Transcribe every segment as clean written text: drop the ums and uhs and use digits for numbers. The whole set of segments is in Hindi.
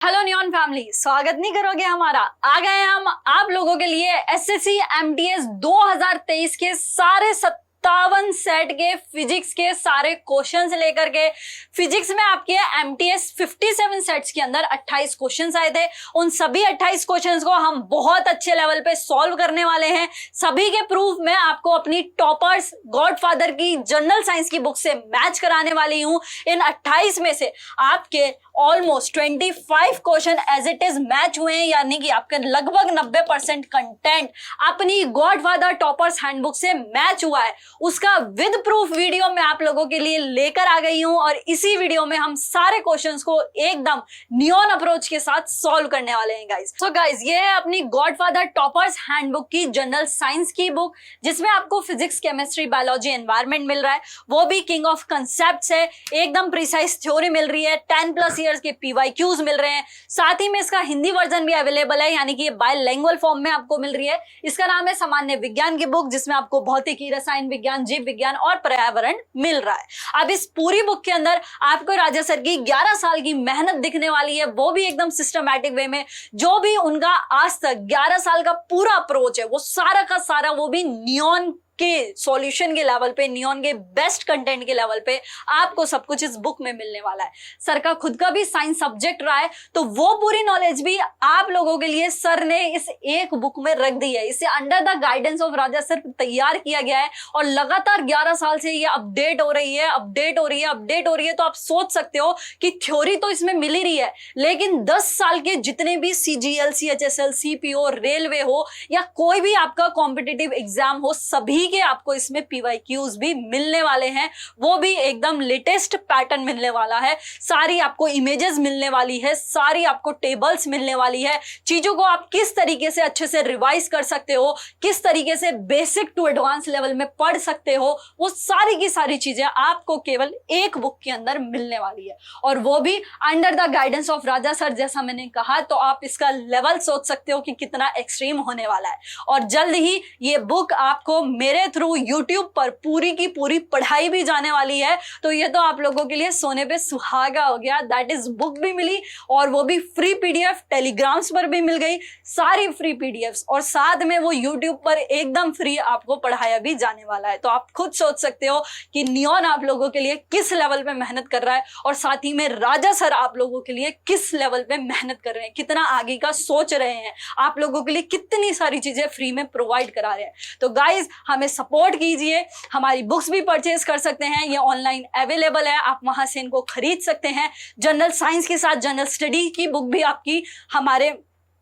हेलो नियॉन फैमिली, स्वागत नहीं करोगे हमारा। आ गए हम आप लोगों के लिए एसएससी एमटीएस 2023 के सारे 57 सेट के फिजिक्स के सारे क्वेश्चंस लेकर के। फिजिक्स में आपके एमटीएस 57 सेट्स के अंदर 28 क्वेश्चंस आए थे। उन सभी 28 क्वेश्चंस को हम बहुत अच्छे लेवल पे सॉल्व करने वाले हैं। सभी के प्रूफ मैं आपको अपनी टॉपर्स गॉडफादर की जनरल साइंस की बुक से मैच कराने वाली हूं। इन 28 में से आपके almost 25 question as it is match हुए हैं, यानी कि आपके लगभग 90% कंटेंट अपनी गॉडफादर टॉपर्स हैंडबुक से मैच हुआ है। उसका विद प्रूफ वीडियो मैं आप लोगों के लिए लेकर आ गई हूं और इसी वीडियो में हम सारे क्वेश्चंस को एकदम नियॉन अप्रोच के साथ सॉल्व करने वाले हैं गाइस। सो गाइस, ये है अपनी गॉडफादर टॉपर्स हैंडबुक की जनरल साइंस की बुक, जिसमें आपको फिजिक्स, केमिस्ट्री, बायोलॉजी, एनवायरमेंट मिल रहा है, वो भी किंग ऑफ कंसेप्ट्स है। एकदम प्रिसाइज थ्योरी मिल रही है, 10+ ईयर्स के पीवाईक्यूज मिल रहे हैं। साथ ही में इसका हिंदी वर्जन भी अवेलेबल है, यानी कि ये बायलैंग्वेज फॉर्म में आपको मिल रही है। इसका नाम है सामान्य विज्ञान की बुक, जिसमें आपको भौतिकी, रसायन विज्ञान, जीव विज्ञान और पर्यावरण मिल रहा है। अब इस पूरी बुक के अंदर आपको राजा सर की 11 साल की मेहनत दिखने वाली है, वो भी एकदम सिस्टमैटिक वे में। जो भी उनका आज तक 11 साल का पूरा अप्रोच है, वो सारा का सारा वो भी नियॉन के सॉल्यूशन के लेवल पे, नियॉन के बेस्ट कंटेंट के लेवल पे आपको सब कुछ इस बुक में मिलने वाला है। सर का खुद का भी साइंस सब्जेक्ट रहा है, तो वो पूरी नॉलेज भी आप लोगों के लिए सर ने इस एक बुक में रख दी है। इसे under the guidance of Raja sir तैयार किया गया है और लगातार 11 साल से ये अपडेट हो रही है, अपडेट हो रही है, अपडेट हो रही है। तो आप सोच सकते हो कि थ्योरी तो इसमें मिल ही रही है, लेकिन 10 साल के जितने भी सीजीएल, सीएचएसएल, सीपीओ, रेलवे हो या कोई भी आपका कॉम्पिटिटिव एग्जाम हो, सभी के आपको इसमें पीवाईक्यूज भी मिलने वाले हैं। वो भी एकदम लेटेस्ट पैटर्न मिलने वाला है। सारी आपको इमेजेस मिलने वाली है, सारी आपको टेबल्स मिलने वाली है। चीजों को आप किस तरीके से अच्छे से रिवाइज कर सकते हो, किस तरीके से बेसिक टू एडवांस लेवल में पढ़ सकते हो, वो सारी की सारी चीजें आपको केवल एक बुक के अंदर मिलने वाली है, और वो भी under the guidance of Raja sir. जैसा मैंने कहा, तो आप इसका लेवल सोच सकते हो कि कितना एक्सट्रीम होने वाला है। और जल्द ही ये बुक आपको मेरे थ्रू यूट्यूब पर पूरी की पूरी पढ़ाई भी जाने वाली है। तो ये तो आप लोगों के लिए सोने पे सुहागा हो गया। दैट इज बुक भी मिली, और वो भी फ्री पीडीएफ, टेलीग्राम्स पर भी मिल गई, सारी फ्री पीडीएफ्स, और साथ में वो यूट्यूब पर एकदम फ्री आपको पढ़ाया भी जाने वाला है। तो आप खुद सोच सकते हो कि नियॉन आप लोगों के लिए किस लेवल पे मेहनत कर रहा है, और साथ ही में राजा सर आप लोगों के लिए किस लेवल पे मेहनत कर रहे हैं, कितना आगे का सोच रहे हैं, आप लोगों के लिए कितनी सारी चीजें फ्री में प्रोवाइड करा रहे हैं। तो गाइज, हमें सपोर्ट कीजिए। हमारी बुक्स भी परचेज कर सकते हैं, ये ऑनलाइन अवेलेबल है, आप वहां से इनको खरीद सकते हैं। जनरल साइंस के साथ जनरल स्टडी की बुक भी आपकी हमारे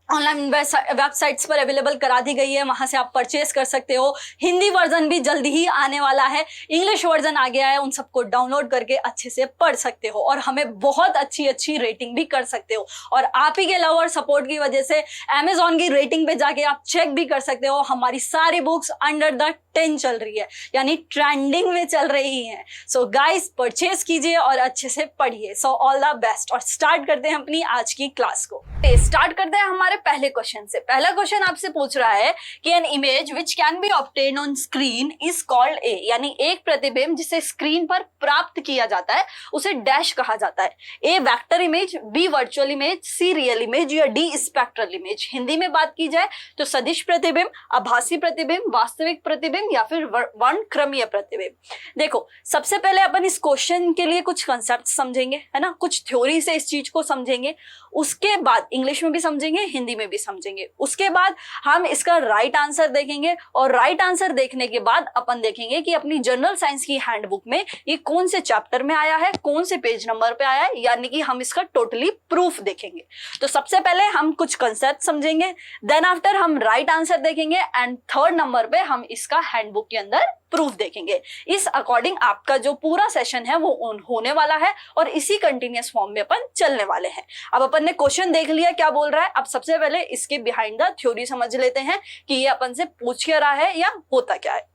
ऑनलाइन वेबसाइट्स पर अवेलेबल करा दी गई है, वहां से आप परचेज कर सकते हो। हिंदी वर्जन भी जल्दी ही आने वाला है, इंग्लिश वर्जन आ गया है, उन सबको डाउनलोड करके अच्छे से पढ़ सकते हो और हमें बहुत अच्छी अच्छी रेटिंग भी कर सकते हो। और आप ही के लव और सपोर्ट की वजह से Amazon की रेटिंग पे जाके आप चेक भी कर सकते हो, हमारी सारी बुक्स अंडर द 10 चल रही है, यानी ट्रेंडिंग में चल रही है। सो गाइस, परचेज कीजिए और अच्छे से पढ़िए। सो ऑल द बेस्ट, और स्टार्ट करते हैं अपनी आज की क्लास को। स्टार्ट करते हैं हमारे पहले क्वेश्चन से। पहला क्वेश्चन आपसे पूछ रहा है कि an image which can be obtained on screen is called a, यानी एक प्रतिबिंब जिसे स्क्रीन पर प्राप्त किया जाता है उसे डैश कहा जाता है। A vector image, B virtual image, C real image या डी स्पेक्ट्रल इमेज। हिंदी में बात की जाए तो सदिश प्रतिबिंब, आभासी प्रतिबिंब, वास्तविक प्रतिबिंब या फिर वर्णक्रमीय प्रतिबिंब। देखो, सबसे पहले अपन इस क्वेश्चन के लिए कुछ कंसेप्ट समझेंगे, है ना, कुछ थ्योरी से इस चीज को समझेंगे। उसके बाद इंग्लिश में भी समझेंगे, हिंदी में भी समझेंगे। उसके बाद हम इसका राइट आंसर देखेंगे, और राइट आंसर देखने के बाद अपन देखेंगे कि अपनी जनरल साइंस की हैंडबुक में ये कौन से चैप्टर में आया है, कौन से पेज नंबर पे आया है, यानी कि हम इसका टोटली प्रूफ देखेंगे। तो सबसे पहले हम कुछ कंसेप्ट समझेंगे, देन आफ्टर हम राइट आंसर देखेंगे, एंड थर्ड नंबर पे हम इसका हैंडबुक के अंदर प्रूफ देखेंगे। इस अकॉर्डिंग आपका जो पूरा सेशन है वो ऑन होने वाला है, और इसी कंटिन्यूअस फॉर्म में अपन चलने वाले हैं। अब अपन ने क्वेश्चन देख लिया क्या बोल रहा है। अब सबसे पहले इसके बिहाइंड द थ्योरी समझ लेते हैं कि ये अपन से पूछ क्या रहा है या होता क्या है।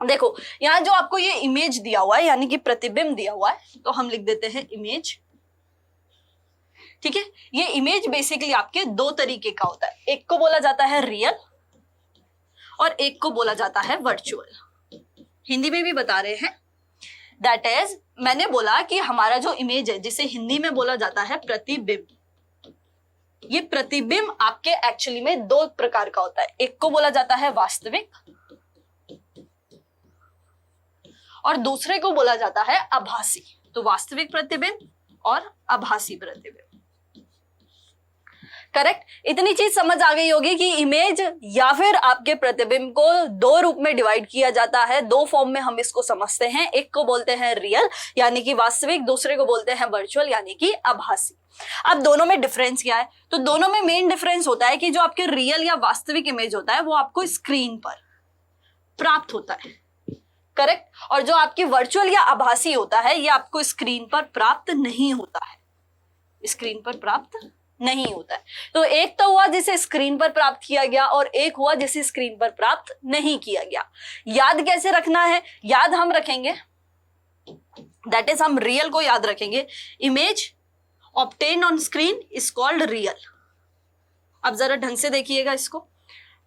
देखो, यहाँ जो आपको ये इमेज दिया हुआ है, यानी कि प्रतिबिंब दिया हुआ है, तो हम लिख देते हैं इमेज। ठीक है, ये इमेज बेसिकली आपके दो तरीके का होता है, एक को बोला जाता है रियल और एक को बोला जाता है वर्चुअल। हिंदी में भी बता रहे हैं, दैट इज, मैंने बोला कि हमारा जो इमेज है जिसे हिंदी में बोला जाता है प्रतिबिंब, ये प्रतिबिंब आपके एक्चुअली में दो प्रकार का होता है, एक को बोला जाता है वास्तविक और दूसरे को बोला जाता है आभासी। तो वास्तविक प्रतिबिंब और आभासी प्रतिबिंब, करेक्ट। इतनी चीज समझ आ गई होगी कि इमेज या फिर आपके प्रतिबिंब को दो रूप में डिवाइड किया जाता है, दो फॉर्म में हम इसको समझते हैं। एक को बोलते हैं रियल यानी कि वास्तविक, दूसरे को बोलते हैं वर्चुअल यानी कि आभासी। अब दोनों में डिफरेंस क्या है? तो दोनों में मेन डिफरेंस होता है कि जो आपके रियल या वास्तविक इमेज होता है वो आपको स्क्रीन पर प्राप्त होता है, करेक्ट। और जो आपकी वर्चुअल या आभासी होता है ये आपको स्क्रीन पर प्राप्त नहीं होता है, स्क्रीन पर प्राप्त नहीं होता है। तो एक तो हुआ जिसे स्क्रीन पर प्राप्त किया गया और एक हुआ जिसे स्क्रीन पर प्राप्त नहीं किया गया। याद कैसे रखना है? याद हम रखेंगे, दैट इज हम रियल को याद रखेंगे। Image obtained on screen is called real. अब जरा ढंग से देखिएगा इसको।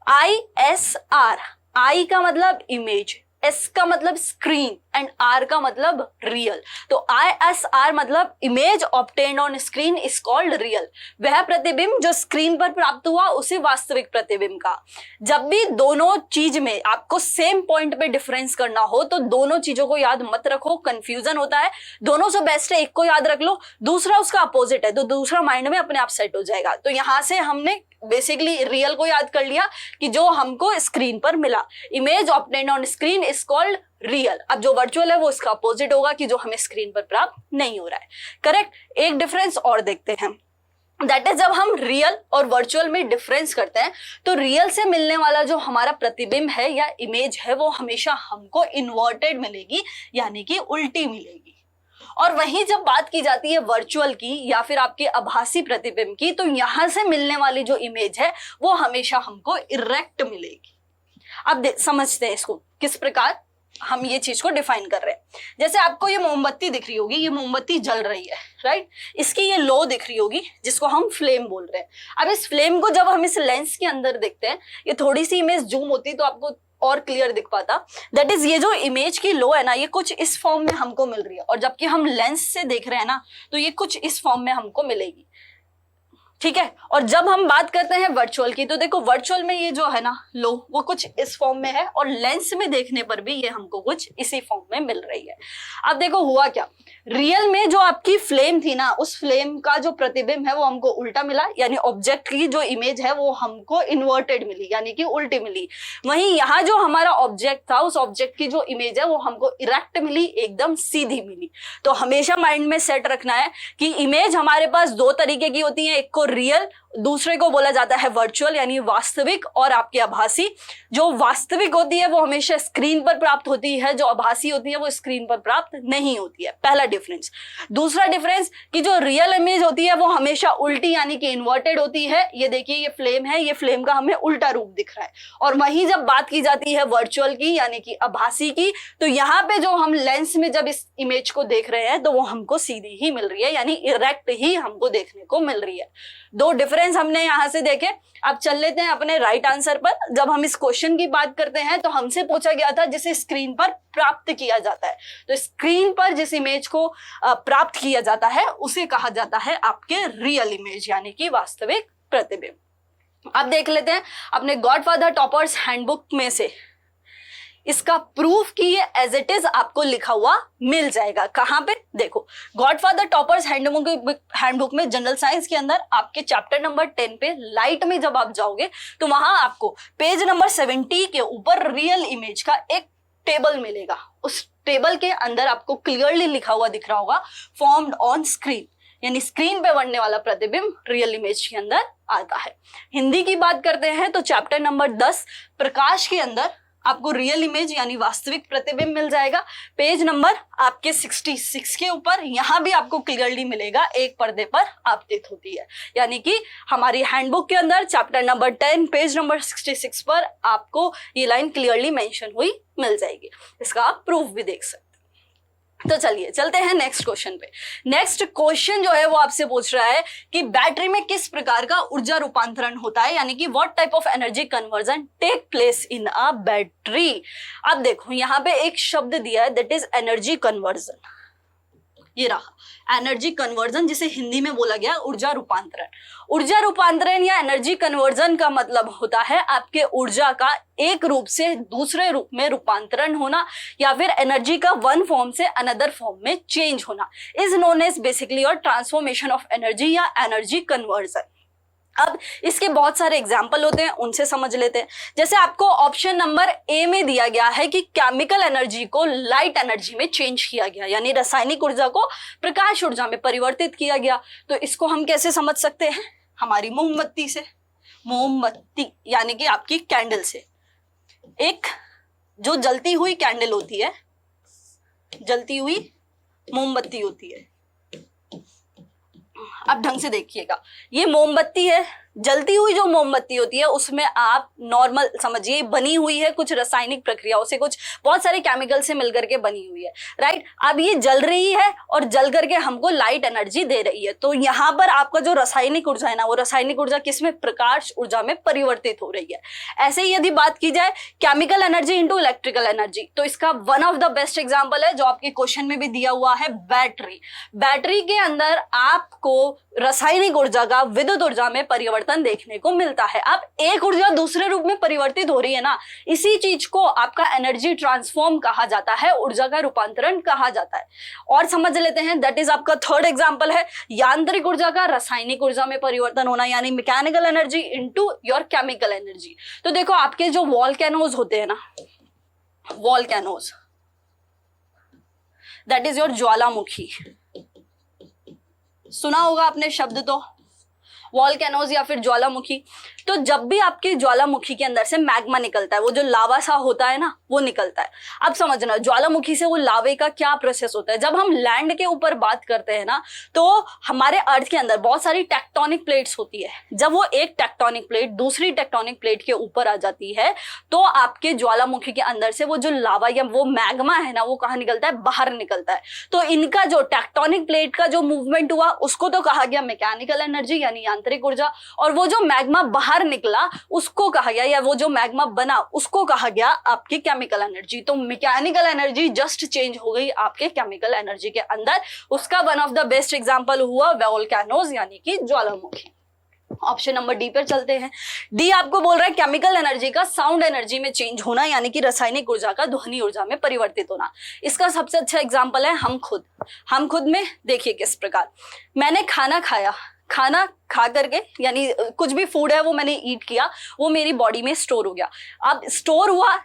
ISR, I का मतलब इमेज, S का मतलब स्क्रीन एंड R का मतलब रियल। तो ISR मतलब image obtained on screen is called real. वह प्रतिबिंब जो स्क्रीन पर प्राप्त हुआ उसे वास्तविक प्रतिबिंब का। जब भी दोनों चीज में आपको सेम पॉइंट पे डिफरेंस करना हो तो दोनों चीजों को याद मत रखो, कंफ्यूजन होता है। दोनों से बेस्ट है एक को याद रख लो, दूसरा उसका अपोजिट है तो दूसरा माइंड में अपने आप सेट हो जाएगा। तो यहां से हमने बेसिकली रियल को याद कर लिया कि जो हमको स्क्रीन पर मिला, image obtained on screen is called real. अब जो वर्चुअल है वो इसका अपोजिट होगा कि जो हमें स्क्रीन पर प्राप्त नहीं हो रहा है, करेक्ट। एक डिफरेंस और देखते हैं, दैट इज जब हम रियल और वर्चुअल में डिफरेंस करते हैं तो रियल से मिलने वाला जो हमारा प्रतिबिंब है या इमेज है वो हमेशा हमको इन्वर्टेड मिलेगी यानी कि उल्टी मिलेगी। और वहीं जब बात की जाती है वर्चुअल की या फिर आपके आभासी प्रतिबिंब की तो यहां से मिलने वाली जो इमेज है वो हमेशा हमको इरेक्ट मिलेगी। अब समझते हैं इसको किस प्रकार हम ये चीज को डिफाइन कर रहे हैं। जैसे आपको ये मोमबत्ती दिख रही होगी, ये मोमबत्ती जल रही है, राइट। इसकी ये लो दिख रही होगी जिसको हम फ्लेम बोल रहे हैं। अब इस फ्लेम को जब हम इस लेंस के अंदर देखते हैं, ये थोड़ी सी इमेज जूम होती तो आपको और क्लियर दिख पाता। दैट इज ये जो इमेज की लो है ना ये कुछ इस फॉर्म में हमको मिल रही है और जबकि हम लेंस से देख रहे हैं ना तो ये कुछ इस फॉर्म में हमको मिलेगी, ठीक है। और जब हम बात करते हैं वर्चुअल की तो देखो वर्चुअल में ये जो है ना लो वो कुछ इस फॉर्म में है और लेंस में देखने पर भी ये हमको कुछ इसी फॉर्म में मिल रही है। अब देखो हुआ क्या, रियल में जो आपकी फ्लेम थी ना उस फ्लेम का जो प्रतिबिंब है वो हमको उल्टा मिला यानी ऑब्जेक्ट की जो इमेज है वो हमको इन्वर्टेड मिली यानी कि उल्टी मिली। वहीं यहाँ जो हमारा ऑब्जेक्ट था उस ऑब्जेक्ट की जो इमेज है वो हमको इरेक्ट मिली, एकदम सीधी मिली। तो हमेशा माइंड में सेट रखना है कि इमेज हमारे पास दो तरीके की होती है, एक को रियल, दूसरे को बोला जाता है वर्चुअल यानी वास्तविक और आपकी आभासी। जो वास्तविक होती है वो हमेशा स्क्रीन पर प्राप्त होती है, जो आभासी होती है वो स्क्रीन पर प्राप्त नहीं होती है, पहला डिफरेंस। दूसरा डिफरेंस कि जो रियल इमेज होती है वो हमेशा उल्टी यानी कि इन्वर्टेड होती है। ये देखिए ये फ्लेम है, ये फ्लेम का हमें उल्टा रूप दिख रहा है। और वहीं जब बात की जाती है वर्चुअल की यानी कि आभासी की तो यहाँ पे जो हम लेंस में जब इस इमेज को देख रहे हैं तो वो हमको सीधी ही मिल रही है यानी इरेक्ट ही हमको देखने को मिल रही है। दो डिफरेंस हमने यहां से देखे। अब चल लेते हैं अपने राइट आंसर पर। जब हम इस क्वेश्चन की बात करते हैं तो हमसे पूछा गया था जिसे स्क्रीन पर प्राप्त किया जाता है। तो स्क्रीन पर जिस इमेज को प्राप्त किया जाता है उसे कहा जाता है आपके रियल इमेज यानी कि वास्तविक प्रतिबिंब। अब देख लेते हैं अपने गॉडफादर टॉपर्स हैंडबुक में से इसका प्रूफ कि ये एज इट इज आपको लिखा हुआ मिल जाएगा। कहां पे? देखो गॉडफादर टॉपर्स हैंडबुक में जनरल साइंस के अंदर आपके चैप्टर नंबर 10 पे लाइट में जब आप जाओगे तो वहां आपको पेज नंबर 70 के ऊपर रियल इमेज का एक टेबल मिलेगा। उस टेबल के अंदर आपको क्लियरली लिखा हुआ दिख रहा होगा फॉर्म्ड ऑन स्क्रीन यानी स्क्रीन पे बनने वाला प्रतिबिंब रियल इमेज के अंदर आता है। हिंदी की बात करते हैं तो चैप्टर नंबर 10 प्रकाश के अंदर आपको रियल इमेज यानी वास्तविक प्रतिबिंब मिल जाएगा। पेज नंबर आपके 66 के ऊपर यहां भी आपको क्लियरली मिलेगा, एक पर्दे पर आपतित होती है। यानी कि हमारी हैंडबुक के अंदर चैप्टर नंबर 10 पेज नंबर 66 पर आपको ये लाइन क्लियरली मेंशन हुई मिल जाएगी। इसका आप प्रूफ भी देख सकते हैं। तो चलिए चलते हैं नेक्स्ट क्वेश्चन पे। नेक्स्ट क्वेश्चन जो है वो आपसे पूछ रहा है कि बैटरी में किस प्रकार का ऊर्जा रूपांतरण होता है यानी कि what type of energy conversion take place in a battery. अब देखो यहाँ पे एक शब्द दिया है दैट इज एनर्जी कन्वर्जन। ये रहा एनर्जी कन्वर्जन, जिसे हिंदी में बोला गया ऊर्जा रूपांतरण। ऊर्जा रूपांतरण या एनर्जी कन्वर्जन का मतलब होता है आपके ऊर्जा का एक रूप से दूसरे रूप में रूपांतरण होना, या फिर एनर्जी का वन फॉर्म से अनदर फॉर्म में चेंज होना, इज नोन एज बेसिकली और ट्रांसफॉर्मेशन ऑफ एनर्जी या एनर्जी कन्वर्जन। अब इसके बहुत सारे एग्जाम्पल होते हैं, उनसे समझ लेते हैं। जैसे आपको ऑप्शन नंबर ए में दिया गया है कि केमिकल एनर्जी को लाइट एनर्जी में चेंज किया गया, यानी रासायनिक ऊर्जा को प्रकाश ऊर्जा में परिवर्तित किया गया। तो इसको हम कैसे समझ सकते हैं? हमारी मोमबत्ती से, मोमबत्ती यानी कि आपकी कैंडल से, एक जो जलती हुई कैंडल होती है, जलती हुई मोमबत्ती होती है। अब ढंग से देखिएगा, ये मोमबत्ती है, जलती हुई जो मोमबत्ती होती है उसमें आप नॉर्मल समझिए बनी हुई है कुछ रासायनिक प्रक्रियाओं से, कुछ बहुत सारे केमिकल से मिलकर के बनी हुई है, राइट। अब ये जल रही है और जल करके हमको लाइट एनर्जी दे रही है। तो यहाँ पर आपका जो रासायनिक ऊर्जा है ना, वो रासायनिक ऊर्जा किसमें? प्रकाश ऊर्जा में परिवर्तित हो रही है। ऐसे ही यदि बात की जाए chemical energy into electrical energy, तो इसका one of the best example है जो आपके क्वेश्चन में भी दिया हुआ है, बैटरी। बैटरी के अंदर आपको रासायनिक ऊर्जा का विद्युत ऊर्जा में परिवर्तन देखने को मिलता है। अब एक ऊर्जा दूसरे रूप में परिवर्तित हो रही है ना, इसी चीज को आपका एनर्जी ट्रांसफॉर्म कहा जाता है, ऊर्जा का रूपांतरण कहा जाता है। और समझ लेते हैं, दैट इज आपका थर्ड एग्जांपल है यांत्रिक ऊर्जा का रासायनिक ऊर्जा में परिवर्तन होना, यानी mechanical energy into your chemical energy. तो देखो आपके जो वॉल्केनोज होते हैं ना, वॉल्केनोज, दैट इज योर ज्वालामुखी। सुना होगा आपने शब्द तो, वॉल्केनोज या फिर ज्वालामुखी। तो जब भी आपके ज्वालामुखी के अंदर से मैग्मा निकलता है, वो जो लावा सा होता है ना, वो निकलता है। अब समझना ज्वालामुखी से वो लावे का क्या प्रोसेस होता है। जब हम लैंड के ऊपर बात करते हैं ना, तो हमारे अर्थ के अंदर बहुत सारी टेक्टोनिक प्लेट्स होती है। जब वो एक टेक्टोनिक प्लेट दूसरी टेक्टोनिक प्लेट के ऊपर आ जाती है, तो आपके ज्वालामुखी के अंदर से वो जो लावा या वो मैग्मा है ना, वो कहाँ निकलता है? बाहर निकलता है। तो इनका जो टेक्टोनिक प्लेट का जो मूवमेंट हुआ, उसको तो कहा गया मैकेनिकल एनर्जी यानी यांत्रिक ऊर्जा, और वो जो मैग्मा बाहर निकला उसको कहा गया, या वो जो मैग्मा बना उसको कहा गया आपकी केमिकल एनर्जी। तो मैकेनिकल एनर्जी जस्ट चेंज हो गई आपके केमिकल एनर्जी के अंदर। उसका one of the best example हुआ वोल्केनोज यानी कि ज्वालामुखी। ऑप्शन नंबर डी पर चलते हैं। डी आपको बोल रहा है केमिकल एनर्जी का साउंड एनर्जी में चेंज होना, यानी कि रासायनिक ऊर्जा का ध्वनि ऊर्जा में परिवर्तित होना। इसका सबसे अच्छा एग्जांपल है हम खुद। हम खुद में देखिए किस प्रकार, मैंने खाना खाया, खाना खा करके यानी कुछ भी फूड है वो मैंने ईट किया, वो मेरी बॉडी में स्टोर हो गया। अब स्टोर हुआ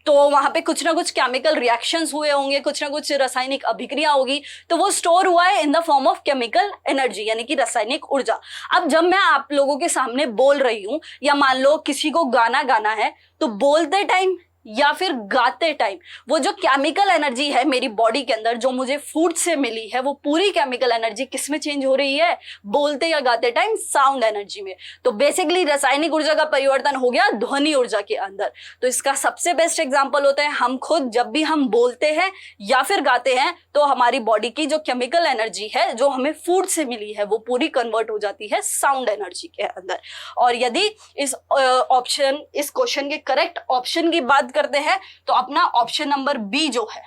तो वहां पे कुछ ना कुछ केमिकल रिएक्शंस हुए होंगे, कुछ ना कुछ रासायनिक अभिक्रिया होगी, तो वो स्टोर हुआ है in the form of chemical energy यानी कि रासायनिक ऊर्जा। अब जब मैं आप लोगों के सामने बोल रही हूं, या मान लो किसी को गाना गाना है, तो बोलते टाइम या फिर गाते टाइम वो जो केमिकल एनर्जी है मेरी बॉडी के अंदर जो मुझे फूड से मिली है, वो पूरी केमिकल एनर्जी किस में चेंज हो रही है? बोलते या गाते टाइम साउंड एनर्जी में। तो बेसिकली रासायनिक ऊर्जा का परिवर्तन हो गया ध्वनि ऊर्जा के अंदर। तो इसका सबसे बेस्ट एग्जांपल होता है हम खुद। जब भी हम बोलते हैं या फिर गाते हैं, तो हमारी बॉडी की जो केमिकल एनर्जी है जो हमें फूड से मिली है, वो पूरी कन्वर्ट हो जाती है साउंड एनर्जी के अंदर। और यदि इस क्वेश्चन के करेक्ट ऑप्शन की बात करते हैं, तो अपना ऑप्शन नंबर बी जो है,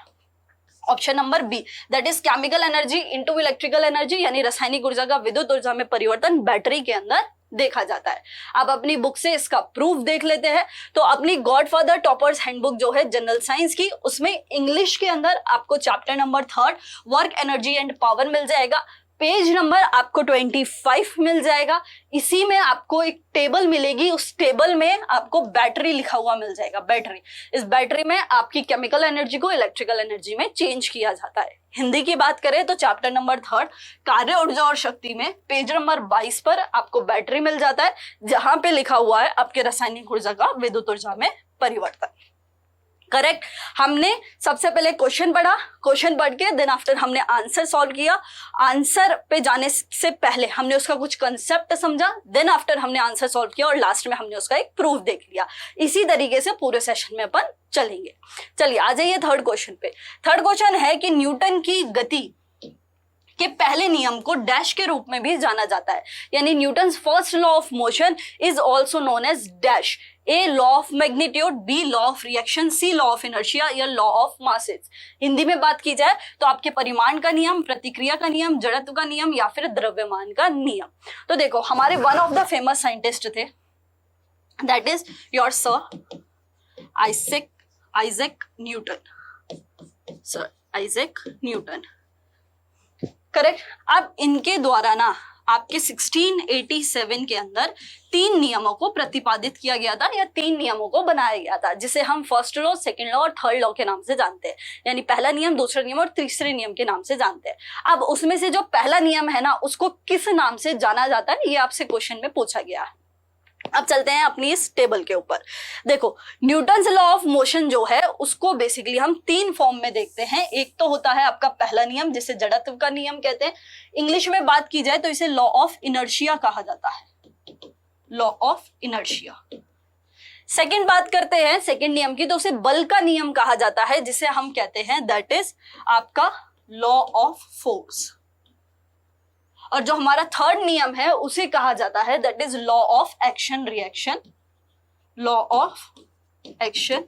option number B, that is chemical energy into electrical energy, यानी रासायनिक ऊर्जा का विद्युत ऊर्जा में परिवर्तन बैटरी के अंदर देखा जाता है। अब अपनी बुक से इसका प्रूफ देख लेते हैं। तो अपनी गॉडफादर टॉपर्स हैंडबुक जो है जनरल साइंस की, उसमें इंग्लिश के अंदर आपको chapter number 3 work energy and power मिल जाएगा। पेज नंबर आपको 25 मिल जाएगा। इसी में आपको एक टेबल मिलेगी, उस टेबल में आपको बैटरी लिखा हुआ मिल जाएगा। बैटरी, इस बैटरी में आपकी केमिकल एनर्जी को इलेक्ट्रिकल एनर्जी में चेंज किया जाता है। हिंदी की बात करें तो चैप्टर नंबर 3 कार्य ऊर्जा और शक्ति में पेज नंबर 22 पर आपको बैटरी मिल जाता है, जहां पे लिखा हुआ है आपके रासायनिक ऊर्जा का विद्युत ऊर्जा में परिवर्तन। करेक्ट। हमने सबसे पहले क्वेश्चन पढ़ा, क्वेश्चन पढ़ के देन आफ्टर हमने आंसर सॉल्व किया। आंसर पे जाने से पहले हमने उसका कुछ कंसेप्ट समझा, देन आफ्टर हमने आंसर सॉल्व किया और लास्ट में हमने उसका एक प्रूफ देख लिया। इसी तरीके से पूरे सेशन में अपन चलेंगे। चलिए आ जाइए थर्ड क्वेश्चन पे। थर्ड क्वेश्चन है कि न्यूटन की गति के पहले नियम को डैश के रूप में भी जाना जाता है, यानी Newton's first law of motion is also known as dash. A law of magnitude, B law of reaction, C law of inertia या लॉ ऑफ मासेस। हिंदी में बात की जाए तो आपके परिमाण का नियम, प्रतिक्रिया का नियम, जड़त्व का नियम या फिर द्रव्यमान का नियम। तो देखो हमारे one of the famous scientist थे, that is your sir Isaac Newton. Sir Isaac Newton, correct. अब इनके द्वारा ना आपके 1687 के अंदर 3 नियमों को प्रतिपादित किया गया था, या 3 नियमों को बनाया गया था, जिसे हम फर्स्ट लॉ, सेकंड लॉ और थर्ड लॉ के नाम से जानते हैं, यानी पहला नियम, दूसरा नियम और तीसरे नियम के नाम से जानते हैं। अब उसमें से जो पहला नियम है ना, उसको किस नाम से जाना जाता है, ये आपसे क्वेश्चन में पूछा गया है। अब चलते हैं अपनी इस टेबल के ऊपर। देखो न्यूटन्स लॉ ऑफ मोशन जो है उसको बेसिकली हम 3 फॉर्म में देखते हैं। एक तो होता है आपका पहला नियम, जिसे जड़त्व का नियम कहते हैं। इंग्लिश में बात की जाए तो इसे लॉ ऑफ इनर्शिया कहा जाता है, लॉ ऑफ इनर्शिया। सेकंड बात करते हैं सेकंड नियम की, तो उसे बल का नियम कहा जाता है, जिसे हम कहते हैं दैट इज आपका लॉ ऑफ फोर्स। और जो हमारा थर्ड नियम है उसे कहा जाता है that is law of action reaction, law of action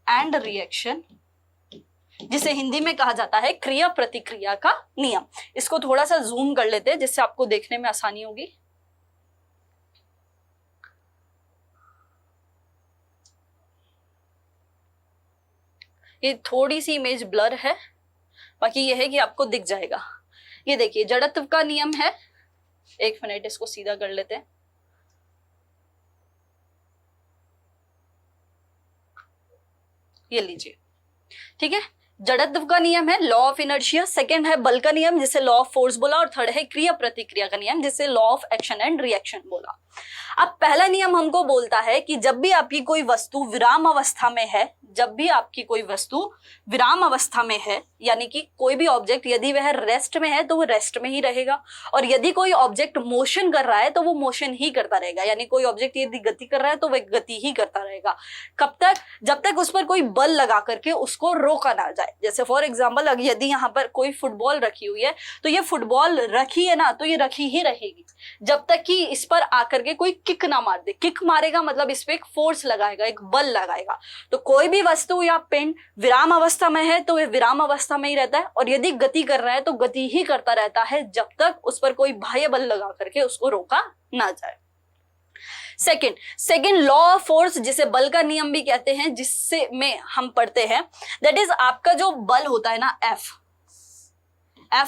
and reaction, जिसे हिंदी में कहा जाता है क्रिया प्रतिक्रिया का नियम। इसको थोड़ा सा जूम कर लेते हैं जिससे आपको देखने में आसानी होगी। ये थोड़ी सी इमेज ब्लर है, बाकी ये है कि आपको दिख जाएगा। ये देखिए जड़त्व का नियम है, एक मिनट इसको सीधा कर लेते हैं। ये लीजिए, ठीक है। जड़त्व का नियम है लॉ ऑफ इनर्शिया, सेकंड है बल का नियम जिसे लॉ ऑफ फोर्स बोला, और थर्ड है क्रिया प्रतिक्रिया का नियम जिसे law of action and reaction बोला। अब पहला नियम हमको बोलता है कि जब भी आपकी कोई वस्तु विराम अवस्था में है, जब भी आपकी कोई वस्तु विराम अवस्था में है, यानी कि कोई भी ऑब्जेक्ट यदि वह रेस्ट में है तो वो रेस्ट में ही रहेगा, और यदि कोई ऑब्जेक्ट मोशन कर रहा है तो वो मोशन ही करता रहेगा, यानी कोई ऑब्जेक्ट यदि गति कर रहा है तो वह गति ही करता रहेगा। कब तक? जब तक उस पर कोई बल लगा करके उसको रोका ना जाए। जैसे फॉर एग्जाम्पल यदि यहाँ पर कोई फुटबॉल रखी हुई है तो ये फुटबॉल रखी है ना, तो ये रखी ही रहेगी जब तक कि इस पर आकर के कोई किक ना मार दे। किक मारेगा मतलब इस पे एक फोर्स लगाएगा, एक बल लगाएगा। तो कोई भी वस्तु या पिंड विराम अवस्था में है तो वह विराम अवस्था में ही रहता है, और यदि गति कर रहा है तो गति ही करता रहता है जब तक उस पर कोई बाह्य बल लगा करके उसको रोका ना जाए। सेकंड लॉ ऑफ फोर्स, जिसे बल का नियम भी कहते हैं, जिससे में हम पढ़ते हैं दैट इज आपका जो बल होता है ना एफ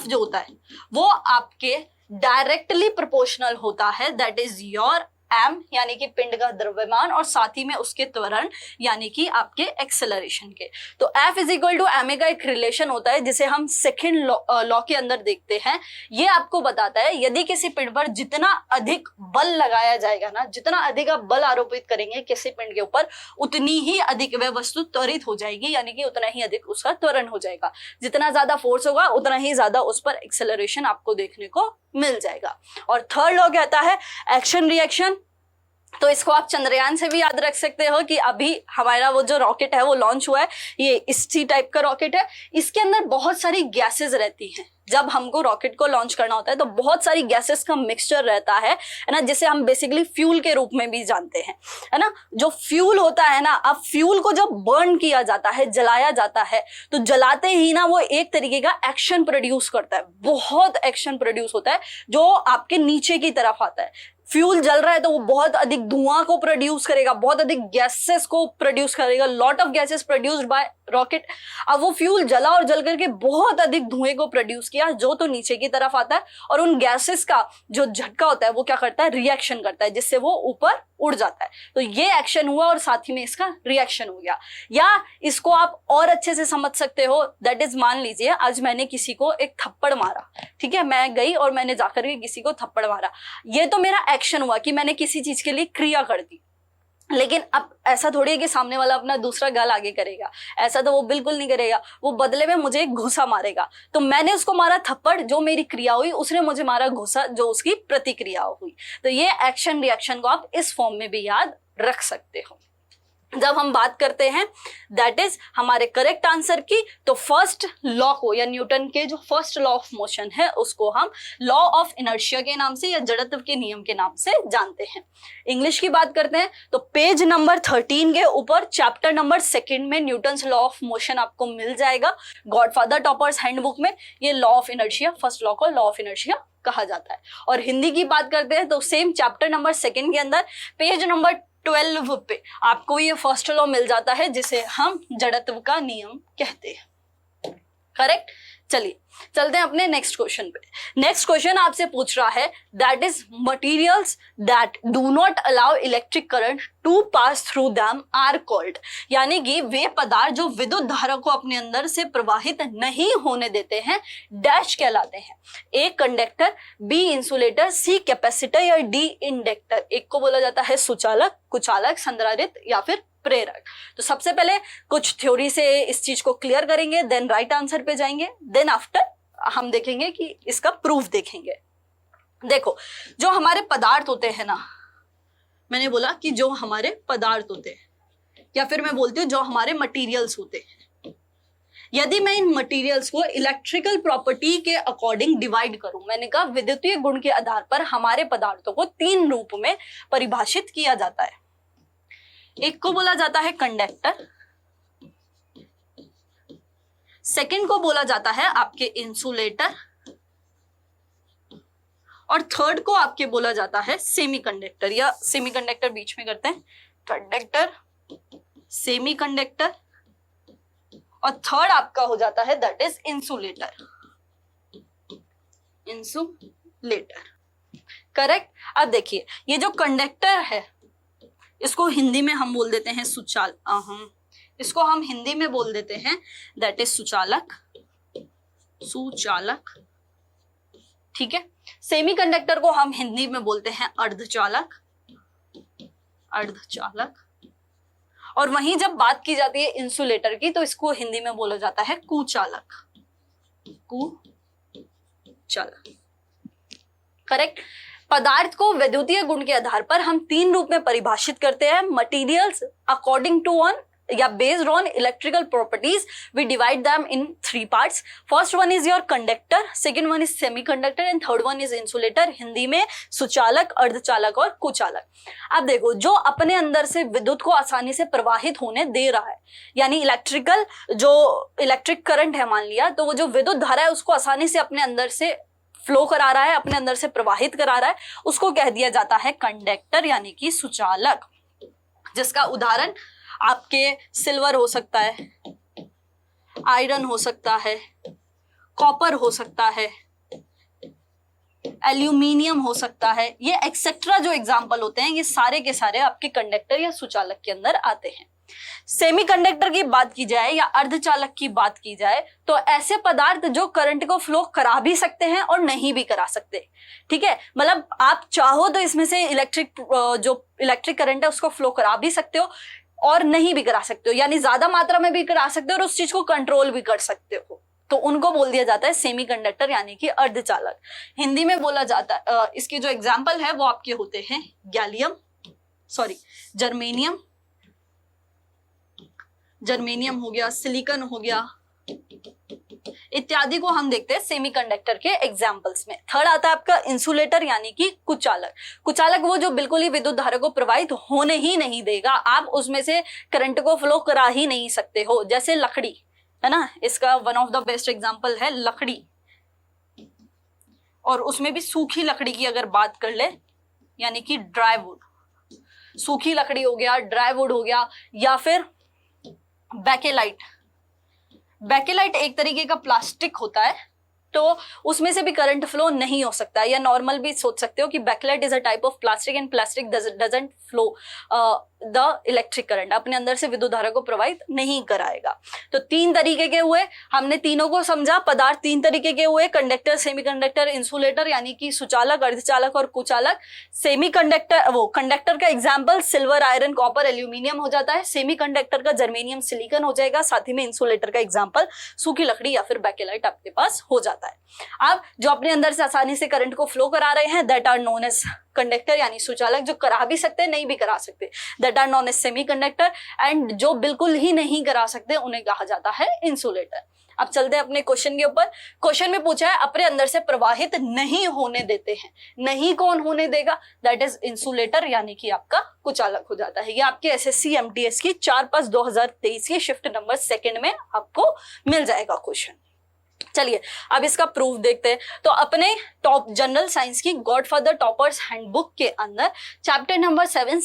जो होता है वो आपके डायरेक्टली प्रोपोर्शनल होता है दैट इज योर m, यानी कि पिंड का द्रव्यमान, और साथ ही में उसके त्वरण यानी कि आपके एक्सेलरेशन के। तो F is equal to ma का एक रिलेशन होता है जिसे हम सेकंड लॉ के अंदर देखते हैं। ये आपको बताता है यदि किसी पिंड पर जितना अधिक बल लगाया जाएगा ना, जितना अधिक आप बल आरोपित करेंगे किसी पिंड के ऊपर, उतनी ही अधिक वह वस्तु त्वरित हो जाएगी, यानी कि उतना ही अधिक उसका त्वरण हो जाएगा। जितना ज्यादा फोर्स होगा उतना ही ज्यादा उस पर एक्सेलरेशन आपको देखने को मिल जाएगा। और थर्ड लॉ कहता है एक्शन रिएक्शन। तो इसको आप चंद्रयान से भी याद रख सकते हो कि अभी हमारा वो जो रॉकेट है वो लॉन्च हुआ है, ये इसी टाइप का रॉकेट है। इसके अंदर बहुत सारी गैसेस रहती हैं। जब हमको रॉकेट को लॉन्च करना होता है तो बहुत सारी गैसेस का मिक्सचर रहता है ना, जिसे हम बेसिकली फ्यूल के रूप में भी जानते हैं, है ना। जो फ्यूल होता है ना, अब फ्यूल को जब बर्न किया जाता है, जलाया जाता है, तो जलाते ही ना वो एक तरीके का एक्शन प्रोड्यूस करता है, बहुत एक्शन प्रोड्यूस होता है जो आपके नीचे की तरफ आता है। फ्यूल जल रहा है तो वो बहुत अधिक धुआं को प्रोड्यूस करेगा, बहुत अधिक गैसेस को प्रोड्यूस करेगा, lot of gases produced by rocket. अब वो फ्यूल जला और जल करके बहुत अधिक धुएं को प्रोड्यूस किया जो तो नीचे की तरफ आता है, और उन गैसेस का जो झटका होता है वो क्या करता है, रिएक्शन करता है, जिससे वो ऊपर उड़ जाता है। तो ये एक्शन हुआ और साथ ही में इसका रिएक्शन हो गया। या इसको आप और अच्छे से समझ सकते हो, दैट इज मान लीजिए आज मैंने किसी को एक थप्पड़ मारा, ठीक है, मैं गई और मैंने जाकर के किसी को थप्पड़ मारा, ये तो मेरा एक्शन हुआ कि मैंने किसी चीज के लिए क्रिया कर दी। लेकिन अब ऐसा थोड़ी है कि सामने वाला अपना दूसरा गाल आगे करेगा, ऐसा तो वो बिल्कुल नहीं करेगा, वो बदले में मुझे एक घूसा मारेगा। तो मैंने उसको मारा थप्पड़, जो मेरी क्रिया हुई, उसने मुझे मारा घूसा, जो उसकी प्रतिक्रिया हुई। तो ये एक्शन रिएक्शन को आप इस फॉर्म में भी याद रख सकते हो। जब हम बात करते हैं दैट इज हमारे करेक्ट आंसर की, तो फर्स्ट लॉ को या न्यूटन के जो फर्स्ट लॉ ऑफ मोशन है उसको हम लॉ ऑफ इनर्शिया के नाम से या जड़त्व के नियम के नाम से जानते हैं। इंग्लिश की बात करते हैं तो पेज नंबर 13 के ऊपर चैप्टर नंबर 2 में न्यूटन्स लॉ ऑफ मोशन आपको मिल जाएगा। गॉडफादर टॉपर्स हैंडबुक में ये law of inertia, first law को लॉ ऑफ इनर्शिया कहा जाता है। और हिंदी की बात करते हैं तो सेम चैप्टर नंबर 2 के अंदर पेज नंबर 12 पे आपको ये फर्स्ट लॉ मिल जाता है जिसे हम जड़त्व का नियम कहते हैं। करेक्ट। चलिए चलते हैं अपने नेक्स्ट क्वेश्चन पे। नेक्स्ट क्वेश्चन आपसे पूछ रहा है that is materials that do not allow electric current to pass through them are called, यानी कि वे पदार्थ जो विद्युत धारा को अपने अंदर से प्रवाहित नहीं होने देते हैं डैश कहलाते हैं। A conductor, B insulator, C capacitor या डी इंडक्टर। एक को बोला जाता है सुचालक, कुचालक, संधारित्र या फिर प्रेरक। तो सबसे पहले कुछ थ्योरी से इस चीज को क्लियर करेंगे, देन राइट आंसर पे जाएंगे, देन आफ्टर हम देखेंगे कि इसका प्रूफ देखेंगे। देखो जो हमारे पदार्थ होते हैं ना, मैंने बोला कि जो हमारे पदार्थ होते हैं या फिर मैं बोलती हूँ जो हमारे मटेरियल्स होते हैं, यदि मैं इन मटेरियल्स को इलेक्ट्रिकल प्रॉपर्टी के अकॉर्डिंग डिवाइड करूं, मैंने कहा विद्युतीय गुण के आधार पर हमारे पदार्थों को 3 रूप में परिभाषित किया जाता है। एक को बोला जाता है कंडक्टर, सेकंड को बोला जाता है आपके इंसुलेटर और थर्ड को आपके बोला जाता है सेमीकंडक्टर, या सेमीकंडक्टर बीच में करते हैं, कंडक्टर, सेमीकंडक्टर और थर्ड आपका हो जाता है that is insulator. Insulator correct. अब देखिए ये जो कंडक्टर है इसको हिंदी में हम बोल देते हैं इसको हम हिंदी में बोल देते हैं दैट इज सुचालक, सुचालक, ठीक है। सेमीकंडक्टर को हम हिंदी में बोलते हैं अर्धचालक, अर्धचालक। और वहीं जब बात की जाती है इंसुलेटर की तो इसको हिंदी में बोला जाता है कुचालक, कुचालक। करेक्ट। पदार्थ को विद्युतीय गुण के आधार पर हम 3 रूप में परिभाषित करते हैं। मटेरियल्स अकॉर्डिंग टू ऑन या based on electrical properties we divide them in 3 parts. First one is your conductor, second one is semiconductor and third one is insulator. Hindi में सुचालक, अर्धचालक और कुचालक। अब देखो जो अपने अंदर से विद्युत को आसानी से प्रवाहित होने दे रहा है, यानी इलेक्ट्रिक करंट है मान लिया, तो वो जो विद्युत धारा है उसको आसानी से अपने अंदर से फ्लो करा रहा है, अपने अंदर से प्रवाहित करा रहा है, उसको कह दिया जाता है कंडक्टर यानी कि सुचालक। जिसका उदाहरण आपके सिल्वर हो सकता है, आयरन हो सकता है, कॉपर हो सकता है, एल्यूमिनियम हो सकता है, ये एक्सेट्रा जो एग्जाम्पल होते हैं ये सारे के सारे आपके कंडक्टर या सुचालक के अंदर आते हैं। सेमीकंडक्टर की बात की जाए या अर्धचालक की बात की जाए तो ऐसे पदार्थ जो करंट को फ्लो करा भी सकते हैं और नहीं भी करा सकते, ठीक है। मतलब आप चाहो तो इसमें से इलेक्ट्रिक करंट है उसको फ्लो करा भी सकते हो और नहीं भी करा सकते हो, यानी ज्यादा मात्रा में भी करा सकते हो और उस चीज को कंट्रोल भी कर सकते हो, तो उनको बोल दिया जाता है सेमीकंडक्टर यानी कि अर्धचालक। हिंदी में बोला जाता है इसके जो एग्जाम्पल है वो आपके होते हैं जर्मेनियम हो गया, सिलिकॉन हो गया इत्यादि को हम देखते हैं सेमीकंडक्टर के एग्जाम्पल्स में। थर्ड आता है आपका इंसुलेटर यानी कि कुचालक। कुचालक वो जो बिल्कुल ही विद्युत धारा को प्रवाहित होने ही नहीं देगा, आप उसमें से करंट को फ्लो करा ही नहीं सकते हो, जैसे लकड़ी है ना, इसका one of the best example है लकड़ी। और उसमें भी सूखी लकड़ी की अगर बात कर ले यानी कि ड्राई वुड, सूखी लकड़ी हो गया, ड्राई वुड हो गया, या फिर बैकेलाइट एक तरीके का प्लास्टिक होता है, तो उसमें से भी करंट फ्लो नहीं हो सकता है, या नॉर्मल भी सोच सकते हो कि Bakelite is a type of plastic and plastic doesn't flow the electric current, अपने अंदर से विद्युत धारा को प्रवाहित नहीं कराएगा। तो 3 तरीके के हुए, हमने तीनों को समझा। पदार्थ 3 तरीके के हुए, कंडक्टर, सेमीकंडक्टर, इंसुलेटर यानी कि सुचालक, अर्धचालक और कुचालक। कंडक्टर का example silver, iron, copper, aluminium हो जाता है। सेमीकंडक्टर का जर्मेनियम, सिलिकॉन हो जाएगा। साथ ही में इंसुलेटर का एग्जाम्पल सूखी लकड़ी या फिर बैकेलाइट आपके पास हो जाता है। जाता है। अब जो अपने अंदर से आसानी से करंट को फ्लो करा रहे हैं that are known as conductor, यानी सुचालक। जो करा भी सकते हैं, नहीं भी करा सकते, that are known as semiconductor. And जो बिल्कुल ही नहीं करा सकते उन्हें कहा जाता है इंसुलेटर। अब चलते हैं अपने क्वेश्चन के ऊपर। क्वेश्चन में पूछा है अपने अंदर से प्रवाहित नहीं होने देते हैं। नहीं कौन होने देगा? दैट इज इंसुलेटर, यानी कि आपका कुचालक हो जाता है। ये आपके एसएससी एमटीएस की 4/5/2023 की शिफ्ट नंबर 2 में आपको मिल जाएगा क्वेश्चन। चलिए अब इसका प्रूफ देखते हैं। तो अपने टॉप जनरल साइंस की गॉडफादर टॉपर्स हैंडबुक के अंदर चैप्टर नंबर 7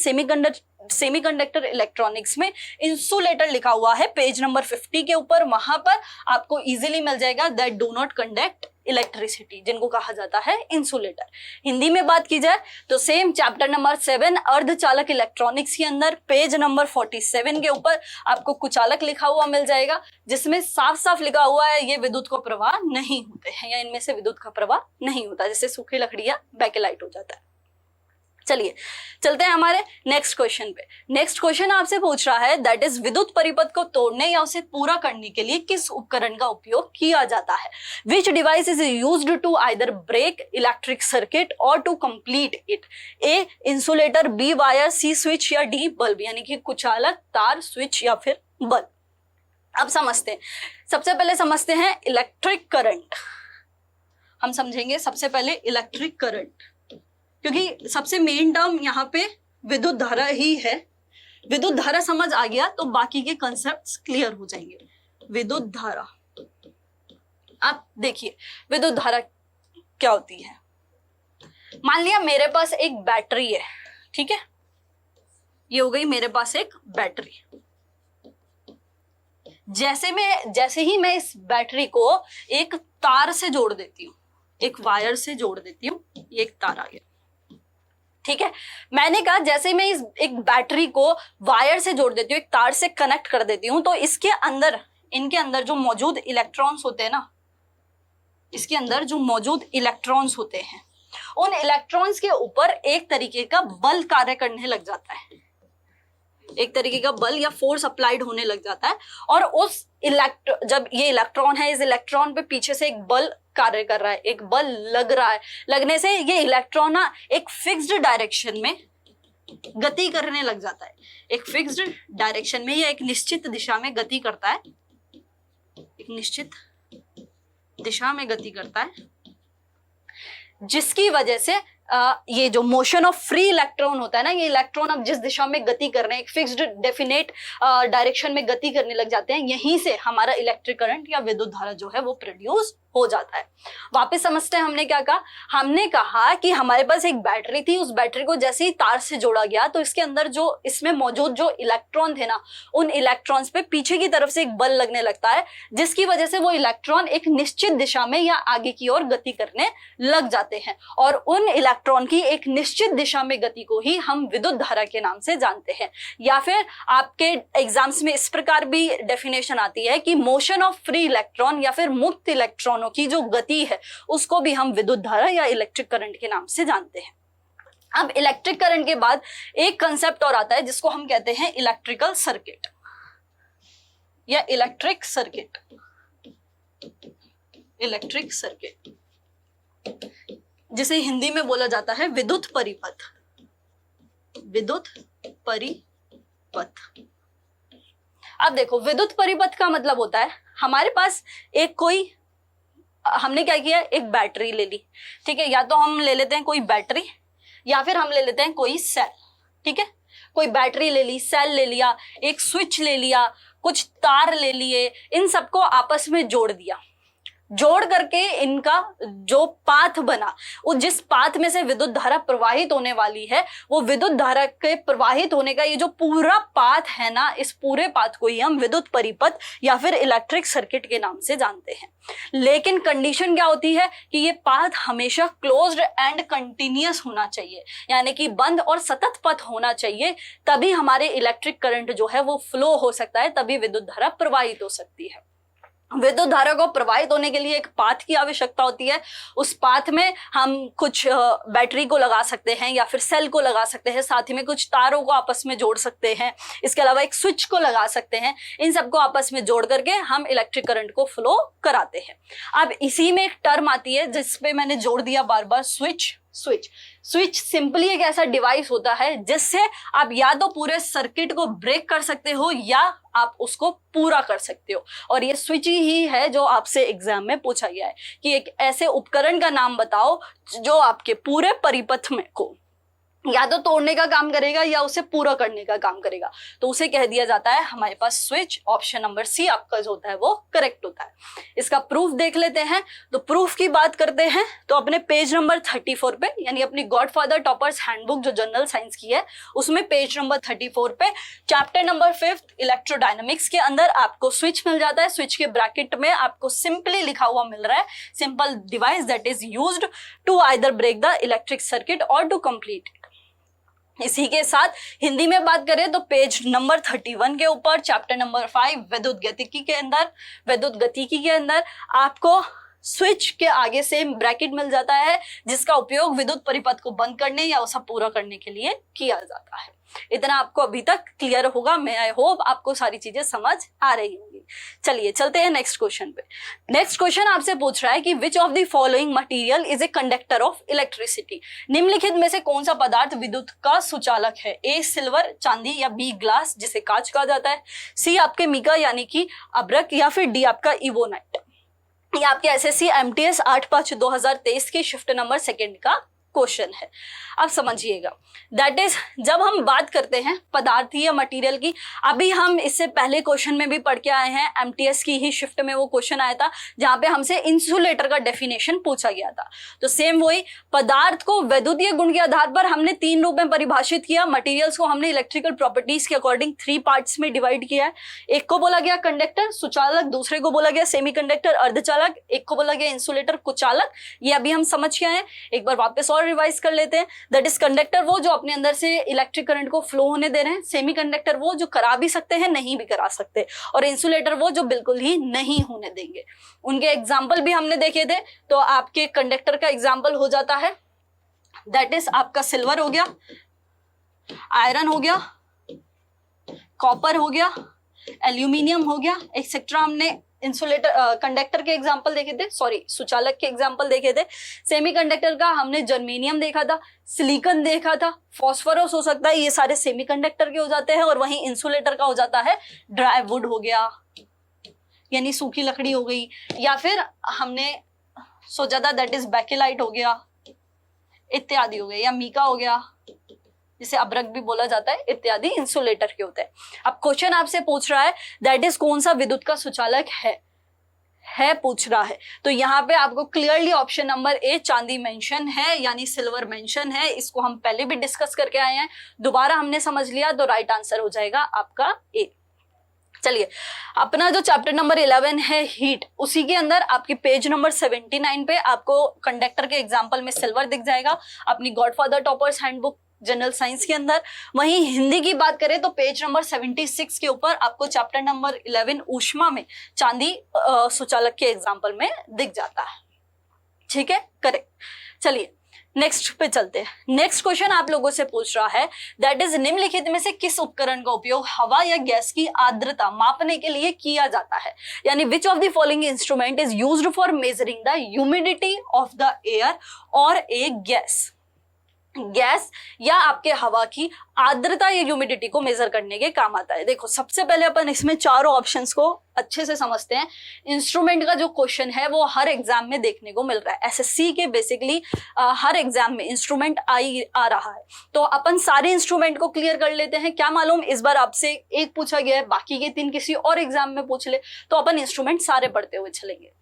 सेमीकंडक्टर इलेक्ट्रॉनिक्स में इंसुलेटर लिखा हुआ है, पेज नंबर 50 के ऊपर। वहां पर आपको इजीली मिल जाएगा that do not conduct electricity, जिनको कहा जाता है इंसुलेटर। हिंदी में बात की जाए तो सेम चैप्टर नंबर 7 अर्धचालक इलेक्ट्रॉनिक्स के अंदर पेज नंबर 47 के ऊपर आपको कुचालक लिखा हुआ मिल जाएगा, जिसमें साफ साफ लिखा हुआ है ये विद्युत को प्रवाह नहीं होते हैं, या इनमें से विद्युत का प्रवाह नहीं होता, जैसे सूखी लकड़ियां बैकेलाइट हो जाता है। चलिए चलते हैं हमारे नेक्स्ट क्वेश्चन पे। नेक्स्ट क्वेश्चन आपसे पूछ रहा है दैट इज विद्युत परिपथ को तोड़ने या उसे पूरा करने के लिए किस उपकरण का उपयोग किया जाता है? Which device is used to either break electric circuit और to complete it? A insulator, B wire, C switch या डी बल्ब, यानी कि कुचालक, तार, स्विच या फिर बल्ब। अब समझते हैं, सबसे पहले समझते हैं इलेक्ट्रिक करंट। हम समझेंगे सबसे पहले इलेक्ट्रिक करंट, क्योंकि सबसे मेन टर्म यहाँ पे विद्युत धारा ही है। विद्युत धारा समझ आ गया तो बाकी के कॉन्सेप्ट्स क्लियर हो जाएंगे। विद्युत धारा, आप देखिए विद्युत धारा क्या होती है। मान लिया मेरे पास एक बैटरी है, ठीक है, ये हो गई मेरे पास एक बैटरी। जैसे ही मैं इस बैटरी को एक तार से जोड़ देती हूँ, एक वायर से जोड़ देती हूँ, ये एक तार आ गया, ठीक है। मैंने कहा जैसे मैं इस एक बैटरी को वायर से जोड़ देती हूँ, एक तार से कनेक्ट कर देती हूँ, तो इसके अंदर, इनके अंदर जो मौजूद इलेक्ट्रॉन्स होते हैं ना, इसके अंदर जो मौजूद इलेक्ट्रॉन्स होते हैं, उन इलेक्ट्रॉन्स के ऊपर एक तरीके का बल कार्य करने लग जाता है, एक तरीके का बल या फोर्स अप्लाइड होने लग जाता है। और उस जब ये इलेक्ट्रॉन है, इस इलेक्ट्रॉन पे पीछे से एक बल कार्य कर रहा है, एक बल लग रहा है, लगने से ये इलेक्ट्रॉन ना एक फिक्स्ड डायरेक्शन में गति करने लग जाता है। एक फिक्स्ड डायरेक्शन में या एक निश्चित दिशा में गति करता है, एक निश्चित दिशा में गति करता है, जिसकी वजह से ये जो मोशन ऑफ फ्री इलेक्ट्रॉन होता है ना, ये इलेक्ट्रॉन अब जिस दिशा में गति कर रहे हैं, एक फिक्स्ड डेफिनेट डायरेक्शन में गति करने लग जाते हैं, यहीं से हमारा इलेक्ट्रिक करंट या विद्युत धारा जो है वो प्रोड्यूस हो जाता है। वापस समझते हैं हमने क्या कहा। हमने कहा कि हमारे पास एक बैटरी थी, उस बैटरी को जैसे ही तार से जोड़ा गया तो इसके अंदर जो इसमें मौजूद जो इलेक्ट्रॉन थे ना, उन इलेक्ट्रॉन्स पे पीछे की तरफ से एक बल लगने लगता है, जिसकी वजह से वो इलेक्ट्रॉन एक निश्चित दिशा में या आगे की ओर गति करने लग जाते हैं। और उन इलेक्ट्रॉन की एक निश्चित दिशा में गति को ही हम विद्युत धारा के नाम से जानते हैं। या फिर आपके एग्जाम्स में इस प्रकार भी डेफिनेशन आती है कि मोशन ऑफ फ्री इलेक्ट्रॉन या फिर मुक्त इलेक्ट्रॉनों की जो गति है उसको भी हम विद्युत धारा या इलेक्ट्रिक करंट के नाम से जानते हैं। अब इलेक्ट्रिक करंट के बाद एक कंसेप्ट और आता है जिसको हम कहते हैं इलेक्ट्रिकल सर्किट या इलेक्ट्रिक सर्किट। इलेक्ट्रिक सर्किट जिसे हिंदी में बोला जाता है विद्युत परिपथ। विद्युत परिपथ। अब देखो विद्युत परिपथ का मतलब होता है हमारे पास एक कोई, हमने क्या किया, एक बैटरी ले ली, ठीक है, या तो हम ले लेते हैं कोई बैटरी या फिर हम ले लेते हैं कोई सेल, ठीक है। कोई बैटरी ले ली, सेल ले लिया, एक स्विच ले लिया, कुछ तार ले लिए, इन सबको आपस में जोड़ दिया। जोड़ करके इनका जो पाथ बना, वो जिस पाथ में से विद्युत धारा प्रवाहित होने वाली है, वो विद्युत धारा के प्रवाहित होने का ये जो पूरा पाथ है ना, इस पूरे पाथ को ही हम विद्युत परिपथ या फिर इलेक्ट्रिक सर्किट के नाम से जानते हैं। लेकिन कंडीशन क्या होती है कि ये पाथ हमेशा क्लोज्ड एंड कंटिन्यूअस होना चाहिए, यानी कि बंद और सतत पथ होना चाहिए, तभी हमारे इलेक्ट्रिक करंट जो है वो फ्लो हो सकता है, तभी विद्युत धारा प्रवाहित हो सकती है। विद्युत धारा को प्रवाहित होने के लिए एक पाथ की आवश्यकता होती है। उस पाथ में हम कुछ बैटरी को लगा सकते हैं या फिर सेल को लगा सकते हैं, साथ ही में कुछ तारों को आपस में जोड़ सकते हैं, इसके अलावा एक स्विच को लगा सकते हैं। इन सबको आपस में जोड़ करके हम इलेक्ट्रिक करंट को फ्लो कराते हैं। अब इसी में एक टर्म आती है जिसपे मैंने जोड़ दिया बार बार, स्विच। स्विच सिंपली एक ऐसा डिवाइस होता है जिससे आप या तो पूरे सर्किट को ब्रेक कर सकते हो या आप उसको पूरा कर सकते हो। और ये स्विच ही है जो आपसे एग्जाम में पूछा गया है कि एक ऐसे उपकरण का नाम बताओ जो आपके पूरे परिपथ में को या तो तोड़ने का काम करेगा या उसे पूरा करने का काम करेगा, तो उसे कह दिया जाता है हमारे पास स्विच। ऑप्शन नंबर सी आपका जो होता है वो करेक्ट होता है। इसका प्रूफ देख लेते हैं। तो प्रूफ की बात करते हैं तो अपने पेज नंबर 34 पे, यानी अपनी गॉडफादर टॉपर्स हैंडबुक जो जनरल साइंस की है उसमें पेज नंबर 34 पे चैप्टर नंबर 5 इलेक्ट्रोडायनामिक्स के अंदर आपको स्विच मिल जाता है। स्विच के ब्रैकेट में आपको सिंपली लिखा हुआ मिल रहा है, simple device that is used to either break the electric circuit और टू कंप्लीट। इसी के साथ हिंदी में बात करें तो पेज नंबर 31 के ऊपर चैप्टर नंबर 5 विद्युत गतिकी के अंदर आपको स्विच के आगे से ब्रैकेट मिल जाता है जिसका उपयोग विद्युत परिपथ को बंद करने या उसे पूरा करने के लिए किया जाता है। इतना आपको अभी तक क्लियर होगा। मैं आई होप आपको सारी चीजें समझ आ रही होंगी। चलिए चलते हैं नेक्स्ट क्वेश्चन पे। नेक्स्ट क्वेश्चन आपसे पूछ रहा है कि which of the following material is a conductor of electricity. निम्नलिखित में से कौन सा पदार्थ विद्युत का सुचालक है? ए सिल्वर चांदी या बी ग्लास जिसे कांच कहा जाता है, सी आपके मीका यानी कि अब्रक या फिर डी आपका इवोनाइट। ये आपके एसएससी एमटीएस 8/5/2023 के शिफ्ट नंबर 2 का क्वेश्चन है। अब समझिएगा, दैट इज जब हम बात करते हैं पदार्थ या मटेरियल की, अभी हम इससे पहले क्वेश्चन में भी पढ़ के आए हैं, एमटीएस की ही शिफ्ट में वो क्वेश्चन आया था जहां पे हमसे इंसुलेटर का डेफिनेशन पूछा गया था। तो सेम वही पदार्थ को वैद्युतीय गुण के आधार पर हमने 3 रूप में परिभाषित किया। मटेरियल्स को हमने इलेक्ट्रिकल प्रॉपर्टीज के अकॉर्डिंग 3 पार्ट्स में डिवाइड किया है। एक को बोला गया कंडक्टर सुचालक, दूसरे को बोला गया सेमीकंडक्टर अर्धचालक, एक को बोला गया इंसुलेटर कुचालक। ये अभी हम समझ के आए हैं, एक बार वापस और रिवाइज कर लेते हैं। दैट इज कंडक्टर वो जो अपने अंदर से इलेक्ट्रिक करंट को फ्लो होने दे रहे हैं, सेमीकंडक्टर वो जो करा भी सकते हैं नहीं भी करा सकते, और इंसुलेटर वो जो बिल्कुल ही नहीं होने देंगे। उनके एग्जाम्पल भी हमने देखे थे। तो आपके कंडक्टर का एग्जाम्पल हो जाता है दैट इज आपका सिल्वर हो गया, आयरन हो गया, कॉपर हो गया, एल्यूमिनियम हो गया, एक्सेट्रा। हमने इंसुलेटर कंडक्टर के एग्जांपल देखे थे, सॉरी सुचालक के एग्जांपल देखे थे। सेमीकंडक्टर का हमने जर्मेनियम देखा था, सिलिकॉन देखा था, फास्फोरस हो सकता है, ये सारे सेमीकंडक्टर के हो जाते हैं। और वहीं इंसुलेटर का हो जाता है ड्राई वुड हो गया, यानी सूखी लकड़ी हो गई, या फिर हमने सोचा था दैट इज बैकेलाइट हो गया इत्यादि हो गया, या मीका हो गया जिसे अब्रक भी बोला जाता है, इत्यादि इंसुलेटर के होते हैं। अब क्वेश्चन आपसे पूछ रहा है दैट इज कौन सा विद्युत का सुचालक है पूछ रहा है। तो यहाँ पे आपको क्लियरली ऑप्शन नंबर ए चांदी मेंशन है, यानी सिल्वर मेंशन है। इसको हम पहले भी डिस्कस करके आए हैं, दोबारा हमने समझ लिया तो राइट आंसर हो जाएगा आपका ए। चलिए अपना जो चैप्टर नंबर 11 है हीट, उसी के अंदर आपके पेज नंबर 79 पे आपको कंडक्टर के एग्जांपल में सिल्वर दिख जाएगा, अपनी godfather toppers handbook general science के अंदर। वहीं हिंदी की बात करें तो पेज नंबर 76 के ऊपर आपको चैप्टर नंबर 11 ऊष्मा में चांदी सुचालक के एग्जांपल में दिख जाता है। ठीक है, करेक्ट। चलिए नेक्स्ट पे चलते हैं। नेक्स्ट क्वेश्चन आप लोगों से पूछ रहा है दैट इज निम्नलिखित में से किस उपकरण का उपयोग हवा या गैस की आर्द्रता मापने के लिए किया जाता है, यानी which of the following instrument is used for measuring the humidity of the air और ए गैस या आपके हवा की आर्द्रता या ह्यूमिडिटी को मेजर करने के काम आता है। देखो सबसे पहले अपन इसमें चारों ऑप्शंस को अच्छे से समझते हैं। इंस्ट्रूमेंट का जो क्वेश्चन है वो हर एग्जाम में देखने को मिल रहा है, एसएससी के बेसिकली हर एग्जाम में इंस्ट्रूमेंट आ रहा है। तो अपन सारे इंस्ट्रूमेंट को क्लियर कर लेते हैं। क्या मालूम इस बार आपसे एक पूछा गया है, बाकी के 3 किसी और एग्जाम में पूछ ले, तो अपन इंस्ट्रूमेंट सारे पढ़ते हुए चलेंगे।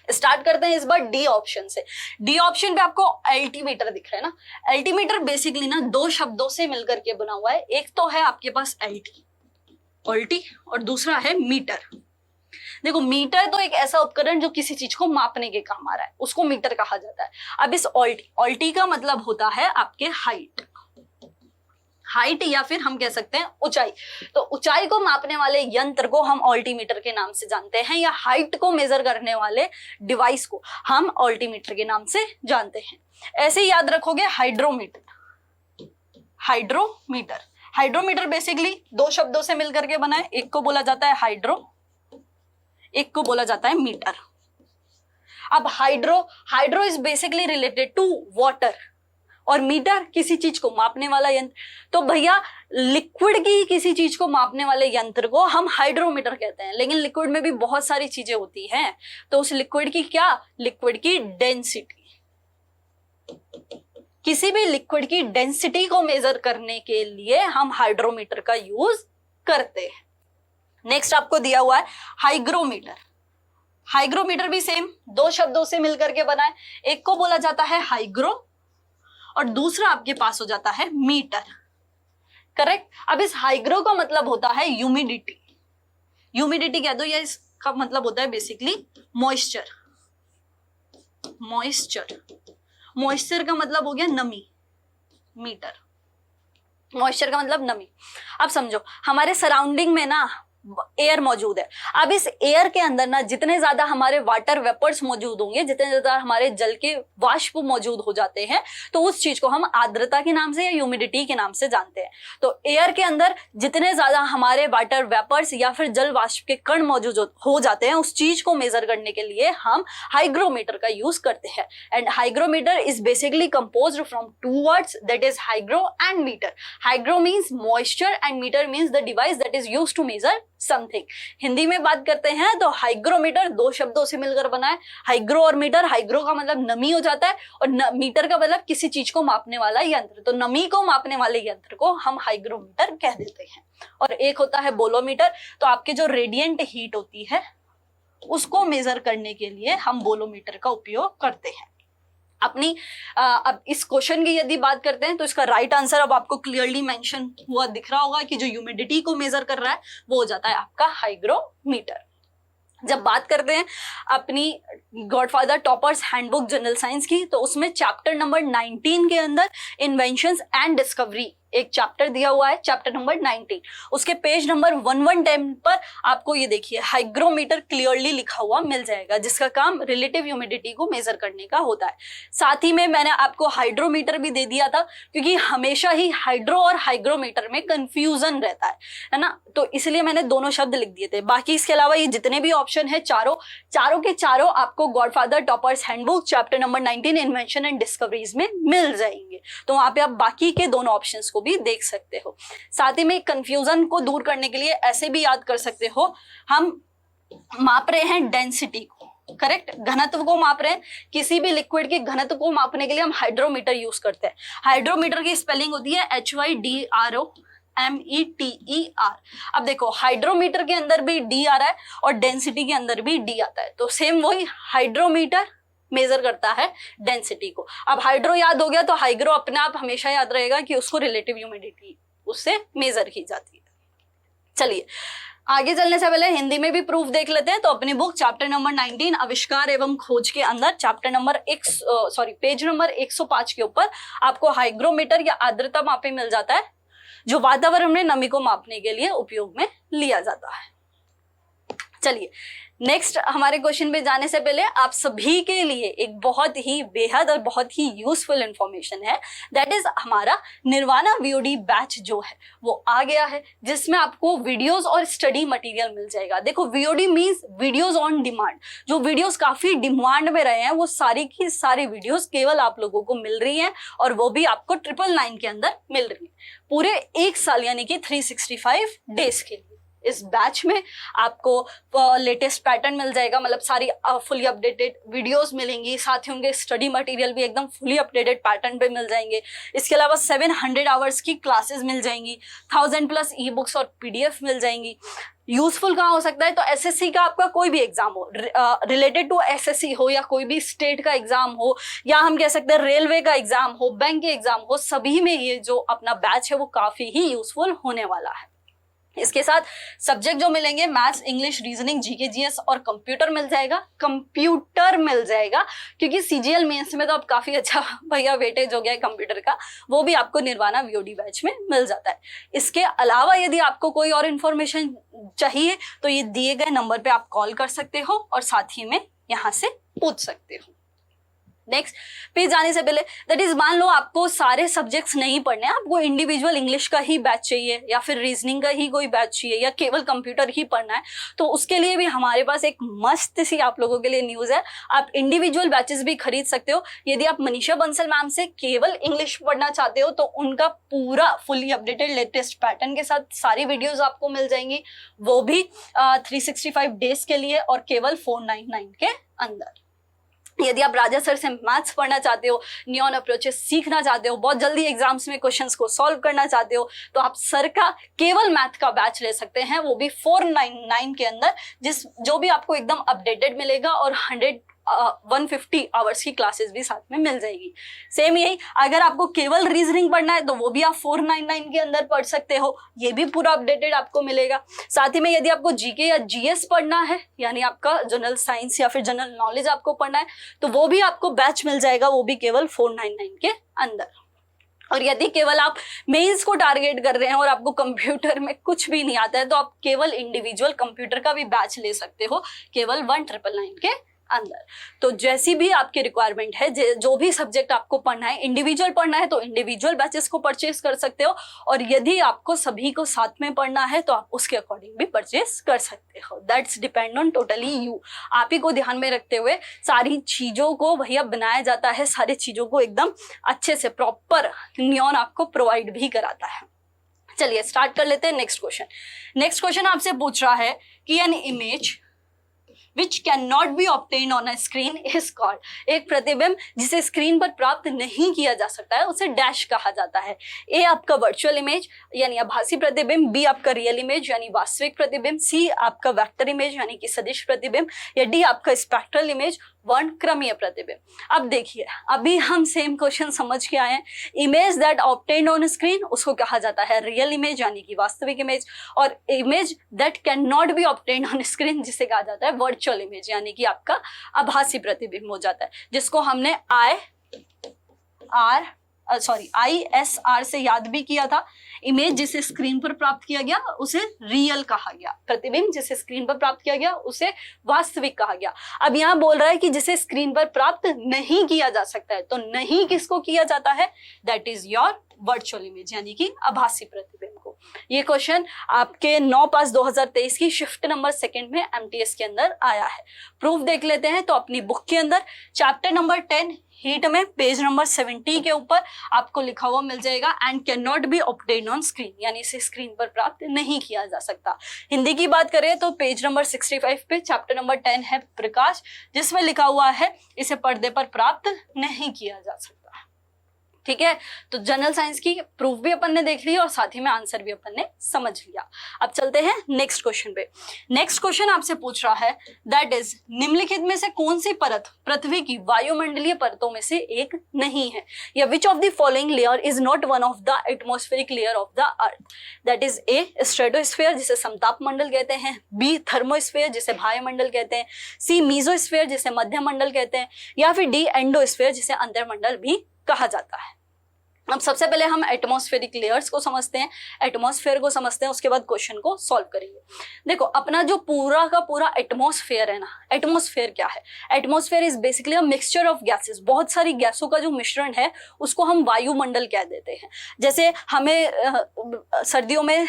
स्टार्ट करते हैं इस बार डी ऑप्शन से। डी ऑप्शन पे आपको अल्टीमीटर दिख रहा है ना। अल्टीमीटर बेसिकली ना 2 शब्दों से मिलकर के बना हुआ है। एक तो है आपके पास अल्टी और दूसरा है मीटर। देखो मीटर तो एक ऐसा उपकरण जो किसी चीज को मापने के काम आ रहा है, उसको मीटर कहा जाता है। अब इस ऑल्टी का मतलब होता है आपके हाइट या फिर हम कह सकते हैं ऊंचाई। तो ऊंचाई को मापने वाले यंत्र को हम ऑल्टीमीटर के नाम से जानते हैं, या हाइट को मेजर करने वाले डिवाइस को हम ऑल्टीमीटर के नाम से जानते हैं। ऐसे ही याद रखोगे हाइड्रोमीटर। हाइड्रोमीटर हाइड्रोमीटर बेसिकली दो शब्दों से मिलकर के बना है, एक को बोला जाता है हाइड्रो, एक को बोला जाता है मीटर। अब hydro is basically related to water, और मीटर किसी चीज को मापने वाला यंत्र। तो भैया लिक्विड की किसी चीज को मापने वाले यंत्र को हम हाइड्रोमीटर कहते हैं, लेकिन लिक्विड में भी बहुत सारी चीजें होती हैं, तो उस लिक्विड की क्या, लिक्विड की डेंसिटी, किसी भी लिक्विड की डेंसिटी को मेजर करने के लिए हम हाइड्रोमीटर का यूज करते हैं। नेक्स्ट आपको दिया हुआ है हाइग्रोमीटर। हाइग्रोमीटर भी सेम दो शब्दों से मिलकर के बना है, एक को बोला जाता है हाइग्रो और दूसरा आपके पास हो जाता है मीटर। करेक्ट। अब इस हाइग्रो का मतलब होता है ह्यूमिडिटी, ह्यूमिडिटी कह दो, या इसका मतलब होता है बेसिकली मॉइस्चर। मॉइस्चर का मतलब हो गया नमी, मीटर मॉइस्चर का मतलब नमी। अब समझो हमारे सराउंडिंग में ना एयर मौजूद है। अब इस एयर के अंदर ना जितने ज्यादा हमारे वाटर वेपर्स मौजूद होंगे, जितने ज्यादा हमारे जल के वाष्प मौजूद हो जाते हैं, तो उस चीज को हम आर्द्रता के नाम से या ह्यूमिडिटी के नाम से जानते हैं। तो एयर के अंदर जितने ज्यादा हमारे वाटर वेपर्स या फिर जल वाष्प के कण मौजूद हो जाते हैं, उस चीज को मेजर करने के लिए हम हाइग्रोमीटर का यूज करते हैं। And hygrometer is basically composed from two words, that is hygro and meter. Hygro means moisture and meter means the device that is used to measure something. Hindi में बात करते हैं तो हाइग्रोमीटर दो शब्दों से मिलकर बना है, हाइग्रो और मीटर। हाइग्रो का मतलब नमी हो जाता है और मीटर का मतलब किसी चीज को मापने वाला यंत्र। तो नमी को मापने वाले यंत्र को हम हाइग्रोमीटर कह देते हैं। और एक होता है बोलोमीटर। तो आपके जो रेडिएंट हीट होती है उसको मेजर करने के लिए हम बोलोमीटर का उपयोग करते हैं। अब इस क्वेश्चन की यदि बात करते हैं तो इसका राइट आंसर अब आपको क्लियरली मेंशन हुआ दिख रहा होगा कि जो ह्यूमिडिटी को मेजर कर रहा है वो हो जाता है आपका हाइग्रोमीटर। जब बात करते हैं अपनी godfather toppers handbook general science की, तो उसमें चैप्टर नंबर 19 के अंदर इन्वेंशंस एंड डिस्कवरी एक चैप्टर दिया हुआ है, चैप्टर नंबर 19। उसके पेज नंबर 110 पर आपको ये देखिए हाइग्रोमीटर क्लियरली लिखा हुआ मिल जाएगा, जिसका काम रिलेटिव ह्यूमिडिटी को मेजर करने का होता है। साथ ही में मैंने आपको हाइड्रोमीटर भी दे दिया था, क्योंकि हमेशा ही हाइड्रो और हाइग्रोमीटर में कंफ्यूजन रहता है ना, तो इसलिए मैंने दोनों शब्द लिख दिए थे। बाकी इसके अलावा ये जितने भी ऑप्शन है चारों के चारों आपको godfather toppers handbook chapter number 19 invention and discoveries में मिल जाएंगे। तो वहां पे आप बाकी के दोनों ऑप्शंस को भी देख सकते हो। साथ ही में कंफ्यूजन को दूर करने के लिए ऐसे भी याद कर सकते हो, हम माप रहे हैं डेंसिटी को, करेक्ट, घनत्व को माप रहे हैं। किसी भी लिक्विड के घनत्व को मापने के लिए हम हाइड्रोमीटर यूज करते हैं। हाइड्रोमीटर की स्पेलिंग होती है HYDROMETER। अब देखो हाइड्रोमीटर के अंदर भी डी आ रहा है और डेंसिटी के अंदर भी डी आता है, तो सेम वही हाइड्रोमीटर मेजर करता है डेंसिटी को। अब हाइड्रो याद हो गया तो हाइग्रो अपने आप हमेशा याद रहेगा कि उसको रिलेटिव ह्यूमिडिटी उससे मेजर की जाती है। चलिए आगे चलने से पहले हिंदी में भी प्रूफ देख लेते हैं। तो अपनी बुक चैप्टर नंबर 19 आविष्कार एवं खोज के अंदर चैप्टर नंबर पेज नंबर 105 के ऊपर आपको हाइग्रोमीटर या आर्द्रता मापी मिल जाता है, जो वातावरण में नमी को मापने के लिए उपयोग में लिया जाता है। चलिए नेक्स्ट हमारे क्वेश्चन पे जाने से पहले आप सभी के लिए एक बहुत ही बेहद और बहुत ही यूजफुल इंफॉर्मेशन है, दैट इज हमारा निर्वाणा VOD बैच जो है वो आ गया है, जिसमें आपको वीडियोस और स्टडी मटेरियल मिल जाएगा। देखो VOD means videos on demand. जो वीडियोस काफी डिमांड में रहे हैं वो सारी की सारी वीडियोस केवल आप लोगों को मिल रही हैं, और वो भी आपको 999 के अंदर मिल रही है पूरे 1 साल यानी कि 365 डेज के लिए। इस बैच में आपको लेटेस्ट पैटर्न मिल जाएगा, मतलब सारी फुली अपडेटेड वीडियोस मिलेंगी, साथ ही उनके स्टडी मटेरियल भी एकदम फुली अपडेटेड पैटर्न पे मिल जाएंगे। इसके अलावा 700 आवर्स की क्लासेस मिल जाएंगी, 1000+ ई बुक्स और PDF मिल जाएंगी। यूजफुल कहाँ हो सकता है, तो SSC का आपका कोई भी एग्जाम हो, रिलेटेड टू SSC हो या कोई भी स्टेट का एग्जाम हो, या हम कह सकते हैं रेलवे का एग्जाम हो, बैंक के एग्जाम हो, सभी में ये जो अपना बैच है वो काफी ही यूजफुल होने वाला है। इसके साथ सब्जेक्ट जो मिलेंगे maths, English, reasoning, GK, GS और कंप्यूटर मिल जाएगा क्योंकि सीजीएल मेंस में तो अब काफी अच्छा भैया वेटेज हो गया है कंप्यूटर का, वो भी आपको निर्वाणा वीओडी बैच में मिल जाता है। इसके अलावा यदि आपको कोई और इन्फॉर्मेशन चाहिए तो ये दिए गए नंबर पे आप कॉल कर सकते हो और साथ ही में यहाँ से पूछ सकते हो। नेक्स्ट पे जाने से पहले दैट इज मान लो आपको सारे सब्जेक्ट्स नहीं पढ़ने, आपको इंडिविजुअल इंग्लिश का ही बैच चाहिए या फिर रीजनिंग का ही कोई बैच चाहिए या केवल कंप्यूटर ही पढ़ना है, तो उसके लिए भी हमारे पास एक मस्त सी आप लोगों के लिए न्यूज है। आप इंडिविजुअल बैचेस भी खरीद सकते हो। यदि आप मनीषा बंसल मैम से केवल इंग्लिश पढ़ना चाहते हो तो उनका पूरा फुली अपडेटेड लेटेस्ट पैटर्न के साथ सारी वीडियोज आपको मिल जाएंगी, वो भी 365 डेज के लिए और केवल 499 के अंदर। यदि आप राजा सर से मैथ्स पढ़ना चाहते हो, नियॉन अप्रोचेस सीखना चाहते हो, बहुत जल्दी एग्जाम्स में क्वेश्चंस को सॉल्व करना चाहते हो, तो आप सर का केवल मैथ का बैच ले सकते हैं, वो भी 499 के अंदर, जो भी आपको एकदम अपडेटेड मिलेगा और 150 आवर्स की क्लासेस भी साथ में मिल जाएगी। सेम यही अगर आपको केवल रीजनिंग पढ़ना है तो वो भी आप 499 के अंदर पढ़ सकते हो, ये भी पूरा अपडेटेड आपको मिलेगा। साथ ही में यदि आपको जीके या जीएस पढ़ना है, यानी आपका जनरल साइंस या फिर जनरल नॉलेज आपको पढ़ना है, तो वो भी आपको बैच मिल जाएगा, वो भी केवल 499 के अंदर। और यदि केवल आप मेंस को टारगेट कर रहे हैं और आपको कंप्यूटर में कुछ भी नहीं आता है, तो आप केवल इंडिविजुअल कंप्यूटर का भी बैच ले सकते हो केवल 1999 के अंदर। तो जैसी भी आपकी रिक्वायरमेंट है, जो भी सब्जेक्ट आपको पढ़ना है, इंडिविजुअल पढ़ना है तो इंडिविजुअल बैचेस को परचेस कर सकते हो, और यदि आपको सभी को साथ में पढ़ना है तो आप उसके अकॉर्डिंग भी परचेस कर सकते हो। That's depend on totally you. आप ही को ध्यान में रखते हुए सारी चीजों को भैया बनाया जाता है, सारी चीजों को एकदम अच्छे से प्रॉपर नियॉन आपको प्रोवाइड भी कराता है। चलिए स्टार्ट कर लेते हैं नेक्स्ट क्वेश्चन आपसे पूछ रहा है कि an image which cannot be obtained on a screen is called, एक प्रतिबिंब जिसे स्क्रीन पर प्राप्त नहीं किया जा सकता है उसे डैश कहा जाता है। ए आपका वर्चुअल इमेज यानी आभासी प्रतिबिंब, बी आपका रियल इमेज यानी वास्तविक प्रतिबिंब, सी आपका वेक्टर इमेज यानी कि सदिश प्रतिबिंब, या डी आपका स्पेक्ट्रल इमेज वर्णक्रमीय प्रतिबिंब। अब देखिए अभी हम सेम क्वेश्चन समझ के आए हैं। Image that obtained on screen उसको कहा जाता है रियल इमेज यानी कि वास्तविक इमेज, और image that can not B obtained on screen जिसे कहा जाता है वर्चुअल इमेज यानी कि आपका आभासी प्रतिबिंब हो जाता है, जिसको हमने ISR से याद भी किया था। इमेज जिसे स्क्रीन पर प्राप्त किया गया उसे रियल कहा गया, प्रतिबिंब जिसे स्क्रीन पर प्राप्त किया गया उसे वास्तविक कहा गया। अब यहाँ बोल रहा है कि जिसे स्क्रीन पर प्राप्त नहीं किया जा सकता है, तो नहीं किसको किया जाता है? That is your virtual image यानी कि आभासी प्रतिबिंब को। ये क्वेश्चन आपके 9/5 2023 की शिफ्ट नंबर 2 में एमटीएस के अंदर आया है। प्रूफ देख लेते हैं। तो अपनी बुक के अंदर चैप्टर नंबर 10 हीट में पेज नंबर 70 के ऊपर आपको लिखा हुआ मिल जाएगा and can not B obtained on screen, यानी इसे स्क्रीन पर प्राप्त नहीं किया जा सकता। हिंदी की बात करें तो पेज नंबर 65 पे चैप्टर नंबर 10 है प्रकाश, जिसमें लिखा हुआ है इसे पर्दे पर प्राप्त नहीं किया जा सकता। ठीक है, तो जनरल साइंस की प्रूफ भी अपन ने देख लिया और साथ ही में आंसर भी अपन ने समझ लिया। अब चलते हैं नेक्स्ट क्वेश्चन पे। नेक्स्ट क्वेश्चन आपसे पूछ रहा है दैट इज निम्नलिखित में से कौन सी परत पृथ्वी की वायुमंडलीय परतों में से एक नहीं है, या which of the following layer is not one of the atmospheric layer of the earth. That is a stratosphere जिसे समताप मंडल कहते हैं, बी थर्मोस्फेयर जिसे वायुमंडल कहते हैं, सी मीजोस्फेयर जिसे मध्य मंडल कहते हैं, या फिर डी एंडोस्फेयर जिसे अंतरमंडल भी कहा जाता है। अब सबसे पहले हम एटमॉस्फेरिक लेयर्स को समझते हैं, एटमॉस्फेयर को समझते हैं, उसके बाद क्वेश्चन को सॉल्व करेंगे। देखो अपना जो पूरा का पूरा एटमॉस्फेयर है ना, एटमॉस्फेयर क्या है? Atmosphere is basically a mixture of gases, बहुत सारी गैसों का जो मिश्रण है उसको हम वायुमंडल कह देते हैं। जैसे हमें सर्दियों में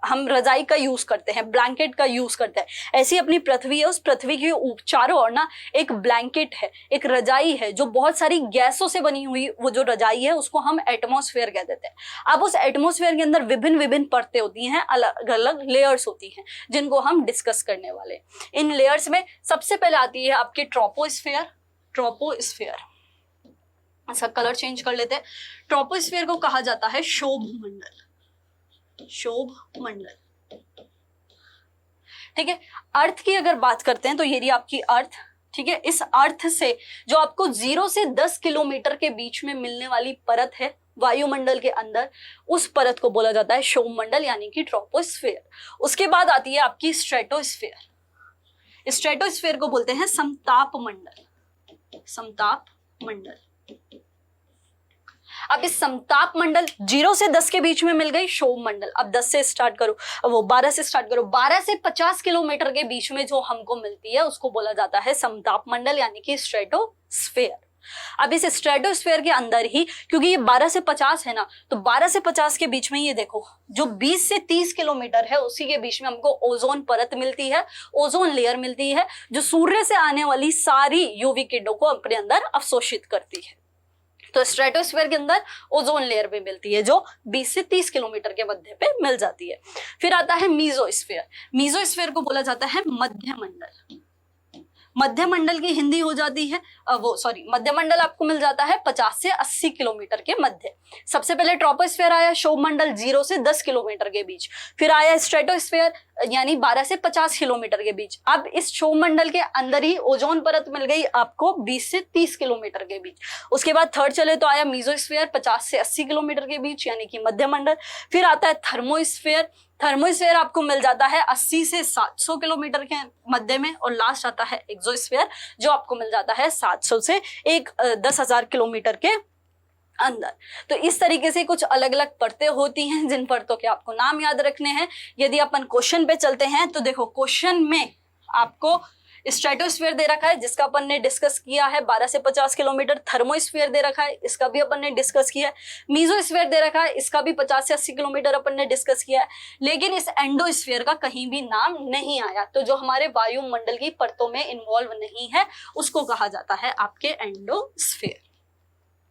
हम रजाई का यूज करते हैं, ब्लैंकेट का यूज करते हैं, ऐसी अपनी पृथ्वी है, उस पृथ्वी के चारों ओर ना एक ब्लैंकेट है, एक रजाई है जो बहुत सारी गैसों से बनी हुई, वो जो रजाई है उसको हम एटमॉस्फेयर कह देते हैं। अब उस एटमॉस्फेयर के अंदर विभिन्न विभिन्न परतें होती हैं, अलग अलग लेयर्स होती हैं जिनको हम डिस्कस करने वाले हैं। इन लेयर्स में सबसे पहले आती है आपकी ट्रोपोस्फेयर। इसका कलर चेंज कर लेते हैं। ट्रोपोस्फेयर को कहा जाता है शोभ मंडल, ठीक है। अर्थ की अगर बात करते हैं तो ये रही आपकी अर्थ, ठीक है। इस अर्थ से जो आपको 0 से 10 किलोमीटर के बीच में मिलने वाली परत है वायुमंडल के अंदर, उस परत को बोला जाता है क्षोभमंडल यानी कि ट्रोपोस्फेयर। उसके बाद आती है आपकी स्ट्रेटोस्फेयर। स्ट्रेटोस्फेयर को बोलते हैं समताप मंडल। समताप मंडल। अब इस समताप मंडल 0 से 10 के बीच में मिल गई क्षोभ मंडल। अब 10 से स्टार्ट करो, अब वो 12 से स्टार्ट करो, 12 से 50 किलोमीटर के बीच में जो हमको मिलती है उसको बोला जाता है समताप मंडल यानी कि स्ट्रेटोस्फेयर। अब इस स्ट्रेटोस्फेयर के अंदर ही, क्योंकि ये 12 से 50 है ना, तो 12 से 50 के बीच में ये देखो जो 20 से 30 किलोमीटर है उसी के बीच में हमको ओजोन परत मिलती है, ओजोन लेयर मिलती है, जो सूर्य से आने वाली सारी यूवी किरणों को अपने अंदर अवशोषित करती है। तो स्ट्रेटोस्फेयर के अंदर ओजोन लेयर भी मिलती है जो 20 से 30 किलोमीटर के मध्य पे मिल जाती है। फिर आता है मीजोस्फेयर। मीजोस्फेयर को बोला जाता है मध्य मंडल। मध्य मंडल की हिंदी हो जाती है मध्य मंडल आपको मिल जाता है 50 से 80 किलोमीटर के मध्य। सबसे पहले ट्रोपोस्फेयर आया, क्षोभ मंडल 0 से 10 किलोमीटर के बीच। फिर आया स्ट्रेटोस्फेयर यानी 12 से 50 किलोमीटर के बीच। अब इस क्षोभ मंडल के अंदर ही ओजोन परत मिल गई आपको 20 से 30 किलोमीटर के बीच। उसके बाद थर्ड चले तो आया मीजोस्फेयर 50 से 80 किलोमीटर के बीच यानी कि मध्य मंडल। फिर आता है थर्मोस्फेयर। थर्मोस्फेयर आपको मिल जाता है 80 से 700 किलोमीटर के मध्य में। और लास्ट आता है एक्सोस्फेयर जो आपको मिल जाता है 700 से 10,000 किलोमीटर के अंदर। तो इस तरीके से कुछ अलग अलग परतें होती हैं जिन परतों के आपको नाम याद रखने हैं। यदि अपन क्वेश्चन पे चलते हैं तो देखो क्वेश्चन में आपको स्ट्रेटोस्फेयर दे रखा है जिसका अपन ने डिस्कस किया है 12 से 50 किलोमीटर। थर्मोस्फेयर दे रखा है, इसका भी अपन ने डिस्कस किया है। मीजोस्फेयर दे रखा है, इसका भी 50 से 80 किलोमीटर अपन ने डिस्कस किया है। लेकिन इस एंडोस्फेयर का कहीं भी नाम नहीं आया, तो जो हमारे वायुमंडल की परतों में इन्वॉल्व नहीं है उसको कहा जाता है आपके एंडोस्फेयर।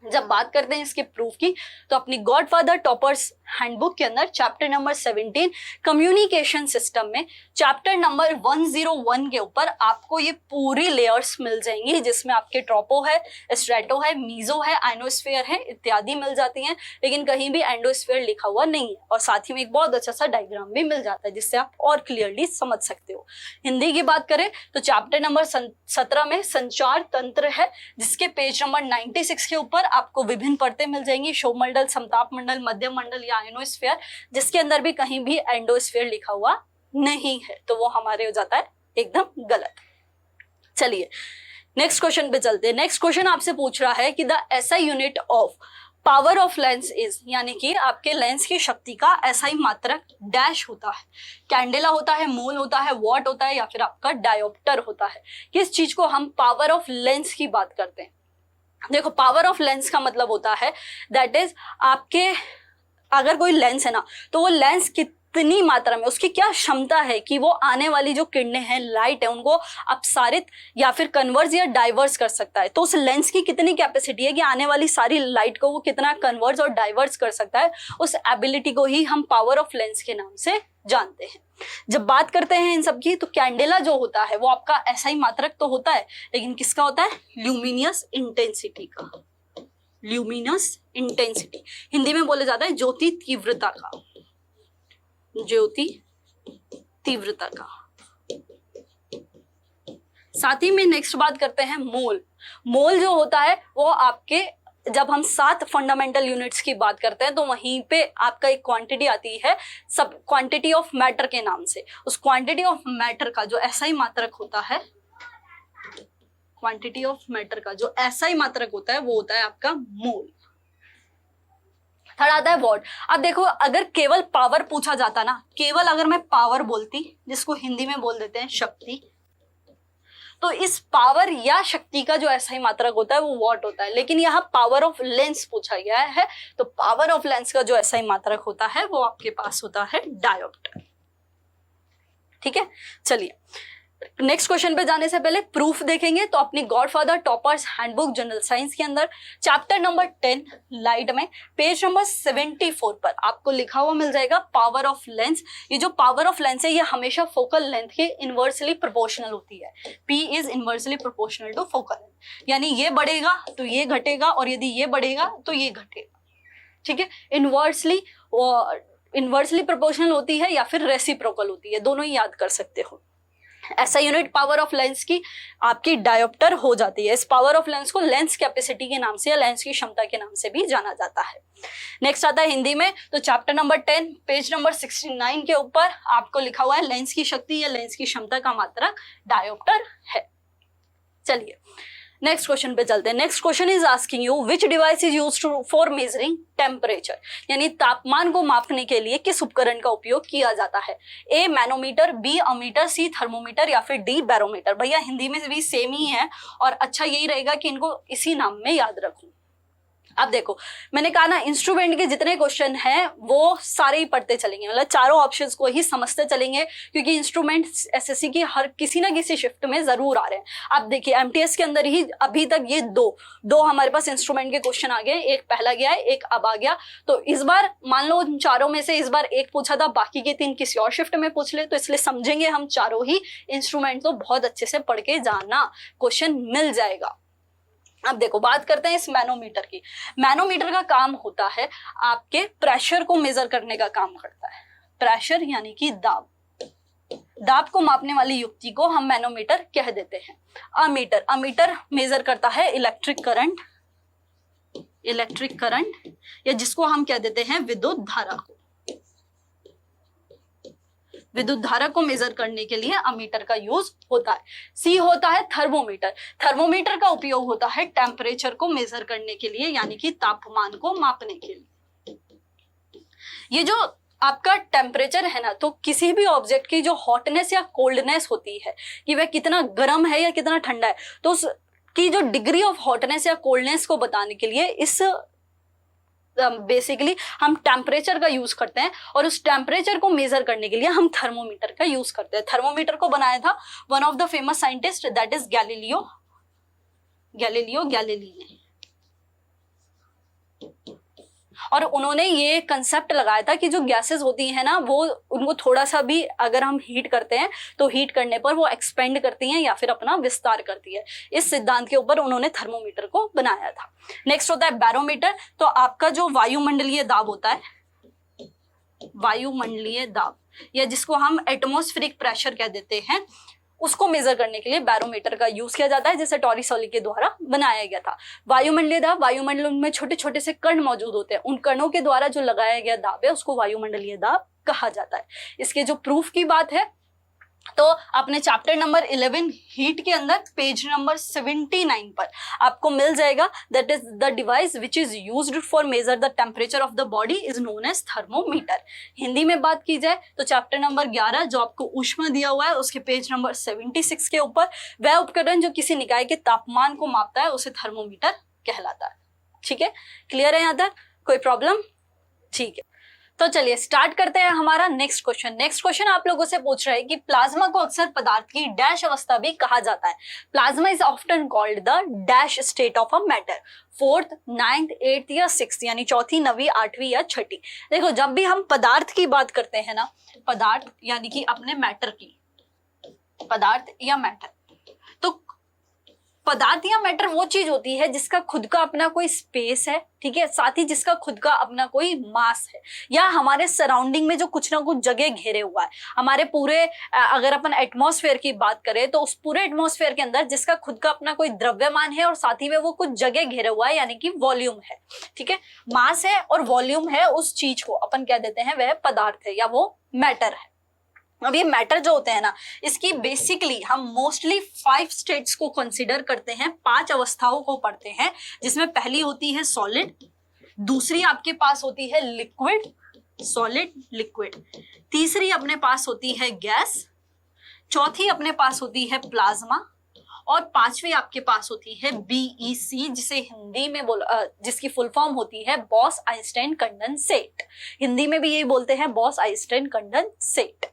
जब बात करते हैं इसके प्रूफ की तो अपनी गॉडफादर टॉपर्स हैंडबुक के अंदर चैप्टर नंबर 17 कम्युनिकेशन सिस्टम में चैप्टर नंबर 101 के ऊपर आपको ये पूरी लेयर्स मिल जाएंगी जिसमें आपके ट्रोपो है, स्ट्रेटो है, मीजो है, आइनोस्फेयर है इत्यादि मिल जाती हैं। लेकिन कहीं भी एंडोस्फेयर लिखा हुआ नहीं है और साथ ही में एक बहुत अच्छा सा डायग्राम भी मिल जाता है जिससे आप और क्लियरली समझ सकते हो। हिंदी की बात करें तो चैप्टर नंबर 17 में संचार तंत्र है जिसके पेज नंबर 96 के ऊपर आपको विभिन्न परतें मिल जाएंगी, क्षोभ मंडल, समताप मंडल, मध्य मंडल या आयनोस्फेयर, जिसके अंदर भी कहीं भी एंडोस्फेयर लिखा हुआ नहीं है, तो वो हमारे हो जाता है एकदम गलत। चलिए नेक्स्ट क्वेश्चन पे चलते हैं। नेक्स्ट क्वेश्चन आपसे पूछ रहा है कि the SI unit of power of lens is, यानी कि आपके लेंस की शक्ति का एसआई मात्रक डैश होता है। कैंडेला होता है, मोल होता है, वॉट होता है या फिर आपका डायोप्टर होता है। किस चीज को हम पावर ऑफ लेंस की बात करते हैं? देखो पावर ऑफ लेंस का मतलब होता है दैट इज आपके अगर कोई लेंस है ना तो वो लेंस कितनी मात्रा में, उसकी क्या क्षमता है कि वो आने वाली जो किरणें हैं, लाइट है, उनको अपसारित या फिर कन्वर्ज या डाइवर्स कर सकता है। तो उस लेंस की कितनी कैपेसिटी है कि आने वाली सारी लाइट को वो कितना कन्वर्ज और डाइवर्स कर सकता है, उस एबिलिटी को ही हम पावर ऑफ लेंस के नाम से जानते हैं। जब बात करते हैं इन सब की तो कैंडेला जो होता है वो आपका एसआई मात्रक तो होता है, लेकिन किसका होता है? ल्यूमिनियस इंटेंसिटी का। ल्यूमिनस इंटेंसिटी हिंदी में बोले जाता है ज्योति तीव्रता का। ज्योति तीव्रता का। साथ ही में नेक्स्ट बात करते हैं मोल। मोल जो होता है वो आपके, जब हम 7 फंडामेंटल यूनिट्स की बात करते हैं तो वहीं पे आपका एक क्वांटिटी आती है सब क्वांटिटी ऑफ मैटर के नाम से। उस क्वांटिटी ऑफ मैटर का जो एसआई मात्रक होता है, क्वांटिटी ऑफ मैटर का जो एसआई मात्रक होता है वो होता है आपका मोल। थर्ड आता है वॉट। अब देखो अगर केवल पावर पूछा जाता ना, केवल अगर मैं पावर बोलती, जिसको हिंदी में बोल देते हैं शक्ति, तो इस पावर या शक्ति का जो एसआई मात्रक होता है वो वॉट होता है। लेकिन यहाँ पावर ऑफ लेंस पूछा गया है तो पावर ऑफ लेंस का जो एसआई मात्रक होता है वो आपके पास होता है डायोप्टर। ठीक है, चलिए नेक्स्ट क्वेश्चन पे जाने से पहले प्रूफ देखेंगे तो अपनी godfather toppers handbook general science के अंदर चैप्टर नंबर 10 लाइट में पेज नंबर 74 पर आपको लिखा हुआ मिल जाएगा पावर ऑफ लेंस। ये जो पावर ऑफ लेंस है ये हमेशा फोकल लेंथ के इनवर्सली प्रोपोर्शनल होती है। P is inversely proportional to focal length, यानी ये बढ़ेगा तो ये घटेगा और यदि ये बढ़ेगा तो ये घटेगा। ठीक है, इनवर्सली प्रोपोर्शनल होती है या फिर रेसिप्रोकल होती है, दोनों ही याद कर सकते हो। ऐसा यूनिट पावर ऑफ लेंस की आपकी डायोप्टर हो जाती है। इस पावर ऑफ लेंस को लेंस कैपेसिटी के नाम से या लेंस की क्षमता के नाम से भी जाना जाता है। नेक्स्ट आता है हिंदी में, तो चैप्टर नंबर 10 पेज नंबर 69 के ऊपर आपको लिखा हुआ है लेंस की शक्ति या लेंस की क्षमता का मात्रक डायोप्टर है। चलिए नेक्स्ट क्वेश्चन पे चलते हैं। नेक्स्ट question is asking you which device is used for measuring temperature, यानी तापमान को मापने के लिए किस उपकरण का उपयोग किया जाता है। ए मैनोमीटर, बी अमीटर, सी थर्मोमीटर या फिर डी बैरोमीटर। भैया हिंदी में भी सेम ही है और अच्छा यही रहेगा कि इनको इसी नाम में याद रखूं। अब देखो मैंने कहा ना इंस्ट्रूमेंट के जितने क्वेश्चन हैं वो सारे ही पढ़ते चलेंगे, मतलब चारों ऑप्शंस को ही समझते चलेंगे, क्योंकि इंस्ट्रूमेंट एसएससी की हर किसी ना किसी शिफ्ट में जरूर आ रहे हैं। अब देखिए एमटीएस के अंदर ही अभी तक ये दो हमारे पास इंस्ट्रूमेंट के क्वेश्चन आ गए, एक पहला गया है, एक अब आ गया। तो इस बार मान लो चारों में से इस बार एक पूछा था, बाकी के 3 किसी और शिफ्ट में पूछ ले, तो इसलिए समझेंगे हम चारों ही इंस्ट्रूमेंट तो बहुत अच्छे से पढ़ के जाना, क्वेश्चन मिल जाएगा। अब देखो बात करते हैं इस मैनोमीटर की। मैनोमीटर का काम होता है आपके प्रेशर को मेजर करने का काम करता है। प्रेशर यानी कि दाब को मापने वाली युक्ति को हम मैनोमीटर कह देते हैं। अमीटर मेजर करता है इलेक्ट्रिक करंट या जिसको हम कह देते हैं विद्युत धारा को। विद्युत धारा को मेजर करने के लिए अमीटर का यूज होता है। सी होता है थर्मोमीटर। थर्मोमीटर का उपयोग होता है टेम्परेचर को मेजर करने के लिए, यानी कि तापमान को मापने के लिए। ये जो आपका टेम्परेचर है ना, तो किसी भी ऑब्जेक्ट की जो हॉटनेस या कोल्डनेस होती है कि वह कितना गर्म है या कितना ठंडा है, तो उसकी जो डिग्री ऑफ हॉटनेस या कोल्डनेस को बताने के लिए इस बेसिकली हम टेम्परेचर का यूज करते हैं, और उस टेम्परेचर को मेजर करने के लिए हम थर्मोमीटर का यूज करते हैं। थर्मोमीटर को बनाया था one of the famous scientist, that is Galileo Galilei ने, और उन्होंने ये कंसेप्ट लगाया था कि जो गैसेस होती है ना, वो उनको थोड़ा सा भी अगर हम हीट करते हैं तो हीट करने पर वो एक्सपेंड करती हैं या फिर अपना विस्तार करती है। इस सिद्धांत के ऊपर उन्होंने थर्मोमीटर को बनाया था। नेक्स्ट होता है बैरोमीटर। तो आपका जो वायुमंडलीय दाब होता है, वायुमंडलीय दाब या जिसको हम एटमॉस्फेरिक प्रेशर कह देते हैं, उसको मेजर करने के लिए बैरोमीटर का यूज किया जाता है, जिसे टॉरिसोली के द्वारा बनाया गया था। वायुमंडलीय दाब, वायुमंडल में छोटे छोटे से कण मौजूद होते हैं, उन कणों के द्वारा जो लगाया गया दाब है उसको वायुमंडलीय दाब कहा जाता है। इसके जो प्रूफ की बात है, तो अपने चैप्टर नंबर 11 हीट के अंदर पेज नंबर 79 पर आपको मिल जाएगा, that is the device which is used for measure the temperature of the body is known as thermometer. Hindi में बात की जाए तो चैप्टर नंबर 11 जो आपको ऊष्मा दिया हुआ है उसके पेज नंबर 76 के ऊपर वह उपकरण जो किसी निकाय के तापमान को मापता है उसे थर्मोमीटर कहलाता है। ठीक है, क्लियर है यहाँ तक, कोई प्रॉब्लम? ठीक है, तो चलिए स्टार्ट करते हैं हमारा नेक्स्ट क्वेश्चन। नेक्स्ट क्वेश्चन आप लोगों से पूछ रहे हैं कि प्लाज्मा को अक्सर पदार्थ की डैश अवस्था भी कहा जाता है। Plasma is often called the dash state of a matter, 4th, 9th, 8th या 6th, यानी चौथी, 9वीं, 8वीं या 6ठी। देखो जब भी हम पदार्थ की बात करते हैं ना, पदार्थ यानी कि अपने मैटर की, पदार्थ या मैटर, तो पदार्थ या मैटर वो चीज होती है जिसका खुद का अपना कोई स्पेस है, ठीक है, साथ ही जिसका खुद का अपना कोई मास है, या हमारे सराउंडिंग में जो कुछ ना कुछ जगह घेरे हुआ है। हमारे पूरे अगर अपन एटमॉस्फेयर की बात करें तो उस पूरे एटमॉस्फेयर के अंदर जिसका खुद का अपना कोई द्रव्यमान है और साथ ही में वो कुछ जगह घेरे हुआ है, यानी कि वॉल्यूम है। ठीक है, मास है और वॉल्यूम है, उस चीज को अपन कह देते हैं वह पदार्थ है या वो मैटर है। अब ये मैटर जो होते हैं ना, इसकी बेसिकली हम मोस्टली 5 स्टेट्स को कंसीडर करते हैं, 5 अवस्थाओं को पढ़ते हैं, जिसमें पहली होती है सॉलिड, दूसरी आपके पास होती है लिक्विड, सॉलिड लिक्विड, तीसरी अपने पास होती है गैस, चौथी अपने पास होती है प्लाज्मा, और पांचवी आपके पास होती है BEC, जिसे हिंदी में जिसकी फुल फॉर्म होती है बॉस आइंस्टाइन कंडेंसेट। हिंदी में भी यही बोलते हैं, बॉस आइंस्टाइन कंडेंसेट।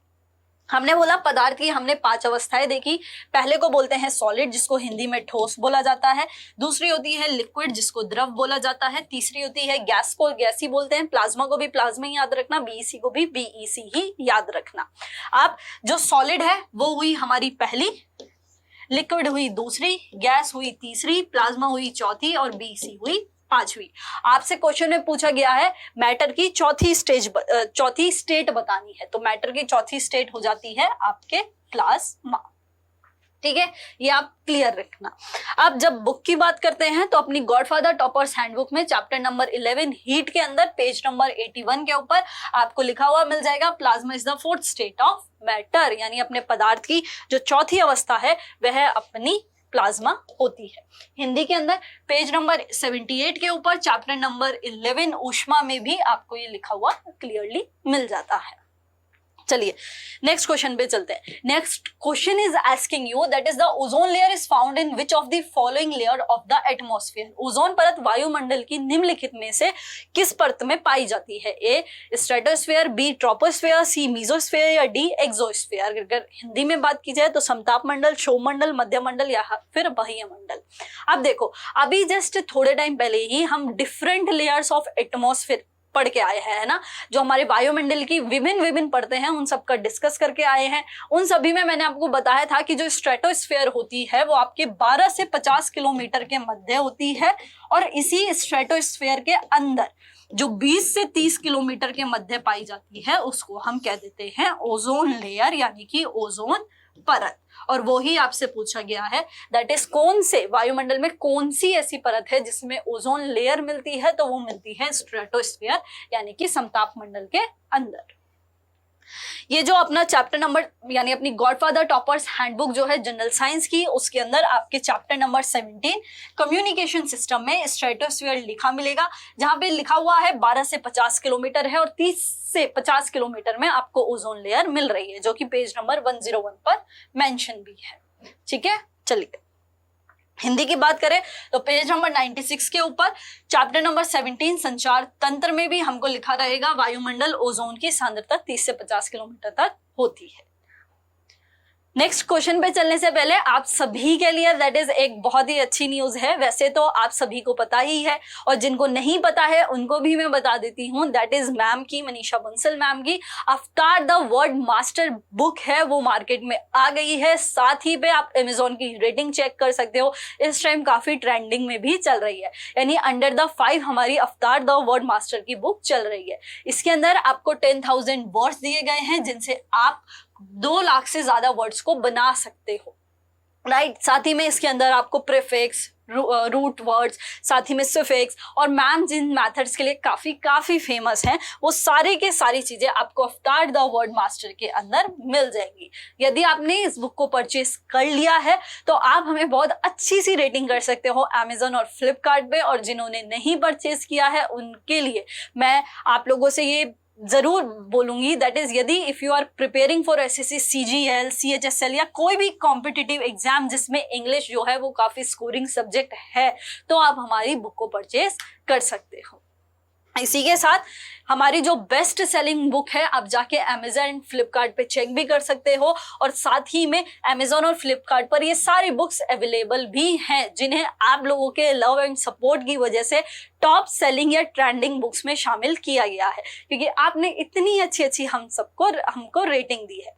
हमने बोला पदार्थ की हमने 5 अवस्थाएं देखी। पहले को बोलते हैं सॉलिड, जिसको हिंदी में ठोस बोला जाता है, दूसरी होती है लिक्विड जिसको द्रव बोला जाता है, तीसरी होती है गैस को गैस ही बोलते हैं, प्लाज्मा को भी प्लाज्मा ही याद रखना, BEC को भी BEC ही याद रखना। अब जो सॉलिड है वो हुई हमारी पहली, लिक्विड हुई दूसरी, गैस हुई तीसरी, प्लाज्मा हुई चौथी और BEC हुई पांचवी। आपसे क्वेश्चन में पूछा गया है मैटर की चौथी स्टेट बतानी है, तो मैटर की चौथी स्टेट हो जाती है आपके प्लाज्मा। ठीक है, ये आप क्लियर रखना। अब जब बुक की बात करते हैं तो अपनी गॉडफादर टॉपर्स हैंडबुक में चैप्टर नंबर 11 हीट के अंदर पेज नंबर 81 के ऊपर आपको लिखा हुआ मिल जाएगा plasma is the fourth state of matter, यानी अपने पदार्थ की जो चौथी अवस्था है वह अपनी प्लाज्मा होती है। हिंदी के अंदर पेज नंबर 78 के ऊपर चैप्टर नंबर 11 ऊष्मा में भी आपको ये लिखा हुआ क्लियरली मिल जाता है। चलिए नेक्स्ट क्वेश्चन पे चलते हैं। नेक्स्ट question is asking you that is the ozone layer is found in which of the following layer of the atmosphere. Ozone परत वायुमंडल की निम्नलिखित में से किस परत में पाई जाती है? ए स्ट्रेटोस्फेयर, बी ट्रोपोस्फेयर, सी मीजोस्फेयर या डी एक्सोस्फेयर। अगर हिंदी में बात की जाए तो समताप मंडल, क्षोभमंडल, मध्य मंडल या फिर बाह्य मंडल। अब देखो अभी जस्ट थोड़े टाइम पहले ही हम डिफरेंट लेयर्स ऑफ एटमॉस्फेयर पढ़ के आए हैं, है ना, जो हमारे वायुमंडल की विभिन्न परतें हैं उन सब का डिस्कस करके आए हैं। उन सभी में मैंने आपको बताया था कि जो स्ट्रेटोस्फेयर होती है वो आपके 12 से 50 किलोमीटर के मध्य होती है, और इसी स्ट्रेटोस्फेयर के अंदर जो 20 से 30 किलोमीटर के मध्य पाई जाती है उसको हम कह देते हैं ओजोन लेयर, यानी कि ओजोन परत। और वो ही आपसे पूछा गया है दैट इज कौन से वायुमंडल में कौन सी ऐसी परत है जिसमें ओजोन लेयर मिलती है, तो वो मिलती है स्ट्रेटोस्फेयर यानी कि समताप मंडल के अंदर। ये जो अपना चैप्टर नंबर यानी अपनी गॉडफादर टॉपर्स हैंडबुक जो है जनरल साइंस की, उसके अंदर आपके चैप्टर नंबर 17 कम्युनिकेशन सिस्टम में स्ट्रेटोस्फीयर लिखा मिलेगा, जहां पे लिखा हुआ है 12 से 50 किलोमीटर है और 30 से 50 किलोमीटर में आपको ओजोन लेयर मिल रही है, जो कि पेज नंबर 101 पर मेंशन भी है। ठीक है, चलिए हिंदी की बात करें तो पेज नंबर 96 के ऊपर चैप्टर नंबर 17 संचार तंत्र में भी हमको लिखा रहेगा वायुमंडल ओजोन की सांद्रता 30 से 50 किलोमीटर तक होती है। नेक्स्ट क्वेश्चन पे चलने से पहले आप सभी के लिए दैट इज एक बहुत ही अच्छी न्यूज है। वैसे तो आप सभी को पता ही है और जिनको नहीं पता है उनको भी मैं बता देती हूँ। दैट इज मैम की, मनीषा बंसल मैम की अवतार द वर्ड मास्टर बुक है, वो मार्केट में आ गई है। साथ ही पे आप अमेजोन की रेटिंग चेक कर सकते हो, इस टाइम काफी ट्रेंडिंग में भी चल रही है, यानी अंडर द 5 हमारी अवतार द वर्ड मास्टर की बुक चल रही है। इसके अंदर आपको 10,000 वर्ड्स दिए गए हैं जिनसे आप 2 लाख से ज्यादा वर्ड्स को बना सकते हो, राइट। साथ ही में इसके अंदर आपको प्रीफिक्स, रूट वर्ड्स, साथ ही में सफिक्स, और मैम जिन मेथड्स के लिए काफी फेमस हैं वो सारी के सारी चीजें आपको अवतार द वर्ड मास्टर के अंदर मिल जाएंगी। यदि आपने इस बुक को परचेस कर लिया है तो आप हमें बहुत अच्छी सी रेटिंग कर सकते हो अमेजोन और फ्लिपकार्ट पे, और जिन्होंने नहीं परचेस किया है उनके लिए मैं आप लोगों से ये जरूर बोलूंगी दैट इज यदि if you are preparing for SSC, CGL, CHSL या कोई भी कॉम्पिटिटिव एग्जाम जिसमें इंग्लिश जो है वो काफी स्कोरिंग सब्जेक्ट है, तो आप हमारी बुक को परचेज कर सकते हो। इसी के साथ हमारी जो बेस्ट सेलिंग बुक है आप जाके अमेजन, फ्लिपकार्ट पे चेक भी कर सकते हो, और साथ ही में अमेजन और फ्लिपकार्ट पर ये सारी बुक्स अवेलेबल भी हैं जिन्हें आप लोगों के लव एंड सपोर्ट की वजह से टॉप सेलिंग या ट्रेंडिंग बुक्स में शामिल किया गया है, क्योंकि आपने इतनी अच्छी हमको रेटिंग दी है।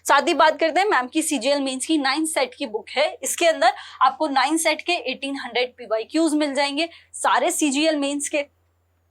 साथ ही बात करते हैं मैम की सीजीएल मेंस की 9 सेट की बुक है। इसके अंदर आपको 9 सेट के 1800 पीवाईक्यूज मिल जाएंगे सारे सीजीएल मेंस के।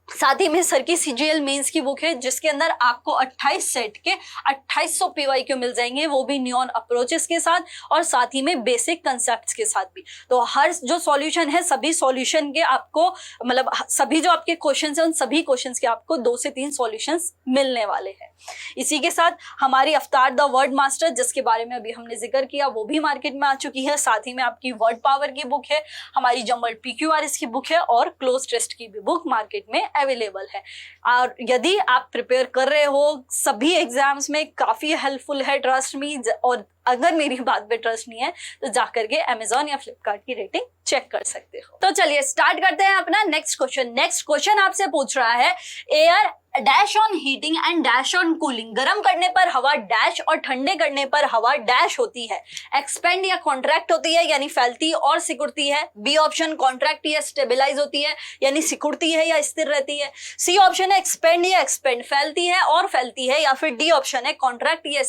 साथ ही में सर की सीजीएल मेंस की बुक है जिसके अंदर आपको 28 सेट के 2800 पीवाईक्यू मिल जाएंगे, वो भी न्यून अप्रोचेस के साथ और साथ ही में बेसिक कंसेप्ट्स के साथ भी। तो हर जो सॉल्यूशन है सभी सॉल्यूशन के आपको मतलब सभी जो आपके क्वेश्चंस हैं उन सभी क्वेश्चंस के आपको 2 से 3 सॉल्यूशंस मिलने वाले हैं। इसी के साथ हमारी अवतार द वर्ड मास्टर जिसके बारे में अभी हमने जिक्र किया वो भी मार्केट में आ चुकी है। साथ ही में आपकी वर्ड पावर की बुक है, हमारी जम्बल्ड पीक्यूआरएस की बुक है और क्लोज टेस्ट की भी बुक मार्केट में अवेलेबल है। और यदि आप प्रिपेयर कर रहे हो सभी एग्जाम्स में काफी हेल्पफुल है, ट्रस्ट मी। और अगर मेरी बात पे ट्रस्ट नहीं है तो जाकर के अमेजोन या फ्लिपकार्ट की रेटिंग चेक कर सकते हो। तो चलिए स्टार्ट करते हैं अपना नेक्स्ट क्वेश्चन। नेक्स्ट क्वेश्चन आपसे पूछ रहा है air dash on heating and dash on cooling. गर्म करने पर हवा डैश और ठंडे करने पर हवा डैश होती है। एक्सपेंड या कॉन्ट्रैक्ट होती है यानी फैलती और सिकुड़ती है। बी ऑप्शन कॉन्ट्रैक्ट या स्टेबलाइज होती है यानी सिकुड़ती है या स्थिर रहती है। सी ऑप्शन है एक्सपेंड या एक्सपेंड फैलती है और फैलती है, या फिर डी ऑप्शन है कॉन्ट्रैक्ट या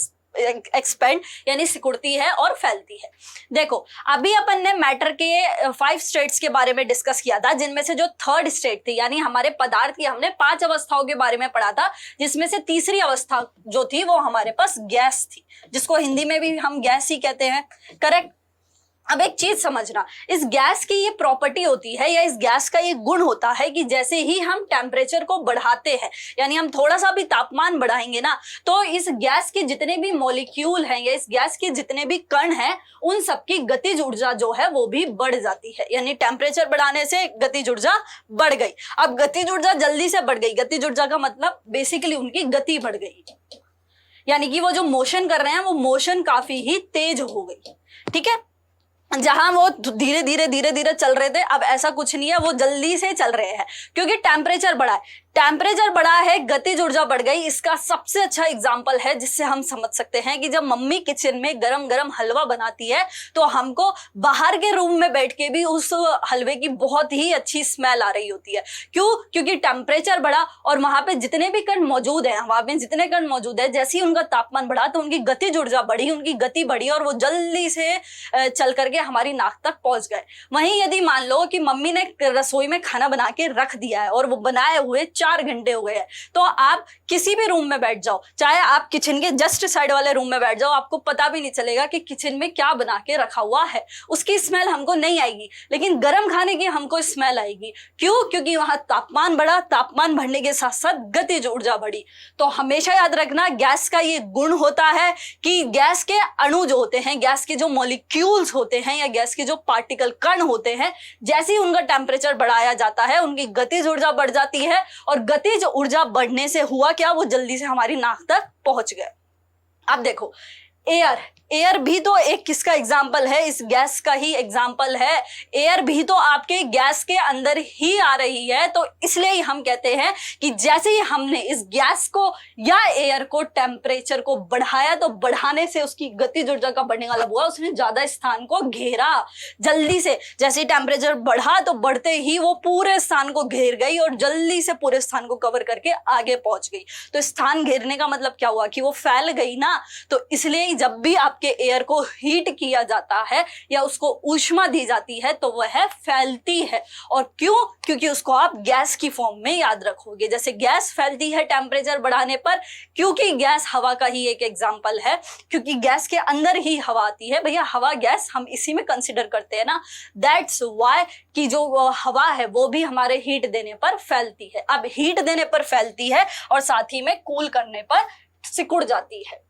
एक्सपेंड यानी सिकुड़ती है और फैलती है। देखो अभी अपन ने मैटर के 5 स्टेट्स के बारे में डिस्कस किया था, जिनमें से जो थर्ड स्टेट थी यानी हमारे पदार्थ की हमने 5 अवस्थाओं के बारे में पढ़ा था, जिसमें से तीसरी अवस्था जो थी वो हमारे पास गैस थी, जिसको हिंदी में भी हम गैस ही कहते हैं, करेक्ट। अब एक चीज समझना, इस गैस की ये प्रॉपर्टी होती है या इस गैस का ये गुण होता है कि जैसे ही हम टेम्परेचर को बढ़ाते हैं, यानी हम थोड़ा सा भी तापमान बढ़ाएंगे ना, तो इस गैस के जितने भी मॉलिक्यूल हैं या इस गैस के जितने भी कण हैं, उन सबकी गतिज ऊर्जा जो है वो भी बढ़ जाती है। यानी टेम्परेचर बढ़ाने से गतिज ऊर्जा बढ़ गई। अब गतिज ऊर्जा जल्दी से बढ़ गई, गतिज ऊर्जा का मतलब बेसिकली उनकी गति बढ़ गई, यानी कि वो जो मोशन कर रहे हैं वो मोशन काफी ही तेज हो गई। ठीक है, जहां वो धीरे धीरे धीरे धीरे चल रहे थे, अब ऐसा कुछ नहीं है, वो जल्दी से चल रहे हैं क्योंकि टेम्परेचर बढ़ा है। टेम्परेचर बढ़ा है, गतिज ऊर्जा बढ़ गई। इसका सबसे अच्छा एग्जांपल है जिससे हम समझ सकते हैं कि जब मम्मी किचन में गरम गरम हलवा बनाती है तो हमको बाहर के रूम में बैठ के भी उस हलवे की बहुत ही अच्छी स्मेल आ रही होती है। क्यों? क्योंकि टेम्परेचर बढ़ा और वहां पे जितने भी कण मौजूद है, हवा में जितने कण मौजूद है, जैसे ही उनका तापमान बढ़ा तो उनकी गतिज ऊर्जा बढ़ी, उनकी गति बढ़ी और वो जल्दी से चल करके हमारी नाक तक पहुंच गए। वहीं यदि मान लो कि मम्मी ने रसोई में खाना बना के रख दिया है और वो बनाए हुए 4 घंटे हो गए हैं, तो आप किसी भी रूम में बैठ जाओ, चाहे आप किचन के जस्ट साइड वाले रूम में बैठ जाओ, आपको पता भी नहीं चलेगा कि किचन में क्या बना के रखा हुआ है। उसकी स्मेल हमको नहीं आएगी, लेकिन गर्म खाने की हमको स्मेल आएगी। क्यों? क्योंकि वहां तापमान बढ़ा, तापमान बढ़ने के साथ साथ गतिज ऊर्जा बढ़ी। तो हमेशा याद रखना, गैस का ये गुण होता है कि गैस के अणु जो होते हैं, गैस के जो मॉलिक्यूल्स होते हैं या गैस के जो पार्टिकल कण होते हैं, जैसे ही उनका टेम्परेचर बढ़ाया जाता है उनकी गतिज ऊर्जा बढ़ जाती है और गतिज ऊर्जा बढ़ने से हुआ क्या, वो जल्दी से हमारी नाक तक पहुंच गए। अब देखो, एयर भी तो एक किसका एग्जाम्पल है, इस गैस का ही एग्जाम्पल है। एयर भी तो आपके गैस के अंदर ही आ रही है। तो इसलिए ही हम कहते हैं कि जैसे ही हमने इस गैस को या एयर को टेम्परेचर को बढ़ाया तो बढ़ाने से उसकी गतिज ऊर्जा का बढ़ने वाला हुआ, उसने ज्यादा स्थान को घेरा जल्दी से। जैसे ही टेम्परेचर बढ़ा तो बढ़ते ही वो पूरे स्थान को घेर गई और जल्दी से पूरे स्थान को कवर करके आगे पहुंच गई। तो स्थान घेरने का मतलब क्या हुआ कि वो फैल गई ना। तो इसलिए जब भी आपके एयर को हीट किया जाता है या उसको ऊष्मा दी जाती है तो वह फैलती है। और क्यों? क्योंकि उसको आप गैस की फॉर्म में याद रखोगे। जैसे गैस फैलती है टेम्परेचर बढ़ाने पर, क्योंकि गैस हवा का ही एक एग्जांपल है, क्योंकि गैस के अंदर ही हवा आती है। भैया हवा गैस हम इसी में कंसिडर करते हैं ना, दैट्स व्हाई कि जो हवा है वो भी हमारे हीट देने पर फैलती है। अब हीट देने पर फैलती है और साथ ही में कूल करने पर सिकुड़ जाती है,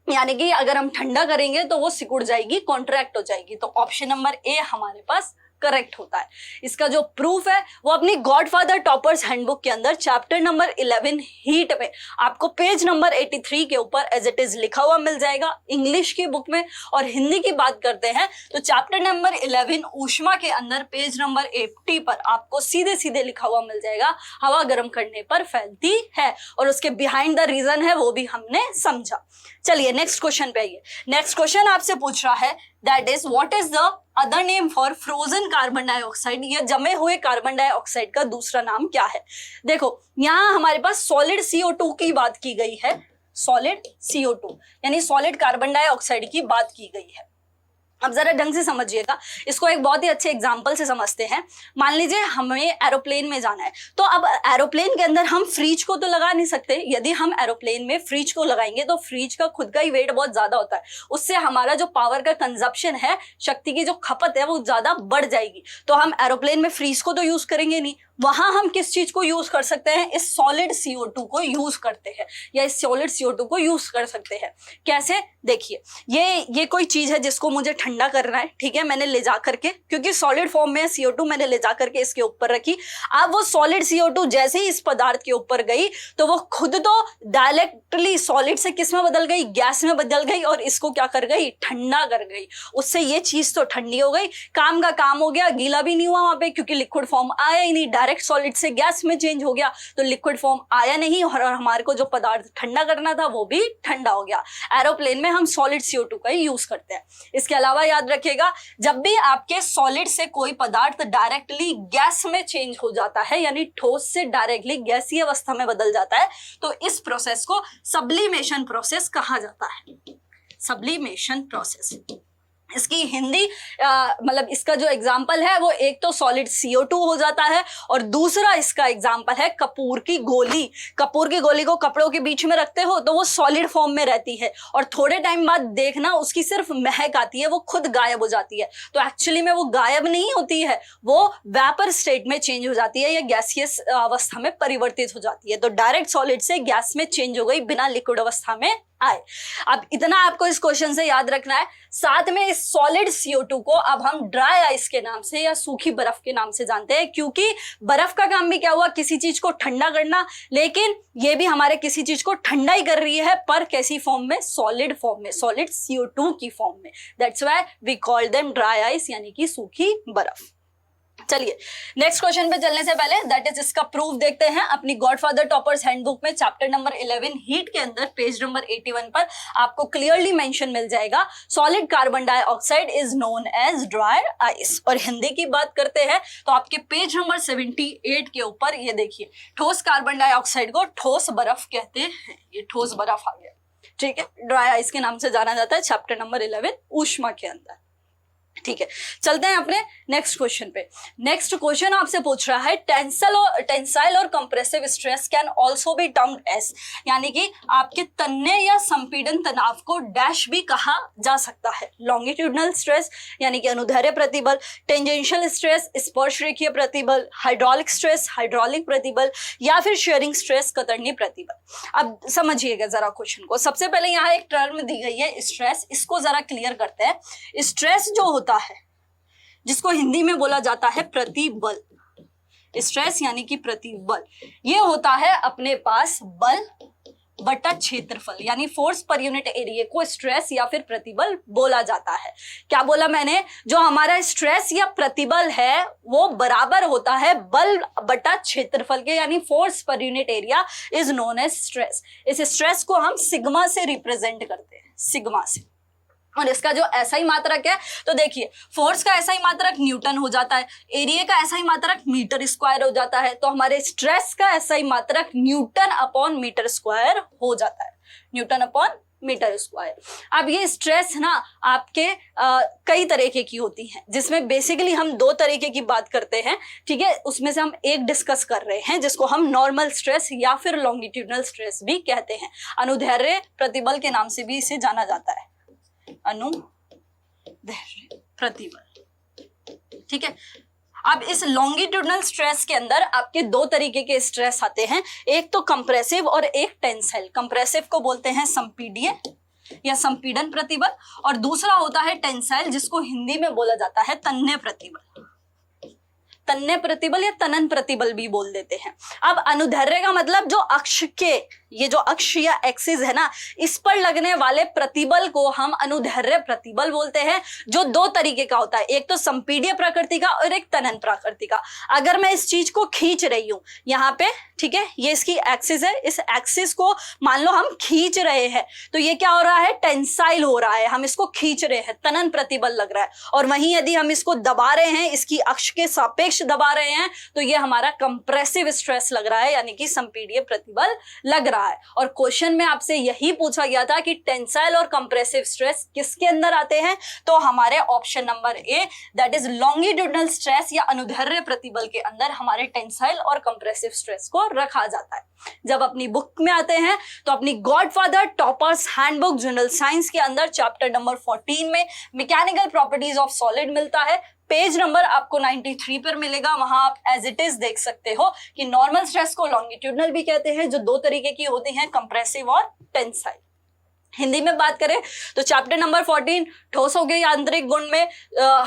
यानी कि अगर हम ठंडा करेंगे तो वो सिकुड़ जाएगी, कॉन्ट्रैक्ट हो जाएगी। तो ऑप्शन नंबर ए हमारे पास करेक्ट होता है। इसका जो प्रूफ है वो अपनी गॉडफादर टॉपर्स हैंडबुक के अंदर चैप्टर नंबर 11 हीट में आपको पेज नंबर 83 के ऊपर एज इट इज लिखा हुआ मिल जाएगा इंग्लिश की बुक में। और हिंदी की बात करते हैं तो चैप्टर नंबर 11 ऊष्मा के अंदर पेज नंबर 80 पर आपको सीधे सीधे लिखा हुआ मिल जाएगा, हवा गर्म करने पर फैलती है। और उसके बिहाइंड द रीजन है वो भी हमने समझा। चलिए नेक्स्ट क्वेश्चन पे आइए। नेक्स्ट क्वेश्चन आपसे पूछ रहा है that is what is the other name for frozen carbon dioxide, या जमे हुए कार्बन डाइऑक्साइड का दूसरा नाम क्या है। देखो यहां हमारे पास सॉलिड CO2 की बात की गई है, सॉलिड CO2 यानी सॉलिड कार्बन डाइऑक्साइड की बात की गई है। अब जरा ढंग से समझिएगा, इसको एक बहुत ही अच्छे एग्जाम्पल से समझते हैं। मान लीजिए हमें एरोप्लेन में जाना है, तो अब एरोप्लेन के अंदर हम फ्रिज को तो लगा नहीं सकते। यदि हम एरोप्लेन में फ्रिज को लगाएंगे तो फ्रिज का खुद का ही वेट बहुत ज्यादा होता है, उससे हमारा जो पावर का कंजप्शन है, शक्ति की जो खपत है वो ज्यादा बढ़ जाएगी। तो हम एरोप्लेन में फ्रिज को तो यूज करेंगे नहीं, वहां हम किस चीज को यूज कर सकते हैं, इस सॉलिड CO2 को यूज करते हैं, या इस सॉलिड CO2 को यूज कर सकते हैं। कैसे? देखिए ये कोई चीज है जिसको मुझे ठंडा करना है, ठीक है, मैंने ले जा करके, क्योंकि सॉलिड फॉर्म में CO2 मैंने ले जा करके इसके ऊपर रखी। अब वो सॉलिड CO2 जैसे ही इस पदार्थ के ऊपर गई तो वो खुद तो डायरेक्टली सॉलिड से किस में बदल गई, गैस में बदल गई, और इसको क्या कर गई, ठंडा कर गई। उससे ये चीज तो ठंडी हो गई, काम का काम हो गया, गीला भी नहीं हुआ वहां पे क्योंकि लिक्विड फॉर्म आया ही नहीं, डायरेक्ट सॉलिड से गैस में चेंज हो गया तो लिक्विड फॉर्म आया नहीं और हमारे को जो पदार्थ ठंडा करना था वो भी ठंडा हो गया। एरोप्लेन में हम सॉलिड CO2 का ही यूज करते हैं। इसके अलावा याद रखिएगा, जब भी आपके सॉलिड से कोई पदार्थ डायरेक्टली गैस में चेंज हो जाता है, यानी ठोस से डायरेक्टली गैसीय अवस्था में बदल जाता है, तो इस प्रोसेस को सब्लिमेशन प्रोसेस कहा जाता है। Sublimation process. इसकी हिंदी मतलब इसका जो एग्जाम्पल है वो एक तो सॉलिड CO2 हो जाता है और दूसरा इसका एग्जाम्पल है कपूर की गोली। कपूर की गोली को कपड़ों के बीच में रखते हो तो वो सॉलिड फॉर्म में रहती है और थोड़े टाइम बाद देखना उसकी सिर्फ महक आती है, वो खुद गायब हो जाती है। तो एक्चुअली में वो गायब नहीं होती है, वो वेपर स्टेट में चेंज हो जाती है या गैसियस अवस्था में परिवर्तित हो जाती है। तो डायरेक्ट सॉलिड से गैस में चेंज हो गई बिना लिक्विड अवस्था में आए। अब इतना आपको इस क्वेश्चन से याद रखना है। साथ में इस सॉलिड CO2 को अब हम ड्राई आइस के नाम से या सूखी बर्फ के नाम से जानते हैं, क्योंकि बर्फ का काम भी क्या हुआ, किसी चीज को ठंडा करना, लेकिन ये भी हमारे किसी चीज को ठंडा ही कर रही है, पर कैसी फॉर्म में, सॉलिड फॉर्म में, सॉलिड CO2 की फॉर्म में। That's why we call them dry ice यानी कि सूखी बर्फ। चलिए नेक्स्ट क्वेश्चन पे चलने से पहले दैट इज इसका प्रूफ देखते हैं। अपनी गॉडफादर टॉपर्स हैंडबुक में चैप्टर नंबर 11 हीट के अंदर पेज नंबर 81 पर आपको क्लियरली मेंशन मिल जाएगा, solid carbon dioxide is known as dry ice. और हिंदी की बात करते हैं तो आपके पेज नंबर 78 के ऊपर ये देखिए, ठोस कार्बन डाइऑक्साइड को ठोस बर्फ कहते हैं। ये ठोस बर्फ आ गया, ठीक है, ड्राई आइस के नाम से जाना जाता है चैप्टर नंबर 11 ऊष्मा के अंदर। ठीक है, चलते हैं अपने नेक्स्ट क्वेश्चन पे। नेक्स्ट क्वेश्चन आपसे पूछ रहा है टेंसाइल और compressive stress can also be termed as, यानी कि आपके तन्य या संपीड़न तनाव को डैश भी कहा जा सकता है। लॉन्गिट्यूडनल स्ट्रेस यानी कि अनुदैर्ध्य प्रतिबल, टेंजेंशियल स्ट्रेस स्पर्श रेखीय प्रतिबल, हाइड्रोलिक स्ट्रेस हाइड्रोलिक प्रतिबल, या फिर शेयरिंग स्ट्रेस कतरनी प्रतिबल। अब समझिएगा जरा क्वेश्चन को। सबसे पहले यहाँ एक टर्म दी गई है स्ट्रेस, इसको जरा क्लियर करते हैं। स्ट्रेस जो होता है जिसको हिंदी में बोला जाता है प्रतिबल, स्ट्रेस यानी कि प्रतिबल, ये होता है अपने पास बल बटा क्षेत्रफल यानी फोर्स पर यूनिट एरिया को स्ट्रेस या फिर प्रतिबल बोला जाता है। क्या बोला मैंने, जो हमारा स्ट्रेस या प्रतिबल है वो बराबर होता है बल बटा क्षेत्रफल के, यानी force per unit area is known as stress. इस स्ट्रेस को हम सिग्मा से रिप्रेजेंट करते हैं, सिग्मा से। और इसका जो SI मात्रक है तो देखिए, फोर्स का SI मात्रक न्यूटन हो जाता है, एरिया का SI मात्रक मीटर स्क्वायर हो जाता है, तो हमारे स्ट्रेस का SI मात्रक न्यूटन अपॉन मीटर स्क्वायर हो जाता है, न्यूटन अपॉन मीटर स्क्वायर। अब ये स्ट्रेस ना आपके कई तरीके की होती हैं, जिसमें बेसिकली हम दो तरीके की बात करते हैं, ठीक है। उसमें से हम एक डिस्कस कर रहे हैं जिसको हम नॉर्मल स्ट्रेस या फिर लॉन्गिट्यूडनल स्ट्रेस भी कहते हैं। अनुदैर्ध्य प्रतिबल के नाम से भी इसे जाना जाता है, अनुदैर्ध्य प्रतिबल, ठीक है। अब इस लॉन्गिट्यूडनल स्ट्रेस के अंदर आपके दो तरीके के स्ट्रेस आते हैं, एक तो कंप्रेसिव और एक टेंसाइल। कंप्रेसिव को बोलते हैं संपीड्य या संपीड़न प्रतिबल, और दूसरा होता है टेंसाइल जिसको हिंदी में बोला जाता है तन्य प्रतिबल, तन्य प्रतिबल या तनन प्रतिबल भी बोल देते हैं। अब अनुदैर्ध्य का मतलब जो अक्ष के, ये जो अक्ष या एक्सिस है ना, इस पर लगने वाले प्रतिबल को हम अनुदैर्ध्य प्रतिबल बोलते हैं, जो दो तरीके का होता है, एक तो संपीड्य प्रकृति का और एक तनन प्रकृति का। अगर मैं इस चीज को खींच रही हूं यहाँ पे, ठीक है, ये इसकी एक्सिस है, इस एक्सिस को मान लो हम खींच रहे हैं, तो ये क्या हो रहा है, टेंसाइल हो रहा है, हम इसको खींच रहे हैं, तनन प्रतिबल लग रहा है। और वहीं यदि हम इसको दबा रहे हैं, इसकी अक्ष के सापेक्ष दबा रहे हैं, तो ये हमारा कंप्रेसिव स्ट्रेस लग रहा है, यानी कि संपीड्य प्रतिबल लग रहा है। और क्वेश्चन में आपसे यही पूछा गया था कि टेंसाइल और कंप्रेसिव स्ट्रेस किसके अंदर आते हैं, तो हमारे option number A that is longitudinal stress या अनुदैर्ध्य प्रतिबल के अंदर हमारे टेंसाइल और कंप्रेसिव स्ट्रेस को रखा जाता है। जब अपनी बुक में आते हैं तो अपनी godfather toppers handbook general science के अंदर चैप्टर नंबर 14 में मैकेनिकल प्रॉपर्टीज ऑफ सॉलिड मिलता है, पेज नंबर आपको 93 पर मिलेगा। वहां आप एज इट इज देख सकते हो कि नॉर्मल स्ट्रेस को लॉन्गिट्यूडनल भी कहते हैं, जो दो तरीके की होती हैं, कंप्रेसिव और टेंसाइल। हिंदी में बात करें तो चैप्टर नंबर 14 ठोसों के आंतरिक गुण में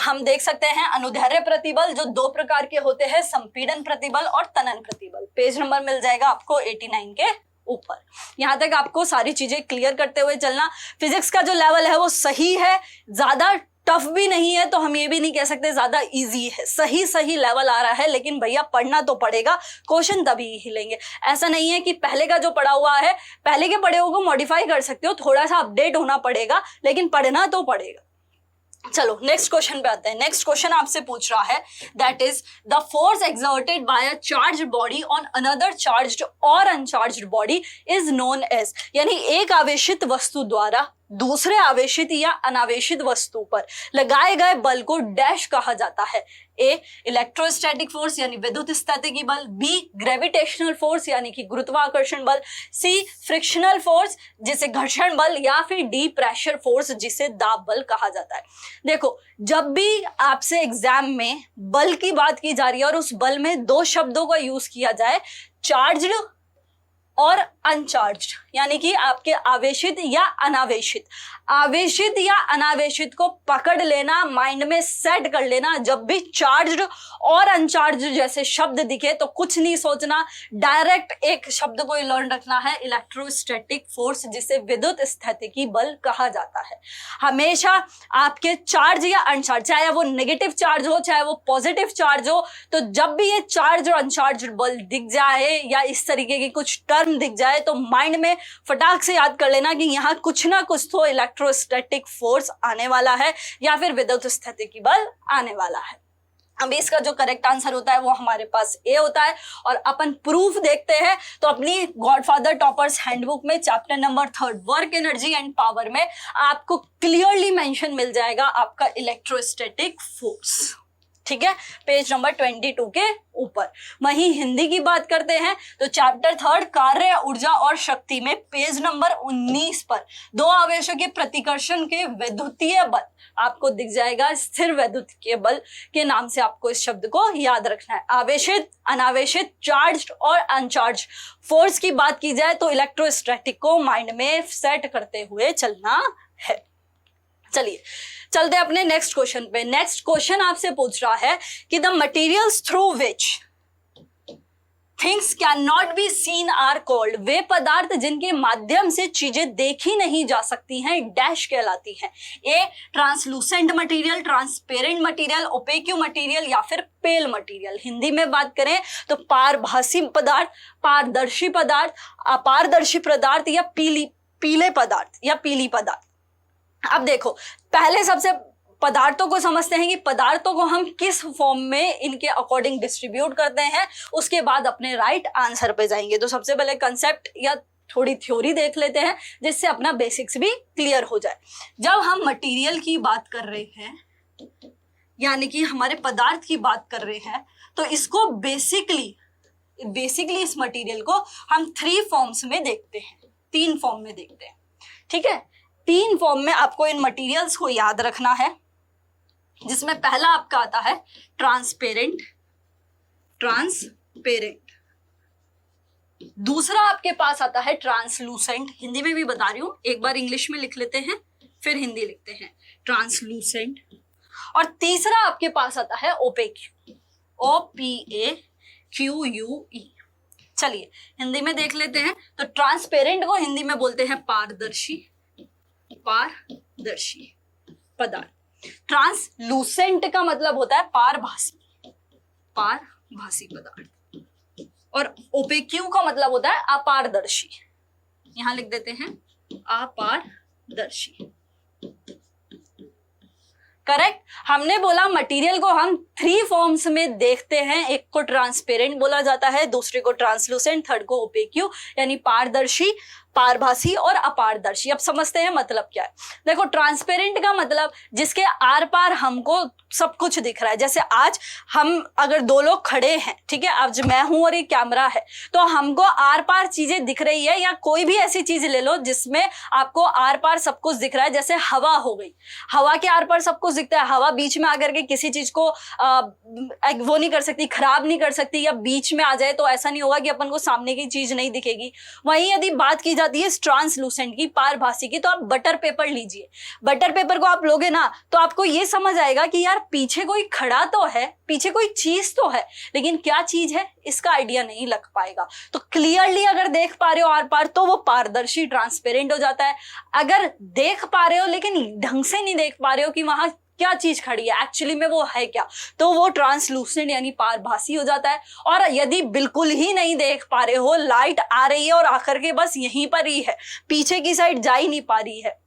हम देख सकते हैं अनुदैर्ध्य प्रतिबल, जो दो प्रकार के होते हैं, संपीड़न प्रतिबल और तनन प्रतिबल। पेज नंबर मिल जाएगा आपको 89 के ऊपर। यहां तक आपको सारी चीजें क्लियर करते हुए चलना। फिजिक्स का जो लेवल है वो सही है, ज्यादा टफ भी नहीं है, तो हम ये भी नहीं कह सकते ज्यादा इजी है, सही सही लेवल आ रहा है। लेकिन भैया पढ़ना तो पड़ेगा, क्वेश्चन तभी हिलेंगे। ऐसा नहीं है कि पहले का जो पढ़ा हुआ है, पहले के पढ़े हुए को मॉडिफाई कर सकते हो, थोड़ा सा अपडेट होना पड़ेगा, लेकिन पढ़ना तो पड़ेगा। चलो नेक्स्ट क्वेश्चन पे आते हैं। नेक्स्ट क्वेश्चन आपसे पूछ रहा है that is the force exerted by a charged body on another charged और uncharged body is known as, यानी एक आवेशित वस्तु द्वारा दूसरे आवेशित या अनावेशित वस्तु पर लगाए गए बल को डैश कहा जाता है। ए इलेक्ट्रोस्टैटिक फोर्स यानी विद्युत स्थैतिकी बल, बी ग्रेविटेशनल फोर्स यानी कि गुरुत्वाकर्षण बल, सी फ्रिक्शनल फोर्स जिसे घर्षण बल, या फिर डी प्रेशर फोर्स जिसे दाब बल कहा जाता है। देखो, जब भी आपसे एग्जाम में बल की बात की जा रही है और उस बल में दो शब्दों का यूज किया जाए, चार्ज्ड और अनचार्ज्ड, यानी कि आपके आवेशित या अनावेशित, आवेशित या अनावेशित को पकड़ लेना, माइंड में सेट कर लेना। जब भी चार्ज्ड और अनचार्ज्ड जैसे शब्द दिखे तो कुछ नहीं सोचना, डायरेक्ट एक शब्द को लर्न रखना है, इलेक्ट्रोस्टैटिक फोर्स जिसे विद्युत स्थैतिकी बल कहा जाता है। हमेशा आपके चार्ज या अनचार्ज, चाहे वो नेगेटिव चार्ज हो चाहे वो पॉजिटिव चार्ज हो, तो जब भी ये चार्ज और अनचार्ज बल दिख जाए या इस तरीके की कुछ टर्म दिख जाए तो माइंड में फटाक से याद कर लेना कि यहाँ कुछ ना कुछ तो इलेक्ट्रोस्टैटिक फोर्स आने वाला है या फिर विद्युत स्थैतिकी बल आने वाला है। अब इसका जो करेक्ट आंसर होता है वो हमारे पास ए होता है। और अपन प्रूफ देखते हैं तो अपनी गॉडफादर टॉपर्स हैंडबुक में chapter number 3 work energy and power में आपको क्लियरली मेंशन मिल जाएगा आपका इलेक्ट्रोस्टैटिक फोर्स। ठीक है, पेज नंबर 22 के ऊपर। वहीं हिंदी की बात करते हैं तो चैप्टर 3 कार्य, ऊर्जा और शक्ति में पेज नंबर 19 पर दो आवेशों के प्रतिकर्षण के विद्युतीय बल आपको दिख जाएगा। स्थिर विद्युतीय बल के नाम से आपको इस शब्द को याद रखना है। आवेशित, अनावेशित, चार्ज्ड और अनचार्ज फोर्स की बात की जाए तो इलेक्ट्रोस्टैटिक को माइंड में सेट करते हुए चलना है। चलिए चलते अपने नेक्स्ट क्वेश्चन पे। नेक्स्ट क्वेश्चन आपसे पूछ रहा है कि the materials through which things can not be seen are called, वे पदार्थ जिनके माध्यम से चीजें देखी नहीं जा सकती हैं डैश कहलाती हैं। A translucent material, transparent material, opaque material या फिर पेल मटेरियल। हिंदी में बात करें तो पारभासी पदार्थ, पारदर्शी पदार्थ, अपारदर्शी पदार्थ या पीले पदार्थ या पीली पदार्थ। अब देखो, पहले सबसे पदार्थों को समझते हैं कि पदार्थों को हम किस फॉर्म में इनके अकॉर्डिंग डिस्ट्रीब्यूट करते हैं, उसके बाद अपने राइट आंसर पे जाएंगे। तो सबसे पहले कंसेप्ट या थोड़ी थ्योरी देख लेते हैं जिससे अपना बेसिक्स भी क्लियर हो जाए। जब हम मटेरियल की बात कर रहे हैं यानी कि हमारे पदार्थ की बात कर रहे हैं तो इसको बेसिकली इस मटेरियल को हम 3 फॉर्म्स में देखते हैं, 3 फॉर्म में देखते हैं। ठीक है, 3 फॉर्म में आपको इन मटेरियल्स को याद रखना है, जिसमें पहला आपका आता है ट्रांसपेरेंट, दूसरा आपके पास आता है ट्रांसलूसेंट, हिंदी में भी बता रही हूं, एक बार इंग्लिश में लिख लेते हैं फिर हिंदी लिखते हैं, ट्रांसलूसेंट। और तीसरा आपके पास आता है ओपेक्यू, OPAQUE। चलिए हिंदी में देख लेते हैं। तो ट्रांसपेरेंट को हिंदी में बोलते हैं पारदर्शी पदार्थ। ट्रांसलूसेंट का मतलब होता है पारभासी पदार्थ। और ओपेक्यू का मतलब होता है अपारदर्शी, यहां लिख देते हैं अपारदर्शी। करेक्ट, हमने बोला मटेरियल को हम 3 फॉर्म्स में देखते हैं, एक को ट्रांसपेरेंट बोला जाता है, दूसरे को ट्रांसलूसेंट, थर्ड को ओपेक्यू यानी पारदर्शी, पारभासी और अपारदर्शी। अब समझते हैं मतलब क्या है। देखो, ट्रांसपेरेंट का मतलब जिसके आर पार हमको सब कुछ दिख रहा है। जैसे आज हम अगर 2 लोग खड़े हैं, ठीक है, आज मैं हूं और ये कैमरा है, तो हमको आर पार चीजें दिख रही है। या कोई भी ऐसी चीज ले लो जिसमें आपको आर पार सब कुछ दिख रहा है, जैसे हवा हो गई, हवा के आर पार सब कुछ दिखता है। हवा बीच में आकर के किसी चीज को वो नहीं कर सकती, खराब नहीं कर सकती, या बीच में आ जाए तो ऐसा नहीं होगा कि अपन को सामने की चीज नहीं दिखेगी। वहीं यदि बात की जाती है ट्रांसलूसेंट की, पारभासी की, तो आप बटर पेपर लीजिए। बटर पेपर को आप लोगे ना तो आपको ये समझ आएगा कि यार पीछे कोई खड़ा तो है, पीछे कोई चीज तो है, लेकिन क्या चीज है इसका आइडिया नहीं लग पाएगा। तो क्लियरली अगर देख पा रहे हो आर पार तो वो पारदर्शी ट्रांसपेरेंट हो जाता है। अगर देख पा रहे हो लेकिन ढंग से नहीं देख पा रहे हो कि वहां क्या चीज खड़ी है, एक्चुअली में वो है क्या, तो वो ट्रांसलूसेंट यानी पारभासी हो जाता है। और यदि बिल्कुल ही नहीं देख पा रहे हो, लाइट आ रही है और आकर के बस यहीं पर ही है, पीछे की साइड जा ही नहीं पा रही है,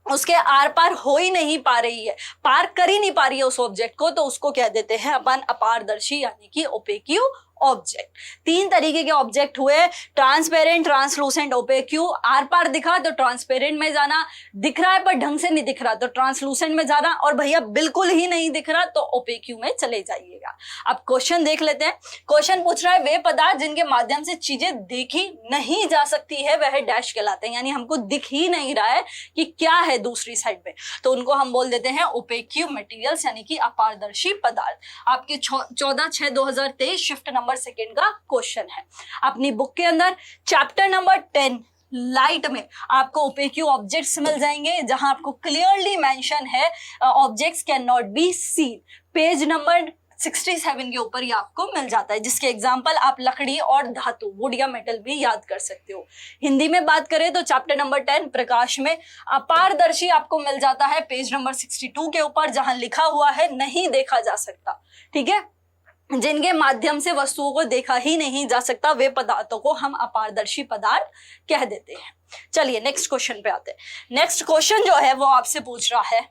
उसके आर पार हो ही नहीं पा रही है, पार कर ही नहीं पा रही है उस ऑब्जेक्ट को, तो उसको कह देते हैं अपन अपारदर्शी यानी कि ओपेक्यू ऑब्जेक्ट। 3 तरीके के ऑब्जेक्ट हुए, ट्रांसपेरेंट, ट्रांसलूसेंट, ओपेक्यू। आर पार दिखा तो ट्रांसपेरेंट में जाना, दिख रहा है पर ढंग से नहीं दिख रहा तो ट्रांसलूसेंट में जाना, और भैया बिल्कुल ही नहीं दिख रहा तो ओपेक्यू में चले जाइएगा। अब क्वेश्चन देख लेते हैं। क्वेश्चन पूछ रहा है वे पदार्थ जिनके माध्यम से चीजें देखी नहीं जा सकती है वह डैश कहलाते हैं, यानी हमको दिख ही नहीं रहा है कि क्या है दूसरी साइड में, तो उनको हम बोल देते हैं ओपेक्यू मटेरियल्स, यानी कि अपारदर्शी पदार्थ। आपके 14/6/2023 शिफ्ट नंबर 2 का क्वेश्चन है। अपनी बुक के अंदर चैप्टर नंबर 10 लाइट में आपको ओपेक्यू ऑब्जेक्ट्स मिल जाएंगे, जहां आपको क्लियरली मेंशन है objects can not be scene. Page number 67 के ऊपर ये आपको मिल जाता है, जिसके एग्जाम्पल आप लकड़ी और धातु, वुड या मेटल भी याद कर सकते हो। हिंदी में बात करें तो चैप्टर नंबर 10 प्रकाश में अपारदर्शी आपको मिल जाता है पेज नंबर 62 के ऊपर, जहां लिखा हुआ है नहीं देखा जा सकता। ठीक है, जिनके माध्यम से वस्तुओं को देखा ही नहीं जा सकता वे पदार्थों को हम अपारदर्शी पदार्थ कह देते हैं। चलिए नेक्स्ट क्वेश्चन पे आते हैं। नेक्स्ट क्वेश्चन जो है वो आपसे पूछ रहा है,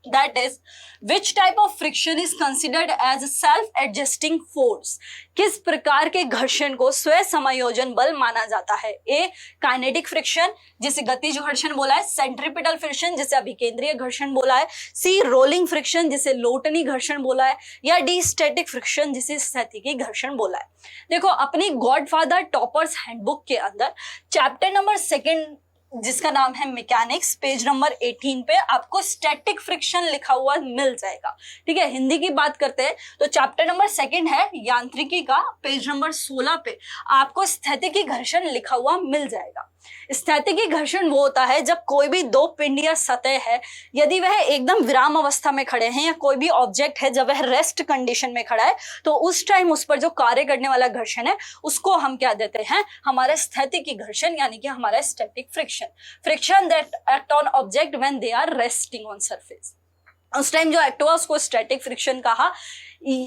that is which type of friction is considered as a self adjusting force? किस प्रकार के घर्षण को स्वयं समायोजन बल माना जाता है? ए काइनेटिक फ्रिक्शन जिसे गतिज घर्षण बोला है, सेंट्रीपिटल फ्रिक्शन जिसे अभिकेंद्रीय घर्षण बोला है, सी रोलिंग फ्रिक्शन जिसे लोटनी घर्षण बोला है, या डी स्टैटिक फ्रिक्शन जिसे स्थैतिकी घर्षण बोला है। देखो अपनी गॉडफादर टॉपर्स हैंडबुक के अंदर चैप्टर नंबर 2 जिसका नाम है मैकेनिक्स, पेज नंबर 18 पे आपको स्टैटिक फ्रिक्शन लिखा हुआ मिल जाएगा। ठीक है, हिंदी की बात करते हैं तो चैप्टर नंबर 2 है यांत्रिकी का, पेज नंबर 16 पे आपको स्थैतिकी घर्षण लिखा हुआ मिल जाएगा। स्थैतिकी घर्षण वो होता है जब कोई भी दो पिंड या सतह है, यदि वह एकदम विराम अवस्था में खड़े हैं, या कोई भी ऑब्जेक्ट है जब वह रेस्ट कंडीशन में खड़ा है, तो उस टाइम उस पर जो कार्य करने वाला घर्षण है उसको हम क्या देते हैं, हमारा स्थैतिकी घर्षण, यानी कि हमारा static friction that act on object when they are resting on surface. उस टाइम जो एक्ट हुआ उसको स्टैटिक फ्रिक्शन कहा।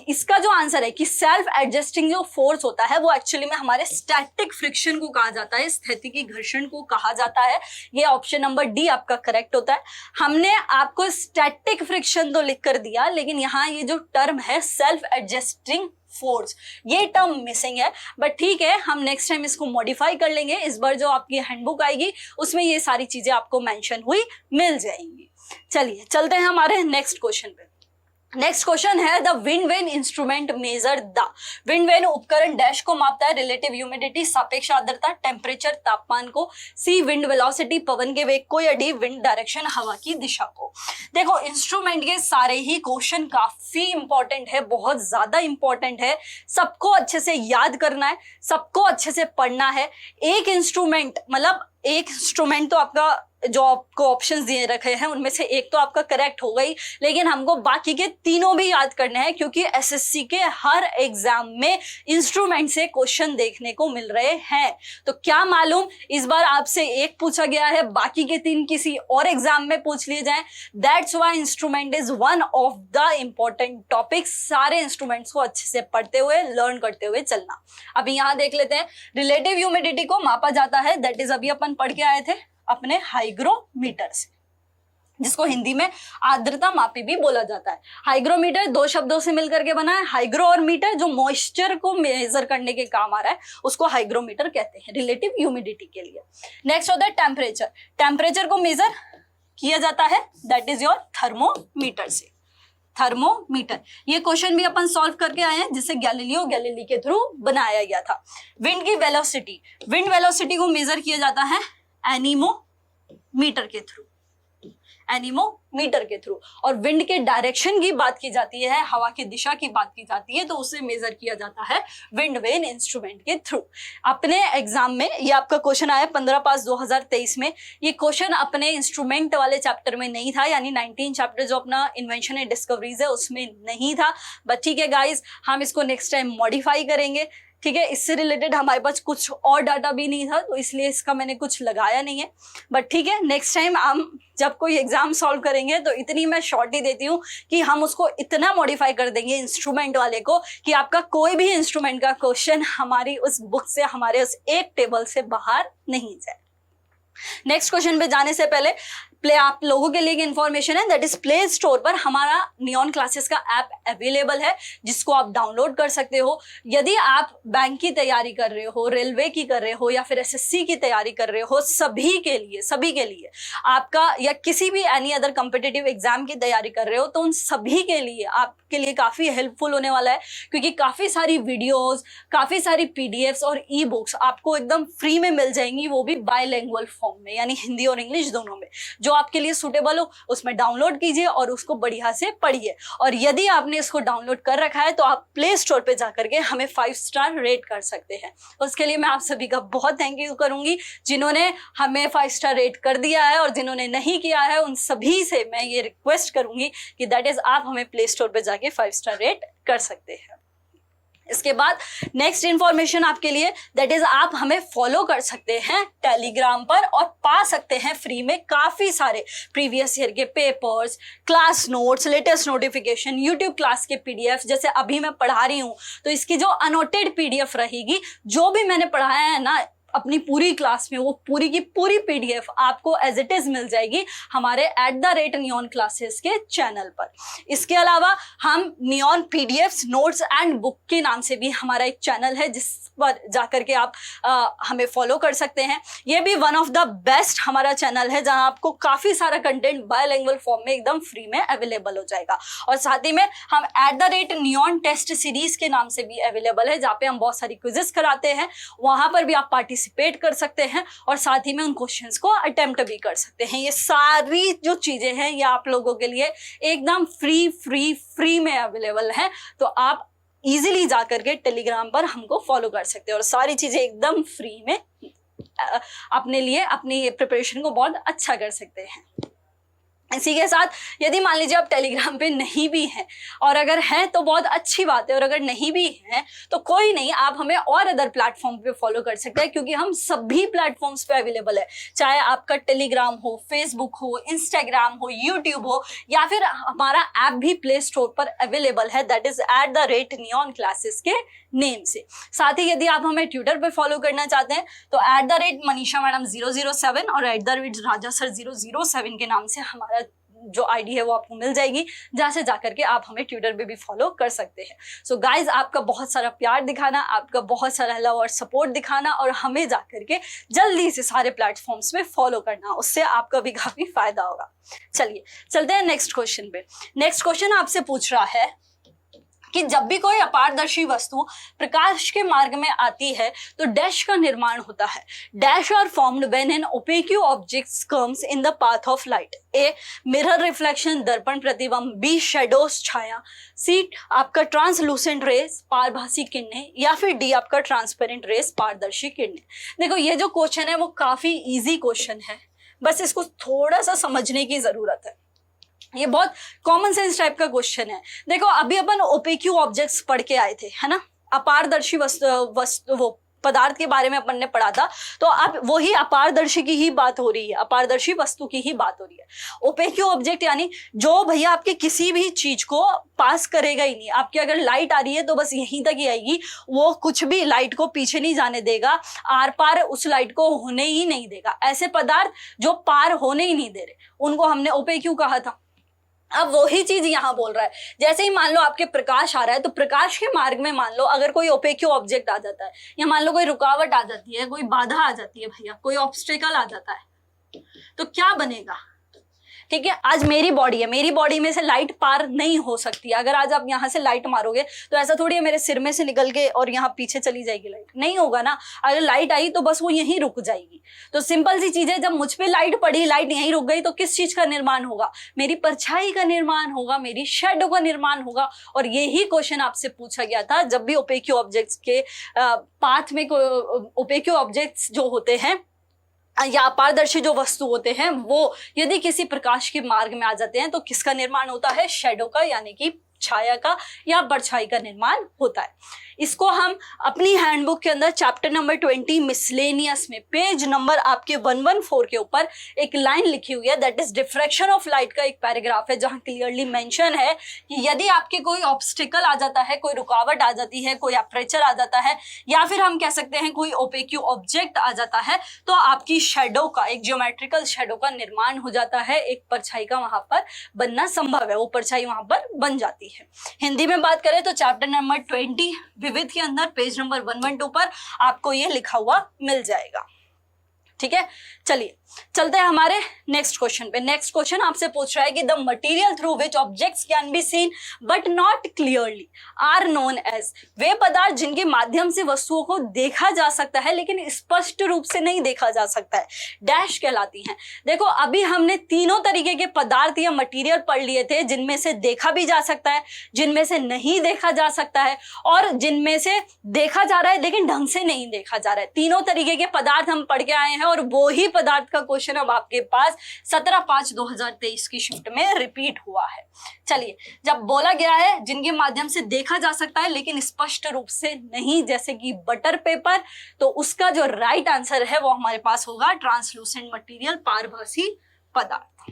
इसका जो आंसर है कि सेल्फ एडजस्टिंग जो फोर्स होता है वो एक्चुअली में हमारे स्टैटिक फ्रिक्शन को कहा जाता है, स्थैतिकी घर्षण को कहा जाता है। ये ऑप्शन नंबर डी आपका करेक्ट होता है। हमने आपको स्टैटिक फ्रिक्शन तो लिख कर दिया, लेकिन यहाँ ये जो टर्म है सेल्फ एडजस्टिंग फोर्स, ये टर्म मिसिंग है, बट ठीक है हम नेक्स्ट टाइम इसको मॉडिफाई कर लेंगे। इस बार जो आपकी हैंडबुक आएगी उसमें ये सारी चीजें आपको मेंशन हुई मिल जाएंगी। चलिए चलते हैं हमारे नेक्स्ट क्वेश्चन पे। नेक्स्ट क्वेश्चन है the wind vane instrument measure the. Wind vane उपकरण डैश को मापता है, रिलेटिव ह्यूमिडिटी सापेक्ष आर्द्रता, टेम्परेचर तापमान को, सी विंड वेलोसिटी पवन के वेग को, या डी विंड डायरेक्शन हवा की दिशा को। देखो इंस्ट्रूमेंट के सारे ही क्वेश्चन काफी इंपॉर्टेंट है, बहुत ज्यादा इंपॉर्टेंट है, सबको अच्छे से याद करना है, सबको अच्छे से पढ़ना है। एक इंस्ट्रूमेंट मतलब एक इंस्ट्रूमेंट तो आपका जो आपको ऑप्शंस दिए रखे हैं उनमें से एक तो आपका करेक्ट हो गई, लेकिन हमको बाकी के तीनों भी याद करने हैं, क्योंकि एसएससी के हर एग्जाम में इंस्ट्रूमेंट से क्वेश्चन देखने को मिल रहे हैं। तो क्या मालूम इस बार आपसे एक पूछा गया है, बाकी के 3 किसी और एग्जाम में पूछ लिए जाएं। That's why instrument is one of the important topic. सारे इंस्ट्रूमेंट्स को अच्छे से पढ़ते हुए लर्न करते हुए चलना। अभी यहाँ देख लेते हैं, रिलेटिव ह्यूमिडिटी को मापा जाता है, दैट इज अभी अपन पढ़ के आए थे अपने हाइग्रोमीटर से, जिसको हिंदी में आर्द्रता मापी भी बोला जाता है। हाइग्रोमीटर 2 शब्दों से मिलकर के बना है, हाइग्रो और मीटर, जो मॉइस्चर को मेजर करने के काम आ रहा है उसको हाइग्रोमीटर कहते हैं रिलेटिव ह्यूमिडिटी के लिए। नेक्स्ट होता है टेम्परेचर। टेम्परेचर को मेजर किया जाता है, दैट इज योर थर्मोमीटर से। थर्मोमीटर, ये क्वेश्चन भी अपन सॉल्व करके आए हैं, जिसे गैलीलियो गैलीली के थ्रू बनाया गया था। विंड की वेलोसिटी, विंड वेलोसिटी को मेजर किया जाता है एनीमोमीटर के थ्रू, एनीमोमीटर के थ्रू। और विंड के डायरेक्शन की बात की जाती है, हवा की दिशा की बात की जाती है, तो उसे मेजर किया जाता है विंड वेन इंस्ट्रूमेंट के थ्रू। अपने एग्जाम में ये आपका क्वेश्चन आया 15/5/2023 में। ये क्वेश्चन अपने इंस्ट्रूमेंट वाले चैप्टर में नहीं था, यानी 19 चैप्टर जो अपना इन्वेंशन एंड डिस्कवरीज है उसमें नहीं था। बट ठीक है गाइज, हम इसको नेक्स्ट टाइम मॉडिफाई करेंगे। ठीक है, इससे रिलेटेड हमारे पास कुछ और डाटा भी नहीं था, तो इसलिए इसका मैंने कुछ लगाया नहीं है। बट ठीक है, नेक्स्ट टाइम हम जब कोई एग्जाम सॉल्व करेंगे तो इतनी मैं शॉर्ट ही देती हूँ कि हम उसको इतना मॉडिफाई कर देंगे इंस्ट्रूमेंट वाले को कि आपका कोई भी इंस्ट्रूमेंट का क्वेश्चन हमारी उस बुक से, हमारे उस एक टेबल से बाहर नहीं जाए। नेक्स्ट क्वेश्चन पे जाने से पहले आप लोगों के लिए इन्फॉर्मेशन है, दैट इज प्ले स्टोर पर हमारा नियॉन क्लासेस का ऐप अवेलेबल है, जिसको आप डाउनलोड कर सकते हो। यदि आप बैंक की तैयारी कर रहे हो, रेलवे की कर रहे हो, या फिर एसएससी की तैयारी कर रहे हो, सभी के लिए आपका, या किसी भी एनी अदर कॉम्पिटिटिव एग्जाम की तैयारी कर रहे हो, तो उन सभी के लिए आपके लिए काफी हेल्पफुल होने वाला है, क्योंकि काफी सारी वीडियोस, काफी सारी पीडीएफ्स और ई बुक्स आपको एकदम फ्री में मिल जाएंगी, वो भी बायलैंग्वेज फॉर्म में, यानी हिंदी और इंग्लिश दोनों में। जो आपके लिए सूटेबल हो उसमें डाउनलोड कीजिए और उसको बढ़िया से पढ़िए। और यदि आपने इसको डाउनलोड कर रखा है तो आप प्ले स्टोर पे जाकर के हमें 5 स्टार रेट कर सकते हैं। उसके लिए मैं आप सभी का बहुत थैंक यू करूंगी, जिन्होंने हमें 5 स्टार रेट कर दिया है, और जिन्होंने नहीं किया है उन सभी से मैं ये रिक्वेस्ट करूंगी कि दैट इज आप हमें प्ले स्टोर पे जाके 5 स्टार रेट कर सकते हैं। इसके बाद नेक्स्ट इंफॉर्मेशन आपके लिए, दैट इज आप हमें फॉलो कर सकते हैं टेलीग्राम पर, और पा सकते हैं फ्री में काफी सारे प्रीवियस ईयर के papers, class notes, latest notification, YouTube class के पीडीएफ। जैसे अभी मैं पढ़ा रही हूं तो इसकी जो अनोटेड पीडीएफ रहेगी, जो भी मैंने पढ़ाया है ना अपनी पूरी क्लास में, वो पूरी की पूरी पीडीएफ आपको एज इट इज मिल जाएगी हमारे @नियॉन क्लासेस के चैनल पर। इसके अलावा हम neon PDFs, notes and book के नाम से भी हमारा एक चैनल है, जिस पर जाकर के आप हमें फॉलो कर सकते हैं। ये भी वन ऑफ द बेस्ट हमारा चैनल है, जहां आपको काफी सारा कंटेंट बायलैंग्वेज फॉर्म में एकदम फ्री में अवेलेबल हो जाएगा। और साथ ही में हम @नियॉन टेस्ट सीरीज के नाम से भी अवेलेबल है, जहाँ पे हम बहुत सारी क्विजेस कराते हैं, वहां पर भी आप पार्टिसिपेट कर सकते हैं, और साथ ही में उन क्वेश्चंस को अटेम्प्ट भी कर सकते हैं। ये सारी जो चीजें हैं ये आप लोगों के लिए एकदम फ्री में अवेलेबल है, तो आप इजीली जाकर के टेलीग्राम पर हमको फॉलो कर सकते हैं, और सारी चीजें एकदम फ्री में अपने लिए अपनी प्रिपरेशन को बहुत अच्छा कर सकते हैं। इसी के साथ यदि मान लीजिए आप टेलीग्राम पे नहीं भी हैं, और अगर हैं तो बहुत अच्छी बात है, और अगर नहीं भी हैं तो कोई नहीं, आप हमें और अदर प्लेटफॉर्म पे फॉलो कर सकते हैं, क्योंकि हम सभी प्लेटफॉर्म्स पे अवेलेबल है। चाहे आपका टेलीग्राम हो, फेसबुक हो, इंस्टाग्राम हो, यूट्यूब हो, या फिर हमारा ऐप भी प्ले स्टोर पर अवेलेबल है, दैट इज @नियॉन क्लासेस के नेम से। साथ ही यदि आप हमें ट्विटर पर फॉलो करना चाहते हैं तो @मनीषा मैडम 007 और @राजासर 007 के नाम से हमारा जो आईडी है वो आपको मिल जाएगी, जहां से जाकर के आप हमें ट्विटर पे भी फॉलो कर सकते हैं। सो गाइज, आपका बहुत सारा प्यार दिखाना, आपका बहुत सारा लव और सपोर्ट दिखाना, और हमें जाकर के जल्दी से सारे प्लेटफॉर्म्स में फॉलो करना, उससे आपका भी काफी फायदा होगा। चलिए चलते हैं नेक्स्ट क्वेश्चन पे। नेक्स्ट क्वेश्चन आपसे पूछ रहा है कि जब भी कोई अपारदर्शी वस्तु प्रकाश के मार्ग में आती है तो डैश का निर्माण होता है। Dash are formed when an opaque object comes in the path of light. A mirror reflection, दर्पण प्रतिबिंब, बी शैडोज छाया, सी आपका ट्रांसलूसेंट रेस पारभासी किरणें, या फिर डी आपका ट्रांसपेरेंट रेस पारदर्शी किरणें। देखो ये जो क्वेश्चन है वो काफी इजी क्वेश्चन है, बस इसको थोड़ा सा समझने की जरूरत है। ये बहुत कॉमन सेंस टाइप का क्वेश्चन है। देखो अभी अपन ओपेक ऑब्जेक्ट्स पढ़ के आए थे, है ना, अपारदर्शी वस्तु वो पदार्थ के बारे में अपन ने पढ़ा था, तो अब वही अपारदर्शी की ही बात हो रही है, अपारदर्शी वस्तु की ही बात हो रही है। ओपेक ऑब्जेक्ट यानी जो भैया आपके किसी भी चीज को पास करेगा ही नहीं। आपकी अगर लाइट आ रही है तो बस यहीं तक ही आएगी, वो कुछ भी लाइट को पीछे नहीं जाने देगा, आर पार उस लाइट को होने ही नहीं देगा। ऐसे पदार्थ जो पार होने ही नहीं दे रहे, उनको हमने ओपेक कहा था। अब वही चीज यहाँ बोल रहा है, जैसे ही मान लो आपके प्रकाश आ रहा है तो प्रकाश के मार्ग में मान लो अगर कोई ओपेक ऑब्जेक्ट आ जाता है, या मान लो कोई रुकावट आ जाती है, कोई बाधा आ जाती है भैया, कोई ऑब्स्टेकल आ जाता है, तो क्या बनेगा? ठीक है, आज मेरी बॉडी है, मेरी बॉडी में से लाइट पार नहीं हो सकती। अगर आज आप यहाँ से लाइट मारोगे तो ऐसा थोड़ी है मेरे सिर में से निकल के और यहाँ पीछे चली जाएगी लाइट, नहीं होगा ना। अगर लाइट आई तो बस वो यहीं रुक जाएगी। तो सिंपल सी चीज है, जब मुझ पे लाइट पड़ी, लाइट यहीं रुक गई, तो किस चीज का निर्माण होगा? मेरी परछाई का निर्माण होगा, मेरी शेडो का निर्माण होगा। और यही क्वेश्चन आपसे पूछा गया था जब भी ओपेक ऑब्जेक्ट्स के पाथ में ओपेक ऑब्जेक्ट्स जो होते हैं या अपारदर्शी जो वस्तु होते हैं वो यदि किसी प्रकाश के मार्ग में आ जाते हैं तो किसका निर्माण होता है? शेडो का, यानी कि छाया का या परछाई का निर्माण होता है। इसको हम अपनी हैंडबुक के अंदर चैप्टर नंबर 20 मिसलेनियस में पेज नंबर आपके 114 के ऊपर एक लाइन लिखी हुई है, that is diffraction of light का एक पैराग्राफ है जहां क्लियरली मेंशन है कि यदि आपके कोई ऑब्स्टिकल आ जाता है, कोई रुकावट आ जाती है, कोई अपर्चर आ जाता है, या फिर हम कह सकते हैं कोई ओपेक्यू ऑब्जेक्ट आ जाता है, तो आपकी शेडो का, एक ज्योमेट्रिकल शेडो का निर्माण हो जाता है, एक परछाई का वहां पर बनना संभव है, वो परछाई वहां पर बन जाती है। हिंदी में बात करें तो चैप्टर नंबर 20 विविध के अंदर पेज नंबर 112 पर आपको ये लिखा हुआ मिल जाएगा। ठीक है, चलिए चलते हैं हमारे नेक्स्ट क्वेश्चन पे। नेक्स्ट क्वेश्चन आपसे पूछ रहा है कि the material through which objects can be seen but not clearly are known as, वे पदार्थ जिनके माध्यम से वस्तुओं को देखा जा सकता है लेकिन स्पष्ट रूप से नहीं देखा जा सकता है, डैश कहलाती हैं। देखो अभी हमने तीनों तरीके के पदार्थ या मटेरियल पढ़ लिए थे, जिनमें से देखा भी जा सकता है, जिनमें से नहीं देखा जा सकता है, और जिनमें से देखा जा रहा है लेकिन ढंग से नहीं देखा जा रहा है। तीनों तरीके के पदार्थ हम पढ़ के आए हैं और वो ही पदार्थ का क्वेश्चन अब आपके पास 17/5/2023 की शिफ्ट में रिपीट हुआ है। चलिए, जब बोला गया है जिनके माध्यम से देखा जा सकता है लेकिन स्पष्ट रूप से नहीं, जैसे कि बटर पेपर, तो उसका जो राइट आंसर है वो हमारे पास होगा ट्रांसलूसेंट मटेरियल, पारभासी पदार्थ।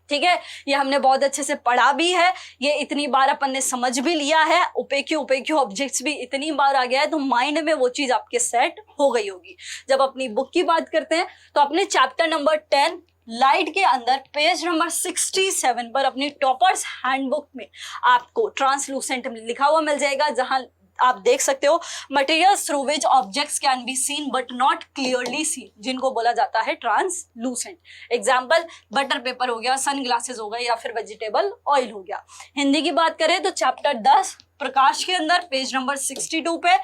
ठीक है, ये हमने बहुत अच्छे से पढ़ा भी है, ये इतनी बार अपन ने समझ भी लिया है, ओपेक्यू ऑब्जेक्ट्स भी इतनी बार आ गया है, तो माइंड में वो चीज आपके सेट हो गई होगी। जब अपनी बुक की बात करते हैं तो अपने चैप्टर नंबर 10 लाइट के अंदर पेज नंबर 67 पर अपनी टॉपर्स हैंडबुक में आपको ट्रांसलूसेंट लिखा हुआ मिल जाएगा, जहां आप देख सकते हो materials through which objects can be seen but not clearly seen, जिनको बोला जाता है ट्रांसलूसेंट। एग्जाम्पल बटर पेपर हो गया, सन ग्लासेस हो गए, या फिर वेजिटेबल ऑयल हो गया। हिंदी की बात करें तो चैप्टर 10 प्रकाश के अंदर पेज नंबर 62 पे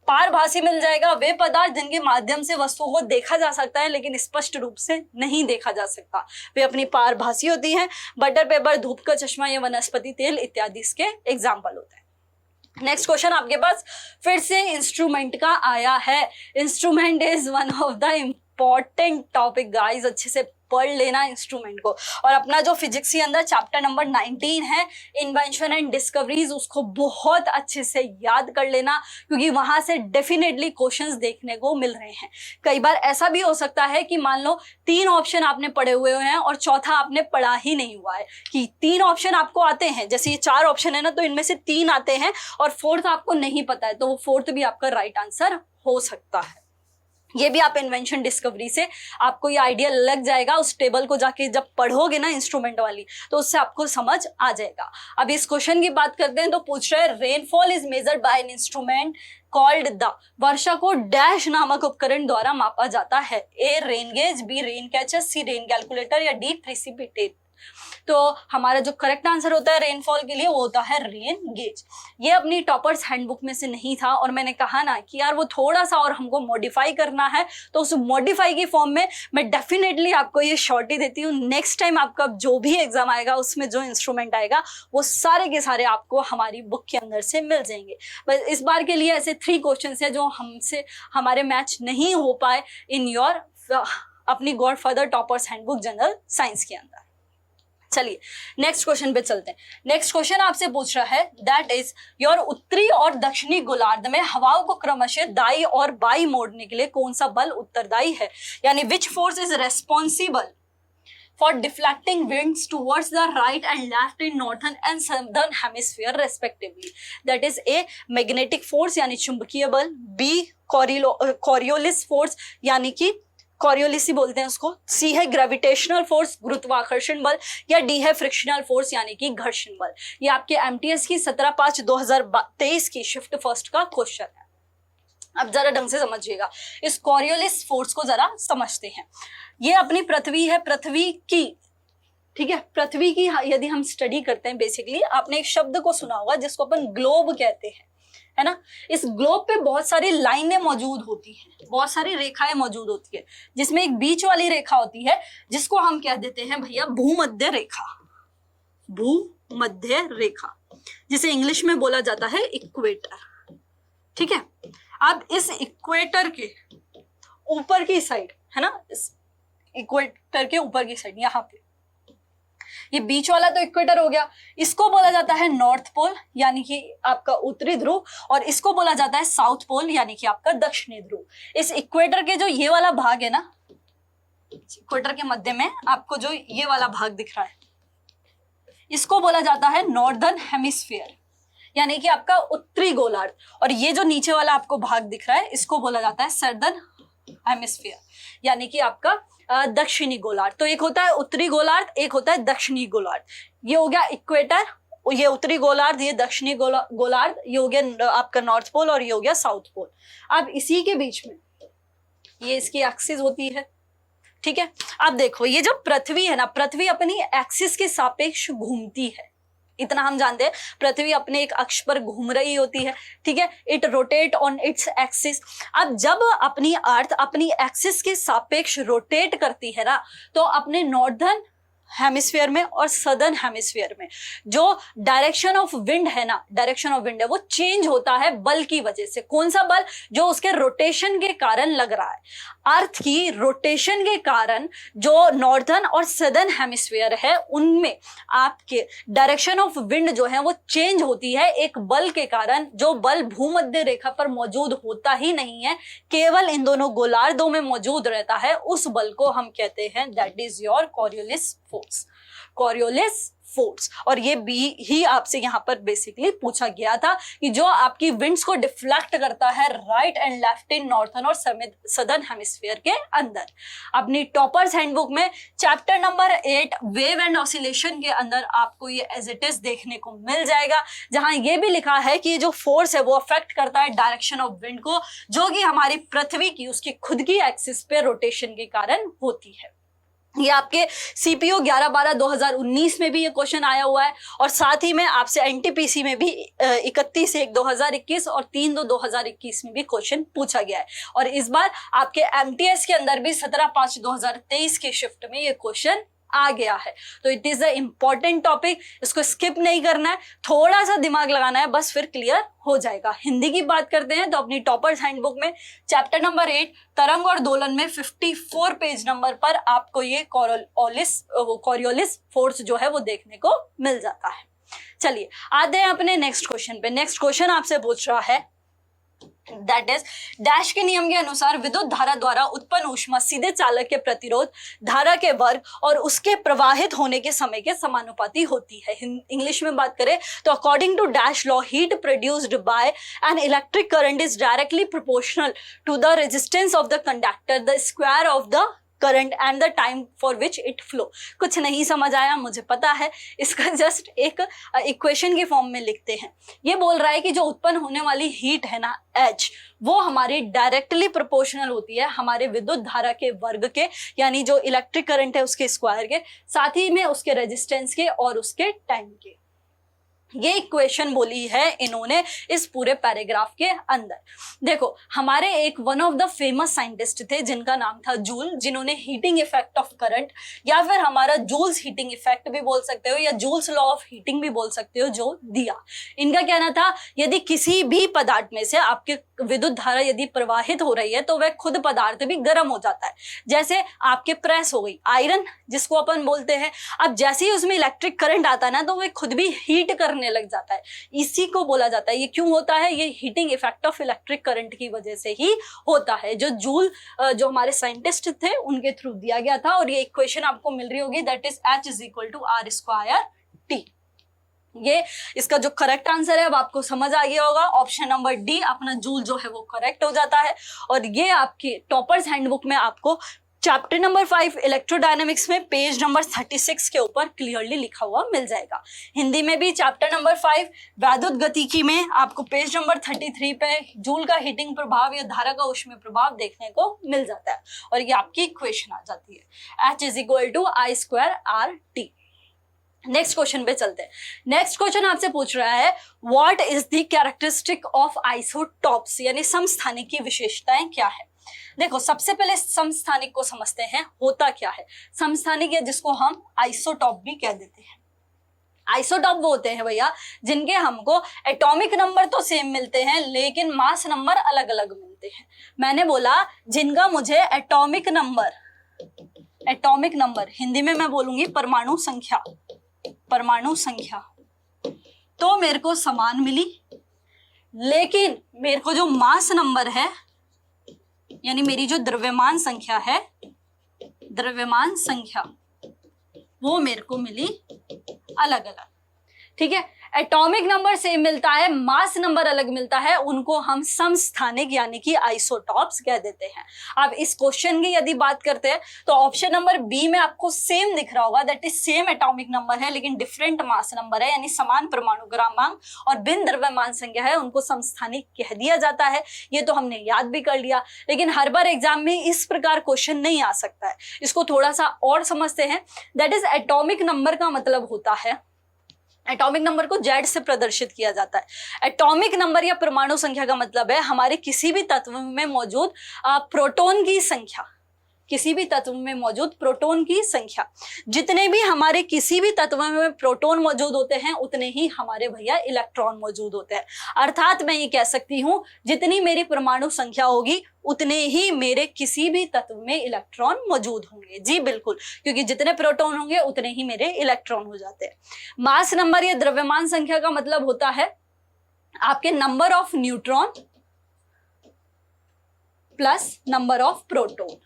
पारभासी मिल जाएगा, वे पदार्थ जिनके माध्यम से वस्तुओं को देखा जा सकता है लेकिन स्पष्ट रूप से नहीं देखा जा सकता, वे अपनी पारभासी होती हैं। बटर पेपर, धूप का चश्मा या वनस्पति तेल इत्यादि इसके एग्जाम्पल होते हैं। नेक्स्ट क्वेश्चन आपके पास फिर से इंस्ट्रूमेंट का आया है। Instrument is one of the important topic guys, अच्छे से पढ़ लेना इंस्ट्रूमेंट को। और अपना जो फिजिक्स के अंदर चैप्टर नंबर 19 है इन्वेंशन एंड डिस्कवरीज, उसको बहुत अच्छे से याद कर लेना, क्योंकि वहां से डेफिनेटली क्वेश्चंस देखने को मिल रहे हैं। कई बार ऐसा भी हो सकता है कि मान लो 3 ऑप्शन आपने पढ़े हुए हैं और चौथा आपने पढ़ा ही नहीं हुआ है, कि 3 ऑप्शन आपको आते हैं, जैसे ये 4 ऑप्शन है ना, तो इनमें से 3 आते हैं और 4th आपको नहीं पता है, तो वो 4th भी आपका राइट आंसर हो सकता है। ये भी आप इन्वेंशन डिस्कवरी से आपको ये आइडिया लग जाएगा, उस टेबल को जाके जब पढ़ोगे ना इंस्ट्रूमेंट वाली, तो उससे आपको समझ आ जाएगा। अब इस क्वेश्चन की बात करते हैं तो पूछ रहे हैं rainfall is measured by an instrument called the, वर्षा को डैश नामक उपकरण द्वारा मापा जाता है। A rain gauge, B rain catcher, C rain calculator या डी प्रेसिपिटेट। तो हमारा जो करेक्ट आंसर होता है रेनफॉल के लिए वो होता है रेन गेज। ये अपनी टॉपर्स हैंडबुक में से नहीं था और मैंने कहा ना कि यार वो थोड़ा सा और हमको मॉडिफाई करना है, तो उस मॉडिफाई की फॉर्म में मैं डेफिनेटली आपको ये शॉर्टी देती हूँ। नेक्स्ट टाइम आपका जो भी एग्जाम आएगा उसमें जो इंस्ट्रूमेंट आएगा वो सारे के सारे आपको हमारी बुक के अंदर से मिल जाएंगे। बस इस बार के लिए ऐसे 3 क्वेश्चन है जो हमसे हमारे मैच नहीं हो पाए इन योर अपनी godfather toppers handbook general science के अंदर। चलिए नेक्स्ट क्वेश्चन पे चलते हैं। नेक्स्ट क्वेश्चन आपसे पूछ रहा है दैट इज योर उत्तरी और दक्षिणी गोलार्ध में हवाओं को क्रमशः दाई और बाई मोड़ने के लिए कौन सा बल उत्तरदायी है, यानी which force is responsible for deflecting winds towards the right and left in northern and southern hemisphere respectively. That is A magnetic force यानी चुंबकीय बल, B Coriolis force यानी कि कॉरियोलिस बोलते हैं उसको, सी है ग्रेविटेशनल फोर्स गुरुत्वाकर्षण बल, या डी है फ्रिक्शनल फोर्स यानी कि घर्षण बल। ये आपके एमटीएस की 17/5/2023 की शिफ्ट फर्स्ट का क्वेश्चन है। अब जरा ढंग से समझिएगा, इस कॉरियोलिस फोर्स को जरा समझते हैं। ये अपनी पृथ्वी है, पृथ्वी की, ठीक है, पृथ्वी की यदि हम स्टडी करते हैं बेसिकली, आपने एक शब्द को सुना होगा जिसको अपन ग्लोब कहते हैं, है ना। इस ग्लोब पे बहुत सारी लाइनें मौजूद होती हैं, बहुत सारी रेखाएं मौजूद होती है, जिसमें एक बीच वाली रेखा होती है जिसको हम कह देते हैं भैया भूमध्य रेखा, भूमध्य रेखा, जिसे इंग्लिश में बोला जाता है इक्वेटर। ठीक है, अब इस इक्वेटर के ऊपर की साइड, है ना, इस इक्वेटर के ऊपर की साइड यहाँ पे ये बीच वाला तो इक्वेटर हो गया, इसको बोला जाता है नॉर्थ पोल यानी कि आपका उत्तरी ध्रुव, और इसको बोला जाता है साउथ पोल यानी कि आपका दक्षिणी ध्रुव। इस इक्वेटर के जो ये वाला भाग है ना, इक्वेटर के मध्य में आपको जो ये वाला भाग दिख रहा है, इसको बोला जाता है नॉर्दर्न हेमिस्फीयर यानी कि आपका उत्तरी गोलार्ध, और ये जो नीचे वाला आपको भाग दिख रहा है इसको बोला जाता है सदर्न हेमिस्फीयर यानी कि आपका दक्षिणी गोलार्ध। तो एक होता है उत्तरी गोलार्ध, एक होता है दक्षिणी गोलार्ध। ये हो गया इक्वेटर, ये उत्तरी गोलार्ध, ये दक्षिणी गोलार्ध, ये हो गया आपका नॉर्थ पोल और ये हो गया साउथ पोल। अब इसी के बीच में ये इसकी एक्सिस होती है, ठीक है। अब देखो ये जो पृथ्वी है ना, पृथ्वी अपनी एक्सिस के सापेक्ष घूमती है, इतना हम जानते हैं। पृथ्वी अपने एक अक्ष पर घूम रही होती है, ठीक है। It rotate on its axis. अब जब अपनी अर्थ अपनी एक्सिस के सापेक्ष रोटेट करती है ना, तो अपने नॉर्दर्न हेमिस्फीयर में और सदर्न हेमिस्फीयर में जो डायरेक्शन ऑफ विंड है ना, डायरेक्शन ऑफ विंड है वो चेंज होता है बल की वजह से। कौन सा बल? जो उसके रोटेशन के कारण लग रहा है। अर्थ की रोटेशन के कारण जो नॉर्दर्न और सदर्न हेमिस्फीयर है उनमें आपके डायरेक्शन ऑफ विंड जो है वो चेंज होती है एक बल के कारण, जो बल भूमध्य रेखा पर मौजूद होता ही नहीं है, केवल इन दोनों गोलार्धों में मौजूद रहता है। उस बल को हम कहते हैं that is your Coriolis force, Coriolis force. और ये भी ही आपसे यहाँ पर बेसिकली पूछा गया था कि जो आपकी विंड्स को डिफ्लेक्ट करता है right and left in northern और सदर्न हेमिस्फीयर के अंदर। अपनी टॉपर्स हैंडबुक में chapter number 8 wave and oscillation के अंदर आपको ये एज इट इज देखने को मिल जाएगा, जहां ये भी लिखा है कि ये जो फोर्स है वो अफेक्ट करता है डायरेक्शन ऑफ विंड को, जो कि हमारी पृथ्वी की उसकी खुद की एक्सिस पे रोटेशन के कारण होती है। ये आपके सीपीओ 11/12/2019 में भी ये क्वेश्चन आया हुआ है, और साथ ही में आपसे एनटीपीसी में भी 31/1/2021 और 3/2/2021 में भी क्वेश्चन पूछा गया है। और इस बार आपके एमटीएस के अंदर भी 17/5/2023 के शिफ्ट में ये क्वेश्चन आ गया है। तो it is the important topic, इसको स्किप नहीं करना है, थोड़ा सा दिमाग लगाना है, बस फिर क्लियर हो जाएगा। हिंदी की बात करते हैं तो अपनी टॉपर्स हैंडबुक में चैप्टर नंबर 8 तरंग और दोलन में 54 पेज नंबर पर आपको ये कॉरियोलिस फोर्स जो है वो देखने को मिल जाता है। चलिए आते हैं अपने नेक्स्ट क्वेश्चन पे। नेक्स्ट क्वेश्चन आपसे पूछ रहा है दैट इज डैश के नियम के अनुसार विद्युत धारा द्वारा उत्पन्न ऊष्मा सीधे चालक के प्रतिरोध, धारा के वर्ग और उसके प्रवाहित होने के समय के समानुपाती होती है। इंग्लिश में बात करें तो according to dash law, heat produced by an electric current is directly proportional to the resistance of the conductor, the square of the current and the time for which it flow. कुछ नहीं समझ आया मुझे पता है, इसका जस्ट एक इक्वेशन के फॉर्म में लिखते हैं। ये बोल रहा है कि जो उत्पन्न होने वाली हीट है ना H, वो हमारी डायरेक्टली प्रोपोर्शनल होती है हमारे विद्युत धारा के वर्ग के, यानी जो इलेक्ट्रिक करंट है उसके स्क्वायर के, साथ ही में उसके रेजिस्टेंस के और उसके टाइम के। ये इक्वेशन बोली है इन्होंने इस पूरे पैराग्राफ के अंदर। देखो हमारे एक one of the famous scientist थे जिनका नाम था जूल, जिन्होंने हीटिंग इफेक्ट ऑफ करंट या फिर हमारा जूल्स हीटिंग इफेक्ट भी बोल सकते हो या जूल्स लॉ ऑफ हीटिंग भी बोल सकते हो, जो दिया। इनका कहना था यदि किसी भी पदार्थ में से आपके विद्युत धारा यदि प्रवाहित हो रही है तो वह खुद पदार्थ भी गर्म हो जाता है। जैसे आपके प्रेस हो गई आयरन जिसको अपन बोलते हैं, अब जैसे ही उसमें इलेक्ट्रिक करंट आता है ना तो वह खुद भी हीट करने लग जाता है। इसी को बोला जाता है, ये क्यों होता है? ये heating effect of electric current की वजह से ही होता है, जो जूल जो हमारे साइंटिस्ट थे उनके थ्रू दिया गया था। और ये इक्वेशन आपको मिल रही होगी that is H is equal to R square T। ये इसका जो करेक्ट आंसर है अब आपको समझ आ गया होगा, ऑप्शन नंबर डी अपना जूल जो है वो करेक्ट हो जाता है। और ये आपकी टॉपर्स हैंडबुक में आपको चैप्टर नंबर 5 इलेक्ट्रोडायनामिक्स में पेज नंबर 36 के ऊपर क्लियरली लिखा हुआ मिल जाएगा। हिंदी में भी चैप्टर नंबर 5 वैद्युत गतिकी में आपको पेज नंबर 33 पे जूल का हीटिंग प्रभाव या धारा का ऊष्मीय प्रभाव देखने को मिल जाता है। और ये आपकी इक्वेशन आ जाती है H is equal to I square R T। Next question पे चलते हैं। नेक्स्ट क्वेश्चन आपसे पूछ रहा है what is the characteristic of isotopes, यानी समस्थानिक की विशेषताएं क्या है। देखो सबसे पहले समस्थानिक को समझते हैं, होता क्या है समस्थानिक, या जिसको हम आइसोटॉप भी कह देते हैं। आइसोटॉप वो होते हैं भैया जिनके हमको एटॉमिक नंबर तो सेम मिलते हैं लेकिन मास नंबर अलग अलग मिलते हैं। मैंने बोला जिनका मुझे एटॉमिक नंबर हिंदी में मैं बोलूंगी परमाणु संख्या, परमाणु संख्या तो मेरे को समान मिली, लेकिन मेरे को जो मास नंबर है यानी मेरी जो द्रव्यमान संख्या है, द्रव्यमान संख्या वो मेरे को मिली अलग अलग। ठीक है, एटॉमिक नंबर सेम मिलता है, मास नंबर अलग मिलता है, उनको हम समस्थानिक यानी कि आइसोटॉप्स कह देते हैं। अब इस क्वेश्चन की यदि बात करते हैं तो ऑप्शन नंबर बी में आपको सेम दिख रहा होगा, that is same atomic number है लेकिन डिफरेंट मास नंबर है, यानी समान परमाणु क्रमांक और भिन्न द्रव्यमान संख्या है, उनको समस्थानिक कह दिया जाता है। ये तो हमने याद भी कर लिया, लेकिन हर बार एग्जाम में इस प्रकार क्वेश्चन नहीं आ सकता है। इसको थोड़ा सा और समझते हैं। दैट इज एटॉमिक नंबर का मतलब होता है, एटॉमिक नंबर को जेड से प्रदर्शित किया जाता है। एटॉमिक नंबर या परमाणु संख्या का मतलब है हमारे किसी भी तत्व में मौजूद प्रोटॉन की संख्या, किसी भी तत्व में मौजूद प्रोटॉन की संख्या। जितने भी हमारे किसी भी तत्व में प्रोटॉन मौजूद होते हैं उतने ही हमारे भैया इलेक्ट्रॉन मौजूद होते हैं। अर्थात मैं ये कह सकती हूँ जितनी मेरी परमाणु संख्या होगी उतने ही मेरे किसी भी तत्व में इलेक्ट्रॉन मौजूद होंगे। जी बिल्कुल, क्योंकि जितने प्रोटॉन होंगे उतने ही मेरे इलेक्ट्रॉन हो जाते हैं। मास नंबर या द्रव्यमान संख्या का मतलब होता है आपके number of neutron plus number of proton.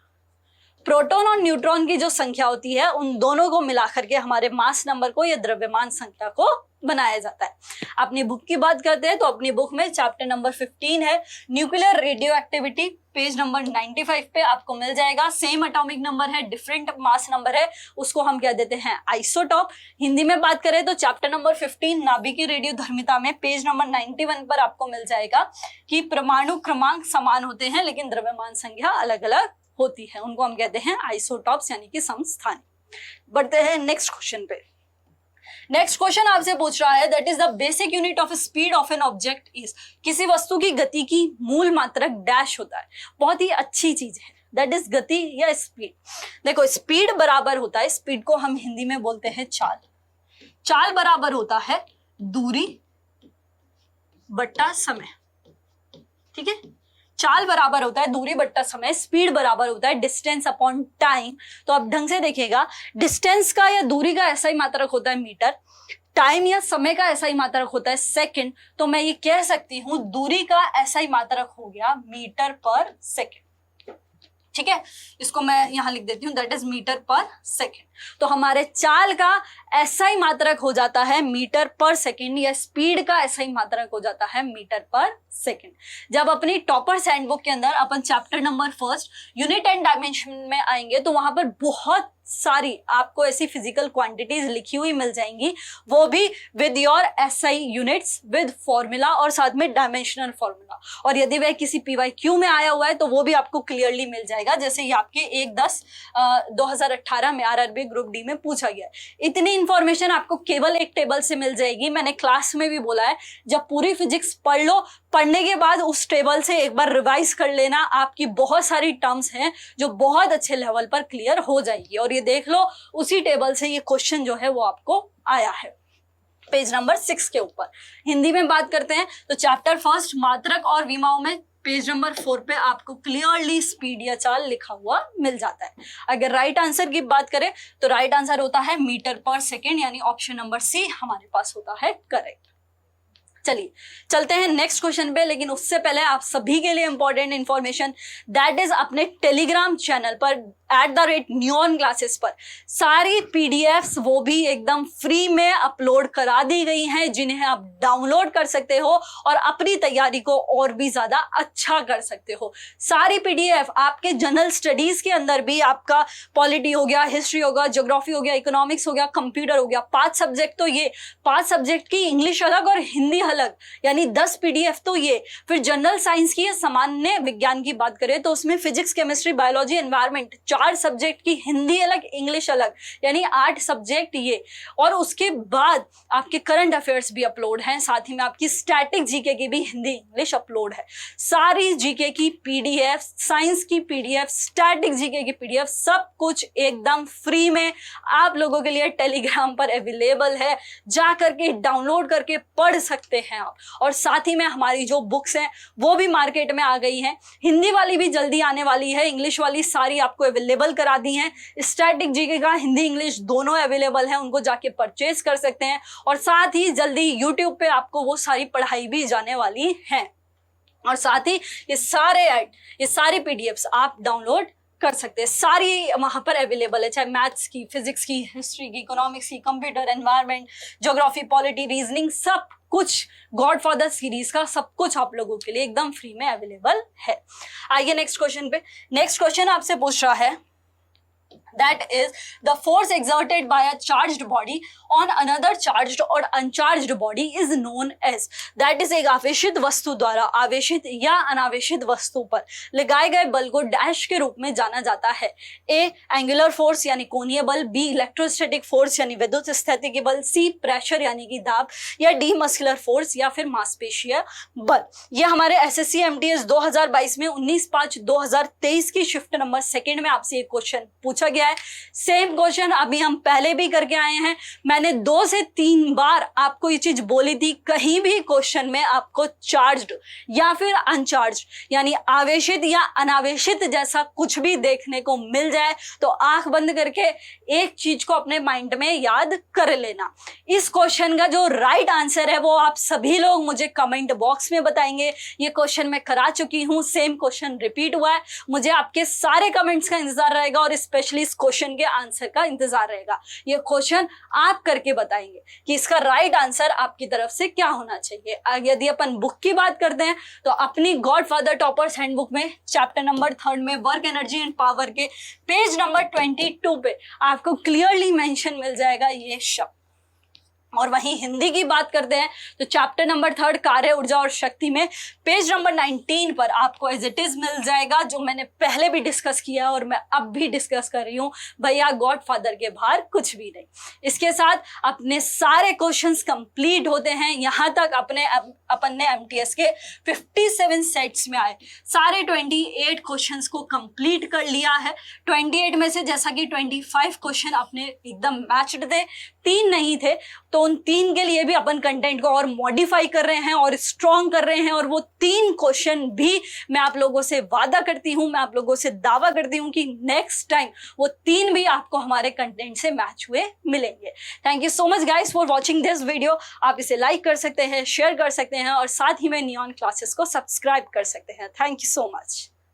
Proton और न्यूट्रॉन की जो संख्या होती है उन दोनों को मिलाकर के हमारे मास नंबर को या द्रव्यमान संख्या को बनाया जाता है। अपनी बुक की बात करते हैं तो अपनी बुक में चैप्टर नंबर 15 है nuclear radio activity, page number 95 पे आपको मिल जाएगा। सेम एटॉमिक नंबर है, डिफरेंट मास नंबर है, उसको हम कह देते हैं आइसोटॉप। हिंदी में बात करें तो चैप्टर नंबर 15 नाभिकीय रेडियो धर्मिता में पेज नंबर 91 पर आपको मिल जाएगा कि परमाणु क्रमांक समान होते हैं लेकिन द्रव्यमान संख्या अलग अलग होती है, उनको हम कहते हैं आइसोटॉप्स यानी कि समस्थानिक। बढ़ते हैं नेक्स्ट क्वेश्चन पे। नेक्स्ट क्वेश्चन आपसे पूछ रहा है that is the basic unit of speed of an object is, किसी वस्तु की गति की मूल मात्रक डैश होता है। बहुत ही अच्छी चीज है, दैट इज गति या स्पीड। देखो स्पीड बराबर होता है, स्पीड को हम हिंदी में बोलते हैं चाल। चाल बराबर होता है दूरी बट्टा समय। ठीक है, चाल बराबर होता है दूरी बट्टा समय, स्पीड बराबर होता है डिस्टेंस अपॉन टाइम। तो आप ढंग से देखिएगा, डिस्टेंस का या दूरी का ऐसा ही मात्रक होता है मीटर, टाइम या समय का ऐसा ही मात्रक होता है सेकंड। तो मैं ये कह सकती हूं दूरी का ऐसा ही मात्रक हो गया मीटर पर सेकंड। ठीक है, इसको मैं यहां लिख देती हूं, दैट इज मीटर पर सेकंड। तो हमारे चाल का ऐसा ही मात्रक हो जाता है मीटर पर सेकंड, या स्पीड का ऐसा ही मात्रक हो जाता है मीटर पर सेकंड। जब अपनी टॉपर्स हैंडबुक के अंदर अपन chapter number 1 unit and dimension में आएंगे तो वहां पर बहुत सारी आपको ऐसी फिजिकल क्वांटिटीज लिखी हुई मिल जाएंगी, वो भी with your SI units with formula और साथ में डायमेंशनल फॉर्मूला। और यदि वह किसी पीवाईक्यू में आया हुआ है तो वो भी आपको क्लियरली मिल जाएगा, जैसे ये आपके 1/10/2018 में आरआरबी ग्रुप डी में पूछा गया है। इतनी इंफॉर्मेशन आपको केवल एक टेबल से मिल जाएगी। मैंने क्लास में भी बोला है, जब पूरी फिजिक्स पढ़ लो, पढ़ने के बाद उस टेबल से एक बार रिवाइज कर लेना, आपकी बहुत सारी टर्म्स हैं जो बहुत अच्छे लेवल पर क्लियर हो जाएगी। और ये देख लो, उसी टेबल से ये क्वेश्चन जो है वो आपको आया है पेज नंबर 6 के ऊपर। हिंदी में बात करते हैं तो चैप्टर 1 मात्रक और विमाओं में पेज नंबर 4 पे आपको क्लियरली स्पीड या चाल लिखा हुआ मिल जाता है। अगर राइट आंसर की बात करें तो राइट आंसर होता है मीटर पर सेकेंड, यानी ऑप्शन नंबर सी हमारे पास होता है करेक्ट। चलिए चलते हैं नेक्स्ट क्वेश्चन पे, लेकिन उससे पहले आप सभी के लिए इंपॉर्टेंट इंफॉर्मेशन, दैट इज अपने टेलीग्राम चैनल पर @न्यूऑन क्लासेस पर सारी पीडीएफ्स वो भी एकदम फ्री में अपलोड करा दी गई हैं, जिन्हें आप डाउनलोड कर सकते हो और अपनी तैयारी को और भी ज्यादा अच्छा कर सकते हो। सारी पीडीएफ आपके जनरल स्टडीज के अंदर भी, आपका पॉलिटी हो गया, हिस्ट्री होगा, ज्योग्राफी हो गया, इकोनॉमिक्स हो गया, कंप्यूटर हो गया, 5 सब्जेक्ट तो ये, 5 सब्जेक्ट की इंग्लिश अलग और हिंदी अलग, यानी 10 पीडीएफ तो ये। फिर जनरल साइंस की, सामान्य विज्ञान की बात करें तो उसमें physics, chemistry, biology, environment, 4 subject की हिंदी अलग, इंग्लिश अलग, यानी 8 सब्जेक्ट ये। और उसके बाद आपके करंट अफेयर्स भी अपलोड हैं, साथ ही में आपकी स्टैटिक जीके की भी हिंदी इंग्लिश अपलोड है। सारी जीके की पीडीएफ, साइंस की पीडीएफ, स्टैटिक जीके की पीडीएफ, सब कुछ एकदम फ्री में आप लोगों के लिए टेलीग्राम पर अवेलेबल है। जा करके डाउनलोड करके पढ़ सकते हैं आप। और साथ ही में हमारी जो बुक्स हैं वो भी मार्केट में आ गई हैं, हिंदी वाली भी जल्दी आने वाली है, इंग्लिश वाली सारी आपको अवेलेबल करा दी हैं। स्टैटिक जीके का हिंदी इंग्लिश दोनों अवेलेबल है, उनको जाके परचेज कर सकते हैं। और साथ ही जल्दी यूट्यूब पे आपको वो सारी पढ़ाई भी जाने वाली है। और साथ ही ये सारी पीडीएफ्स आप डाउनलोड कर सकते हैं, सारी वहां पर अवेलेबल है, चाहे मैथ्स की, फिजिक्स की, हिस्ट्री की, इकोनॉमिक्स की, computer, environment, geography, polity, reasoning, सब कुछ गॉडफादर सीरीज का सब कुछ आप लोगों के लिए एकदम फ्री में अवेलेबल है। आइए नेक्स्ट क्वेश्चन पे। नेक्स्ट क्वेश्चन आपसे पूछ रहा है that is the force exerted by a charged body on another charged or uncharged body is known as, that is एक आवेशित वस्तु द्वारा आवेशित या अनावेशित वस्तु पर लगाए गए बल को डैश के रूप में जाना जाता है। ए एंगुलर फोर्स यानी कोणीय बल, बी इलेक्ट्रोस्टैटिक फोर्स यानी विद्युत स्थितिकी बल, सी प्रेशर यानी कि दाब, या डी मस्कुलर फोर्स या फिर मांसपेशीय बल। ये हमारे एसएससी एमटीएस 2022 में 19/5/2023 की शिफ्ट नंबर 2 में आपसे एक क्वेश्चन पूछा गया है। सेम क्वेश्चन अभी हम पहले भी करके आए हैं, मैंने 2 से 3 बार आपको ये चीज बोली थी, कहीं भी क्वेश्चन में आपको चार्ज्ड या फिर अनचार्ज्ड यानी आवेशित या अनावेशित जैसा कुछ भी देखने को मिल जाए तो आंख बंद करके एक चीज को अपने माइंड में याद कर लेना। इस क्वेश्चन का जो राइट आंसर है वो आप सभी लोग मुझे कमेंट बॉक्स में बताएंगे। ये क्वेश्चन मैं करा चुकी हूं, सेम क्वेश्चन रिपीट हुआ है, मुझे आपके सारे कमेंट्स का इंतजार रहेगा और स्पेशली इस क्वेश्चन के आंसर का इंतजार रहेगा। ये क्वेश्चन आप करके बताएंगे कि इसका राइट आंसर आपकी तरफ से क्या होना चाहिए। यदि अपन बुक की बात करते हैं तो अपनी गॉडफादर टॉपर्स हैंडबुक में चैप्टर नंबर 3 में वर्क एनर्जी एंड पावर के पेज नंबर 22 पे आपको क्लियरली मेंशन मिल जाएगा ये शब्द। और वहीं हिंदी की बात करते हैं तो चैप्टर नंबर 3 कार्य, ऊर्जा और शक्ति में पेज नंबर 19 पर आपको एज इट इज मिल जाएगा, जो मैंने पहले भी डिस्कस किया और मैं अब भी डिस्कस कर रही हूँ। भैया गॉडफादर के बाहर कुछ भी नहीं। इसके साथ अपने सारे क्वेश्चंस कंप्लीट होते हैं। यहाँ तक अपन ने एमटीएस के 57 सेट्स में आए सारे 28 क्वेश्चंस को कंप्लीट कर लिया है। 28 में से जैसा कि 25 क्वेश्चन अपने एकदम मैच्ड थे, 3 नहीं थे, तो उन 3 के लिए भी अपन कंटेंट को और मॉडिफाई कर रहे हैं और स्ट्रॉन्ग कर रहे हैं। और वो 3 क्वेश्चन भी मैं आप लोगों से वादा करती हूं, मैं आप लोगों से दावा करती हूं कि नेक्स्ट टाइम वो 3 भी आपको हमारे कंटेंट से मैच हुए मिलेंगे। Thank you so much guys for watching this video. आप इसे लाइक कर सकते हैं, शेयर कर सकते हैं और साथ ही में नियॉन क्लासेस को सब्सक्राइब कर सकते हैं। Thank you so much.